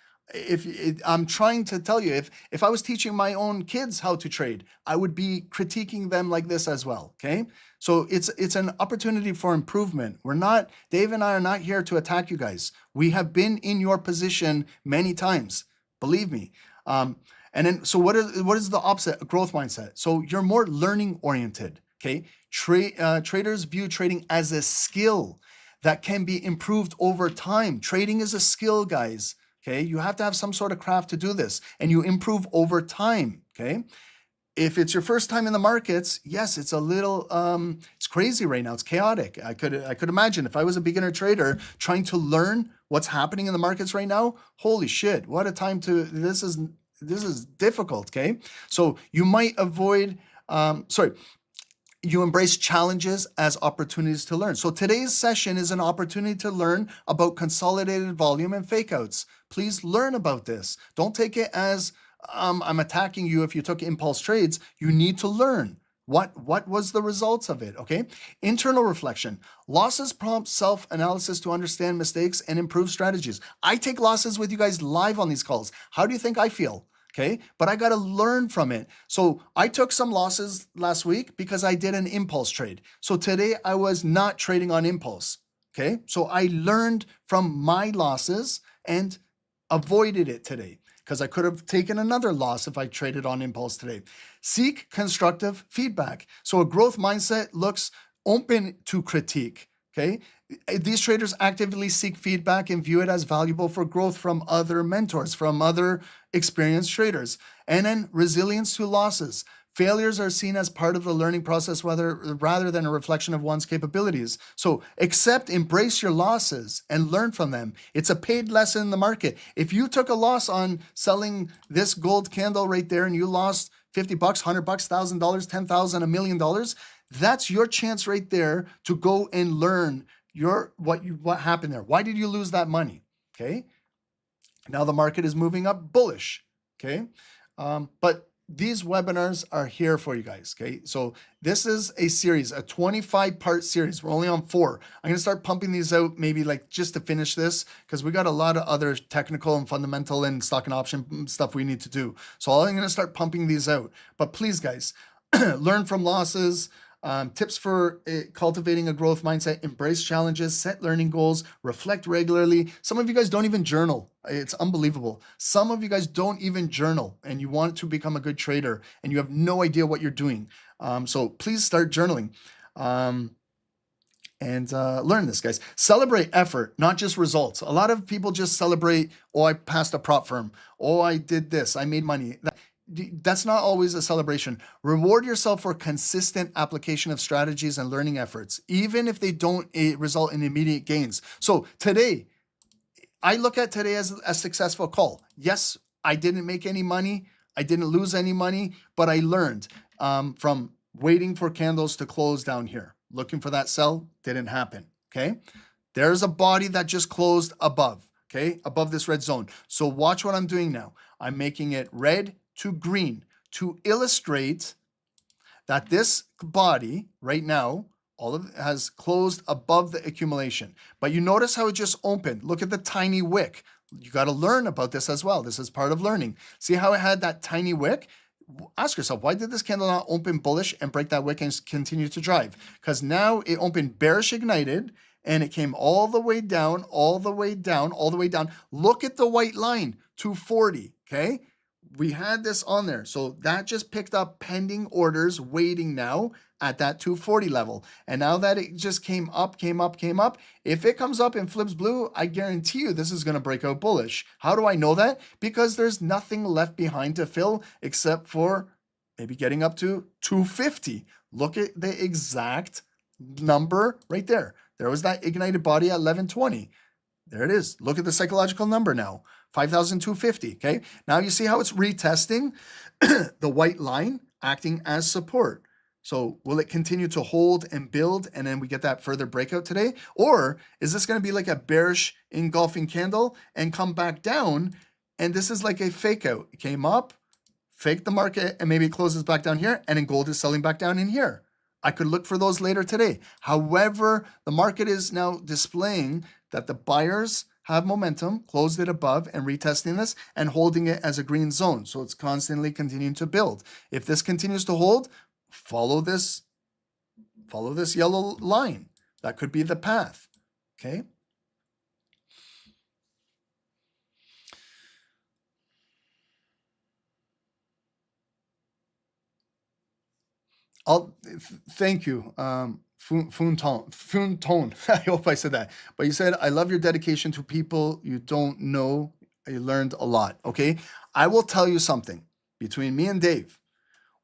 I'm trying to tell you, if I was teaching my own kids how to trade, I would be critiquing them like this as well. Okay. So it's an opportunity for improvement. Dave and I are not here to attack you guys. We have been in your position many times. Believe me. And then, so what is the opposite? A growth mindset. So you're more learning oriented. Okay. Traders view trading as a skill that can be improved over time. Trading is a skill, guys. Okay. You have to have some sort of craft to do this, and you improve over time. Okay. If it's your first time in the markets, yes, it's a little, it's crazy right now. It's chaotic. I could imagine if I was a beginner trader trying to learn what's happening in the markets right now. Holy shit. What a time this is difficult, okay? So you might you embrace challenges as opportunities to learn. So today's session is an opportunity to learn about consolidated volume and fakeouts. Please learn about this. Don't take it as I'm attacking you if you took impulse trades. You need to learn. What was the results of it, okay? Internal reflection. Losses prompt self-analysis to understand mistakes and improve strategies. I take losses with you guys live on these calls. How do you think I feel? Okay, but I got to learn from it. So I took some losses last week because I did an impulse trade. So today I was not trading on impulse. Okay, so I learned from my losses and avoided it today because I could have taken another loss if I traded on impulse today. Seek constructive feedback. So a growth mindset looks open to critique. Okay, these traders actively seek feedback and view it as valuable for growth from other mentors, from other experienced traders. And then resilience to losses. Failures are seen as part of the learning process rather than a reflection of one's capabilities. So embrace your losses and learn from them. It's a paid lesson in the market. If you took a loss on selling this gold candle right there and you lost $50, $100, $1,000, $10,000, $1 million, that's your chance right there to go and learn what happened there. Why did you lose that money? Okay. Now the market is moving up bullish. Okay. But these webinars are here for you guys. Okay. So this is a series, a 25-part series. We're only on 4. I'm going to start pumping these out maybe like just to finish this because we got a lot of other technical and fundamental and stock and option stuff we need to do. So I'm going to start pumping these out. But please, guys, learn from losses. Tips for cultivating a growth mindset: embrace challenges, set learning goals, reflect regularly. Some of you guys don't even journal. It's unbelievable. Some of you guys don't even journal and you want to become a good trader and you have no idea what you're doing. So please start journaling and learn this, guys. Celebrate effort, not just results. A lot of people just celebrate, oh, I passed a prop firm. Oh, I did this. I made money. That's not always a celebration. Reward yourself for consistent application of strategies and learning efforts, even if they don't result in immediate gains. So today, I look at today as a successful call. Yes, I didn't make any money. I didn't lose any money, but I learned from waiting for candles to close down here. Looking for that sell, didn't happen, okay? There's a body that just closed above, okay? Above this red zone. So watch what I'm doing now. I'm making it red to green to illustrate that this body right now, all of it has closed above the accumulation. But you notice how it just opened. Look at the tiny wick. You got to learn about this as well. This is part of learning. See how it had that tiny wick? Ask yourself, why did this candle not open bullish and break that wick and continue to drive? Because now it opened bearish ignited and it came all the way down, all the way down, all the way down. Look at the white line, 240, okay? We had this on there. So that just picked up pending orders waiting now at that 240 level. And now that it just came up, if it comes up and flips blue, I guarantee you this is going to break out bullish. How do I know that? Because there's nothing left behind to fill except for maybe getting up to 250. Look at the exact number right there. There was that ignited body at 1120. There it is. Look at the psychological number now, 5,250. Okay. Now you see how it's retesting the white line acting as support. So will it continue to hold and build and then we get that further breakout today? Or is this going to be like a bearish engulfing candle and come back down? And this is like a fake out. It came up, faked the market, and maybe it closes back down here, and then gold is selling back down in here. I could look for those later today. However, the market is now displaying that the buyers have momentum, closed it above and retesting this and holding it as a green zone. So it's constantly continuing to build. If this continues to hold, follow this yellow line. That could be the path. Okay. Thank you, Tone. I hope I said that. But you said, I love your dedication to people you don't know. You learned a lot. Okay. I will tell you something between me and Dave.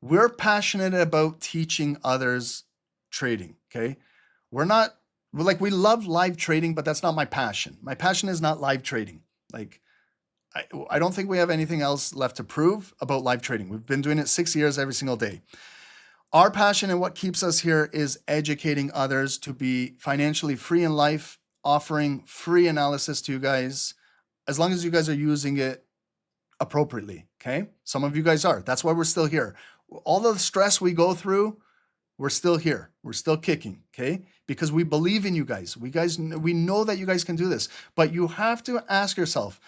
We're passionate about teaching others trading. Okay. We're we love live trading, but that's not my passion. My passion is not live trading. Like, I don't think we have anything else left to prove about live trading. We've been doing it 6 years every single day. Our passion and what keeps us here is educating others to be financially free in life, offering free analysis to you guys, as long as you guys are using it appropriately, okay? Some of you guys are. That's why we're still here. All the stress we go through, we're still here. We're still kicking, okay? Because we believe in you guys. We know that you guys can do this. But you have to ask yourself,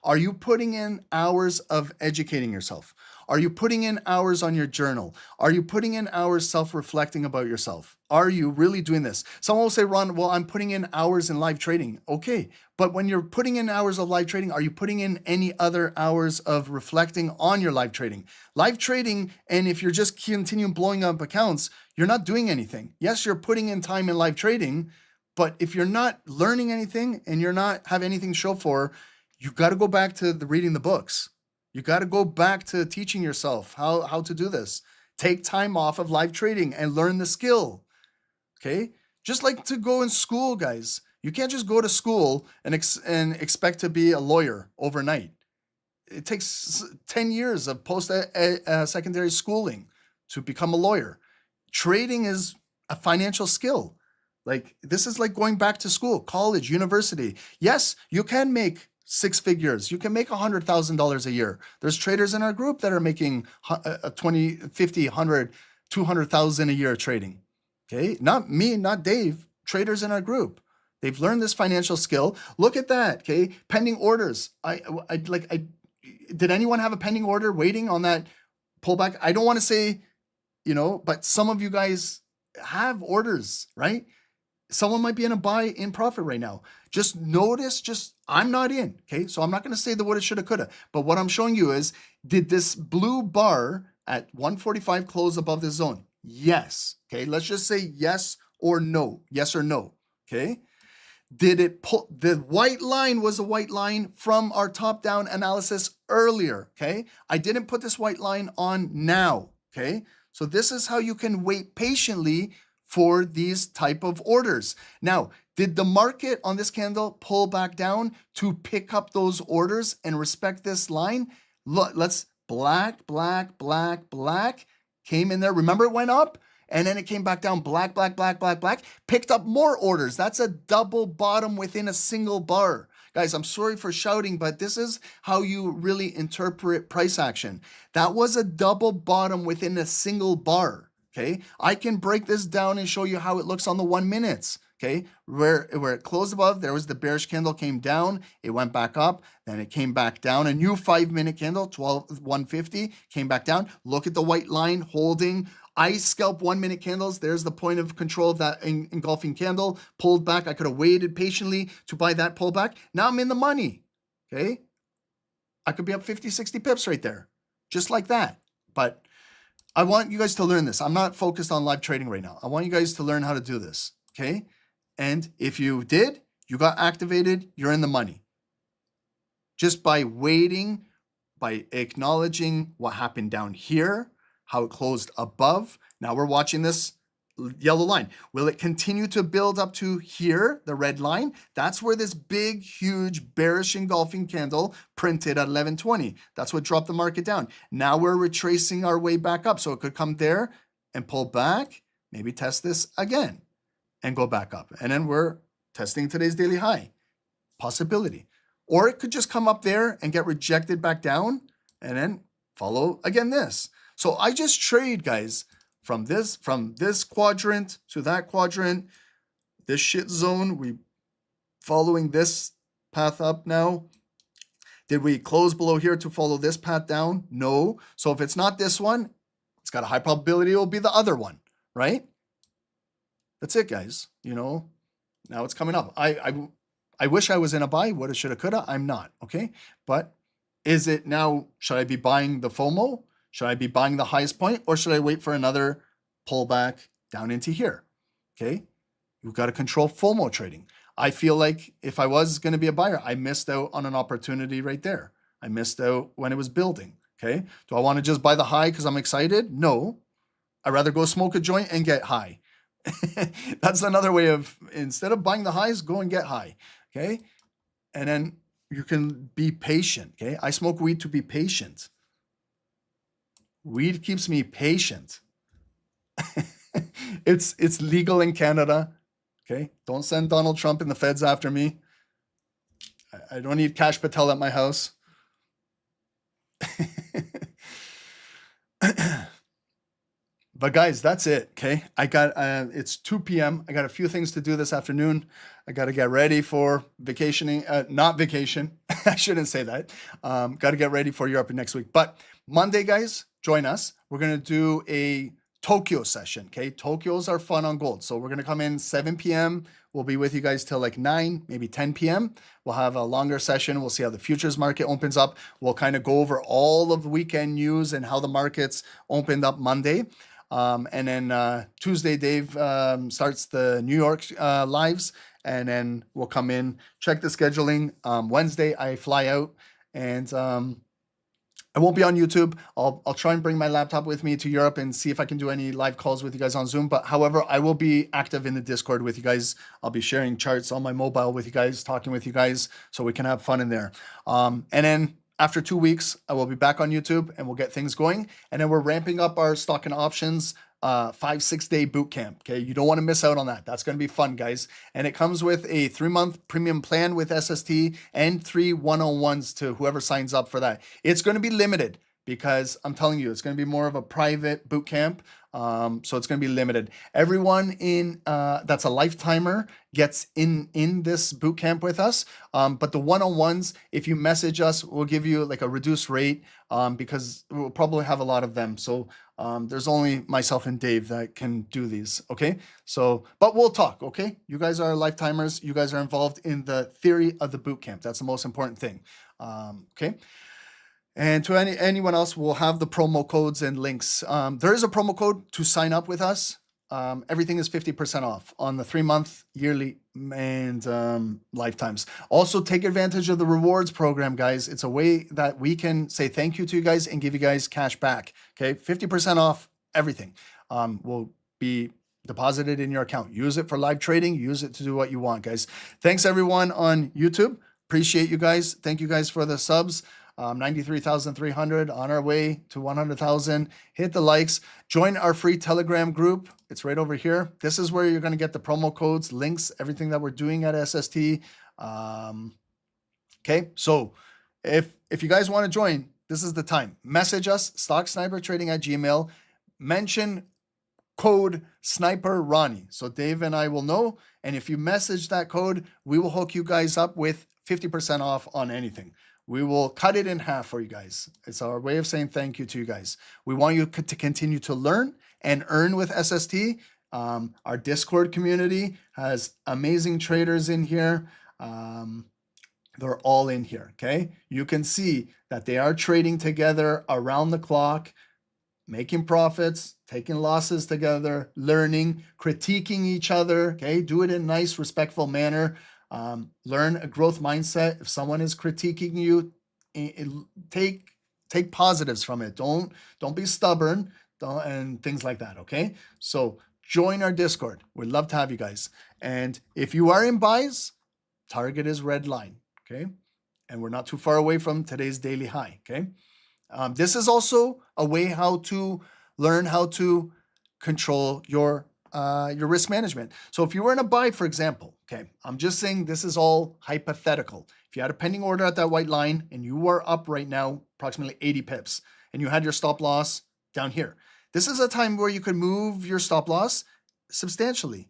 are you putting in hours of educating yourself? Are you putting in hours on your journal? Are you putting in hours self-reflecting about yourself? Are you really doing this? Someone will say, Ron, well, I'm putting in hours in live trading. Okay, but when you're putting in hours of live trading, are you putting in any other hours of reflecting on your live trading? Live trading, and if you're just continuing blowing up accounts, you're not doing anything. Yes, you're putting in time in live trading, but if you're not learning anything and you're not have anything to show for, you've got to go back to reading the books. You got to go back to teaching yourself how to do this. Take time off of live trading and learn the skill. Okay? Just like to go in school, guys. You can't just go to school and expect to be a lawyer overnight. It takes 10 years of post-secondary schooling to become a lawyer. Trading is a financial skill. Like, this is like going back to school, college, university. Yes, you can make 6 figures. You can make $100,000 a year. There's traders in our group that are making 20, 50, 100, 200,000 a year trading. Okay, not me, not Dave. Traders in our group. They've learned this financial skill. Look at that. Okay, pending orders. Did anyone have a pending order waiting on that pullback? I don't want to say, but some of you guys have orders, right? Someone might be in a buy in profit right now. Just notice, I'm not in, okay? So I'm not going to say the woulda, shoulda, coulda. But what I'm showing you is, did this blue bar at 145 close above this zone? Yes, okay? Let's just say yes or no. Yes or no, okay? Did it pull? The white line was a white line from our top-down analysis earlier, okay? I didn't put this white line on now, okay? So this is how you can wait patiently for these type of orders. Now, did the market on this candle pull back down to pick up those orders and respect this line? Look, let's black, came in there. Remember it went up and then it came back down, black, picked up more orders. That's a double bottom within a single bar. Guys, I'm sorry for shouting, but this is how you really interpret price action. That was a double bottom within a single bar. Okay, I can break this down and show you how it looks on the 1 minutes. Okay, where it closed above, there was the bearish candle came down, it went back up, then it came back down. A new 5-minute candle, 150, came back down. Look at the white line holding. I scalp 1-minute candles. There's the point of control of that engulfing candle. Pulled back. I could have waited patiently to buy that pullback. Now I'm in the money. Okay, I could be up 50, 60 pips right there, just like that. But I want you guys to learn this. I'm not focused on live trading right now. I want you guys to learn how to do this, okay? And if you did, you got activated, you're in the money. Just by waiting, by acknowledging what happened down here, how it closed above. Now we're watching this yellow line. Will it continue to build up to here, the red line? That's where this big, huge, bearish engulfing candle printed at 1120. That's what dropped the market down. Now we're retracing our way back up. So it could come there and pull back, maybe test this again and go back up. And then we're testing today's daily high. Possibility. Or it could just come up there and get rejected back down and then follow again this. So I just trade, guys, from this quadrant to that quadrant, this shit zone. We following this path up now. Did we close below here to follow this path down? No. So if it's not this one, it's got a high probability it will be the other one, right? That's it, guys. You know, now it's coming up. I wish I was in a buy, woulda, shoulda, coulda. I'm not, okay? But is it now, should I be buying the FOMO? Should I be buying the highest point, or should I wait for another pullback down into here? Okay, you've got to control FOMO trading. I feel like if I was going to be a buyer, I missed out on an opportunity right there. I missed out when it was building. Okay, do I want to just buy the high because I'm excited? No, I'd rather go smoke a joint and get high. That's another way of, instead of buying the highs, go and get high. Okay, and then you can be patient. Okay, I smoke weed to be patient. Weed keeps me patient. It's legal in Canada. Okay, don't send Donald Trump and the feds after me. I don't need Cash Patel at my house. But guys, that's it. Okay, I got it's 2 p.m. I got a few things to do this afternoon. I got to get ready for vacationing. Not vacation. I shouldn't say that. Got to get ready for Europe next week. But Monday, guys, join us. We're gonna do a Tokyo session. Okay, Tokyos are fun on gold. So we're gonna come in 7 p.m. We'll be with you guys till like 9, maybe 10 p.m. We'll have a longer session. We'll see how the futures market opens up. We'll kind of go over all of the weekend news and how the markets opened up Monday. And then Tuesday, Dave starts the New York lives, and then we'll come in, check the scheduling. Wednesday, I fly out, and I won't be on YouTube. I'll try and bring my laptop with me to Europe and see if I can do any live calls with you guys on Zoom. But however, I will be active in the Discord with you guys. I'll be sharing charts on my mobile with you guys, talking with you guys, so we can have fun in there. And then after 2 weeks, I will be back on YouTube and we'll get things going. And then we're ramping up our stock and options 5-6 day boot camp. Okay, you don't want to miss out on that. That's going to be fun, guys. And it comes with a 3-month premium plan with SST and 3 1-on-1s to whoever signs up for that. It's going to be limited because I'm telling you, it's going to be more of a private boot camp. So it's going to be limited. Everyone in that's a lifetimer gets in this boot camp with us. But the 1-on-1s, if you message us, we'll give you like a reduced rate because we'll probably have a lot of them. So there's only myself and Dave that can do these. Okay. So, but we'll talk. Okay. You guys are lifetimers. You guys are involved in the theory of the boot camp. That's the most important thing. Okay. And to anyone else, we'll have the promo codes and links. There is a promo code to sign up with us. Everything is 50% off on the 3-month, yearly, and lifetimes. Also, take advantage of the rewards program, guys. It's a way that we can say thank you to you guys and give you guys cash back. Okay, 50% off everything will be deposited in your account. Use it for live trading. Use it to do what you want, guys. Thanks, everyone on YouTube. Appreciate you guys. Thank you guys for the subs. 93,300 on our way to 100,000. Hit the likes. Join our free Telegram group. It's right over here. This is where you're going to get the promo codes, links, everything that we're doing at SST. Okay, so if you guys want to join, this is the time. Message us, stocksnipertrading@gmail. Mention code Sniper Ronnie. So Dave and I will know. And if you message that code, we will hook you guys up with 50% off on anything. We will cut it in half for you guys. It's our way of saying thank you to you guys. We want you to continue to learn and earn with SST. Our Discord community has amazing traders in here. They're all in here, okay? You can see that they are trading together around the clock, making profits, taking losses together, learning, critiquing each other, okay? Do it in a nice, respectful manner. Learn a growth mindset. If someone is critiquing you, take positives from it. Don't be stubborn and things like that. Okay. So join our Discord. We'd love to have you guys. And if you are in buys, target is red line, okay? And we're not too far away from today's daily high, okay? This is also a way how to learn how to control your risk management. So if you were in a buy, for example, okay, I'm just saying this is all hypothetical. If you had a pending order at that white line and you were up right now approximately 80 pips and you had your stop loss down here, this is a time where you could move your stop loss substantially,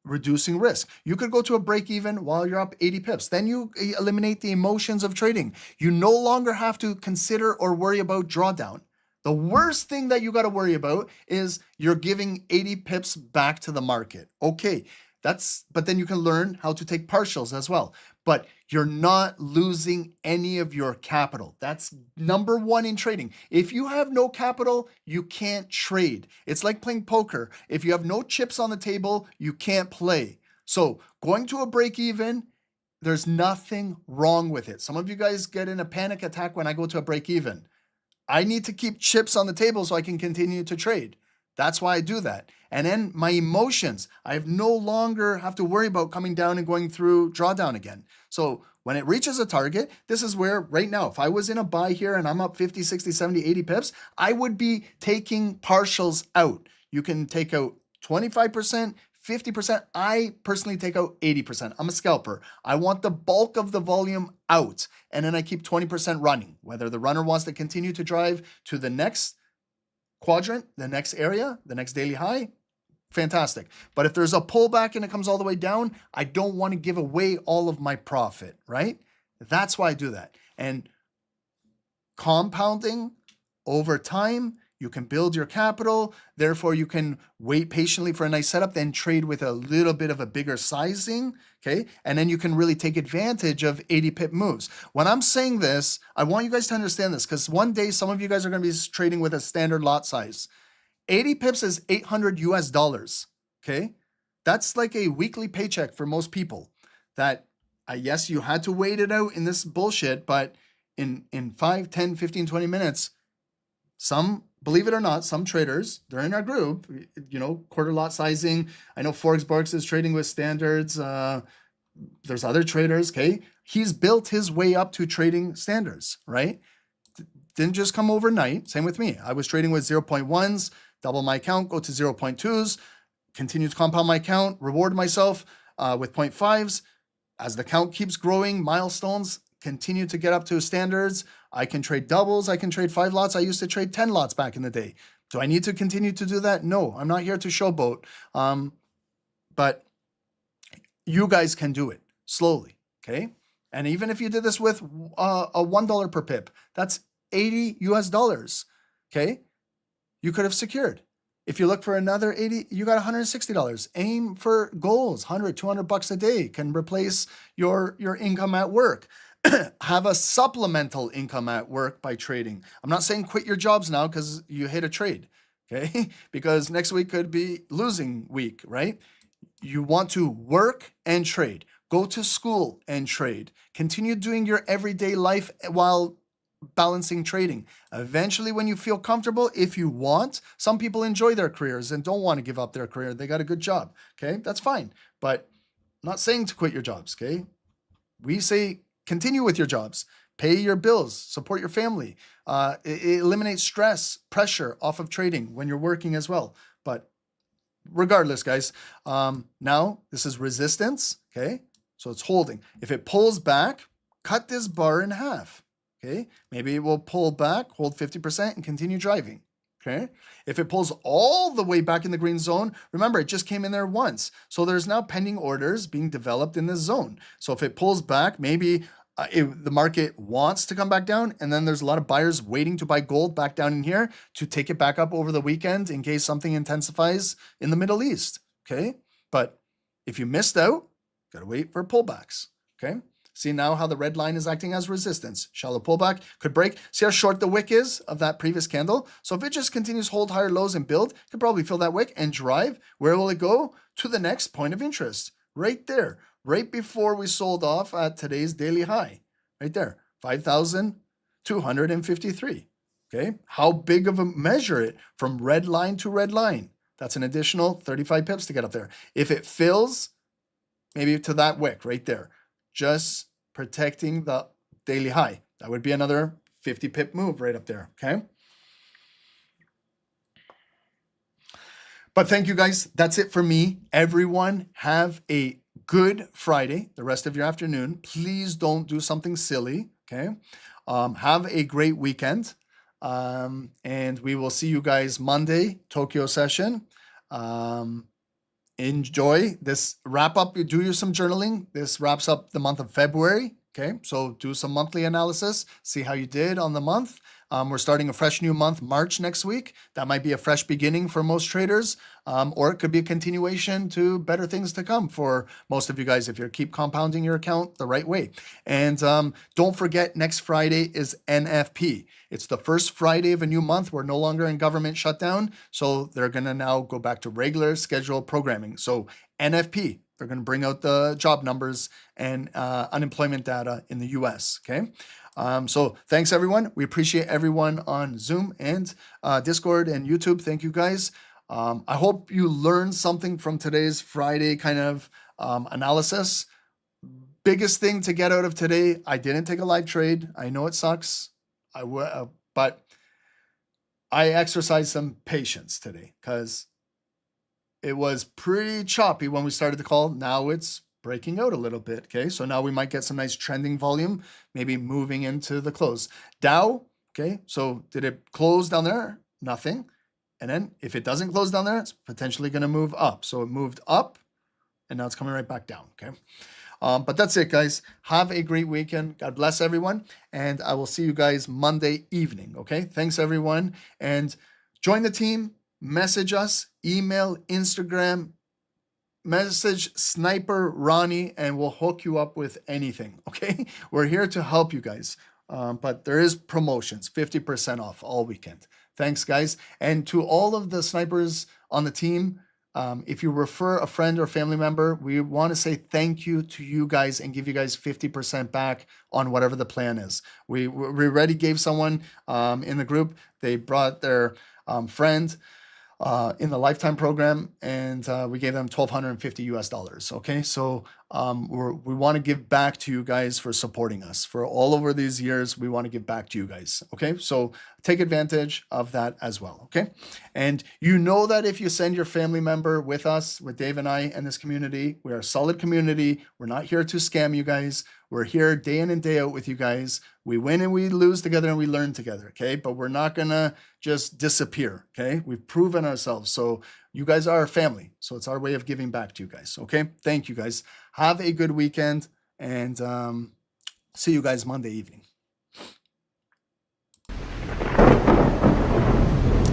reducing risk. You could go to a break even while you're up 80 pips. Then you eliminate the emotions of trading. You no longer have to consider or worry about drawdown. The worst thing that you got to worry about is you're giving 80 pips back to the market. Okay, but then you can learn how to take partials as well. But you're not losing any of your capital. That's number one in trading. If you have no capital, you can't trade. It's like playing poker. If you have no chips on the table, you can't play. So going to a break even, there's nothing wrong with it. Some of you guys get in a panic attack when I go to a break even. I need to keep chips on the table so I can continue to trade. That's why I do that. And then my emotions, I no longer have to worry about coming down and going through drawdown again. So when it reaches a target, this is where right now, if I was in a buy here and I'm up 50, 60, 70, 80 pips, I would be taking partials out. You can take out 25%, 50%. I personally take out 80%. I'm a scalper. I want the bulk of the volume out. And then I keep 20% running. Whether the runner wants to continue to drive to the next quadrant, the next area, the next daily high, fantastic. But if there's a pullback and it comes all the way down, I don't want to give away all of my profit, right? That's why I do that. And compounding over time, you can build your capital. Therefore, you can wait patiently for a nice setup, then trade with a little bit of a bigger sizing, okay? And then you can really take advantage of 80 pip moves. When I'm saying this, I want you guys to understand this because one day some of you guys are going to be trading with a standard lot size. 80 pips is $800, okay? That's like a weekly paycheck for most people. That, yes, you had to wait it out in this bullshit, but in 5, 10, 15, 20 minutes, believe it or not, some traders, they're in our group, quarter lot sizing. I know Forex is trading with standards. There's other traders, okay? He's built his way up to trading standards, right? Didn't just come overnight. Same with me. I was trading with 0.1s, double my account, go to 0.2s, continue to compound my account, reward myself with 0.5s. As the count keeps growing, milestones continue to get up to standards. I can trade doubles. I can trade 5 lots. I used to trade 10 lots back in the day. Do I need to continue to do that? No, I'm not here to showboat. But you guys can do it slowly, okay? And even if you did this with a $1 per pip, that's $80, okay? You could have secured. If you look for another 80, you got $160. Aim for goals, 100, 200 bucks a day can replace your income at work. Have a supplemental income at work by trading. I'm not saying quit your jobs now because you hit a trade, okay? Because next week could be losing week, right? You want to work and trade. Go to school and trade. Continue doing your everyday life while balancing trading. Eventually, when you feel comfortable, if you want, some people enjoy their careers and don't want to give up their career. They got a good job, okay? That's fine. But I'm not saying to quit your jobs, okay? We say continue with your jobs. Pay your bills, support your family. It eliminates stress, pressure off of trading when you're working as well. But regardless, guys, now this is resistance, okay? So it's holding. If it pulls back, cut this bar in half, okay? Maybe it will pull back, hold 50% and continue driving, okay? If it pulls all the way back in the green zone, remember, it just came in there once. So there's now pending orders being developed in this zone. So if it pulls back, maybe the market wants to come back down, and then there's a lot of buyers waiting to buy gold back down in here to take it back up over the weekend in case something intensifies in the Middle East, okay? But if you missed out, gotta wait for pullbacks, okay? See now how the red line is acting as resistance. Shallow pullback, could break. See how short the wick is of that previous candle? So if it just continues to hold higher lows and build, could probably fill that wick and drive. Where will it go? To the next point of interest, right there, right before we sold off at today's daily high, right there, 5,253, okay? How big of a measure it from red line to red line, That's an additional 35 pips to get up there. If it fills, maybe to that wick right there, just protecting the daily high. That would be another 50 pip move right up there, okay? But thank you guys. That's it for me. Everyone have a good Friday, the rest of your afternoon. Please don't do something silly, okay? Have a great weekend. And we will see you guys Monday, Tokyo session. Enjoy this wrap up. You do some journaling. This wraps up the month of February. Okay, so do some monthly analysis, see how you did on the month. We're starting a fresh new month, March next week. That might be a fresh beginning for most traders, or it could be a continuation to better things to come for most of you guys if you keep compounding your account the right way. And don't forget, next Friday is NFP. It's the first Friday of a new month. We're no longer in government shutdown, so they're going to now go back to regular scheduled programming. So NFP, they're going to bring out the job numbers and unemployment data in the US, okay? So thanks, everyone. We appreciate everyone on Zoom and Discord and YouTube. Thank you, guys. I hope you learned something from today's Friday kind of analysis. Biggest thing to get out of today, I didn't take a live trade. I know it sucks, but I exercised some patience today because it was pretty choppy when we started the call. Now it's breaking out a little bit, okay? So now we might get some nice trending volume, maybe moving into the close. Dow, okay, so did it close down there? Nothing. And then if it doesn't close down there, it's potentially going to move up. So it moved up, and now it's coming right back down, okay? But that's it, guys. Have a great weekend. God bless everyone, and I will see you guys Monday evening, okay? Thanks, everyone, and join the team. Message us, email, Instagram, message Sniper Ronnie, and we'll hook you up with anything, okay? We're here to help you guys. But there is promotions, 50% off all weekend. Thanks, guys. And to all of the snipers on the team, if you refer a friend or family member, we want to say thank you to you guys and give you guys 50% back on whatever the plan is. We already gave someone in the group, they brought their friend in the lifetime program, and we gave them $1,250 US. Okay, so we want to give back to you guys for supporting us for all over these years. We want to give back to you guys. Okay, so take advantage of that as well. Okay, and you know that if you send your family member with us, with Dave and I and this community, we are a solid community. We're not here to scam you guys. We're here day in and day out with you guys. We win and we lose together and we learn together, okay? But we're not gonna just disappear, okay? We've proven ourselves. So you guys are our family. So it's our way of giving back to you guys, okay? Thank you, guys. Have a good weekend, and see you guys Monday evening.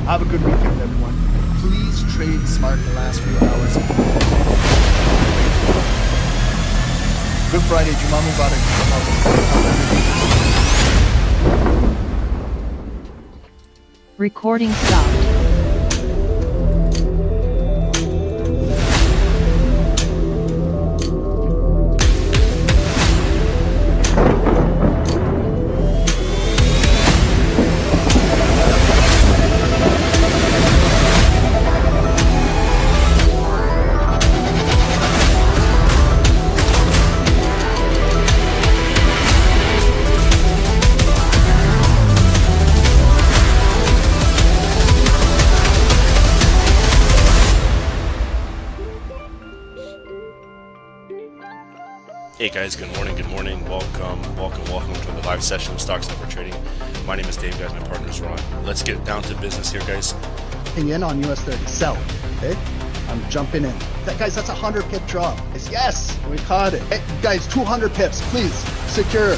Have a good weekend, everyone. Please trade smart the last few hours. Good Friday, Juma Mubarak. Recording stopped. Hey guys, good morning. Welcome to the live session of Stocks Sniper Trading. My name is Dave, guys, my partner is Ron. Let's get down to business here, guys. In on US 30, sell, okay? I'm jumping in. Guys, that's a 100 pip drop. Yes, we caught it. Hey, guys, 200 pips, please, secure.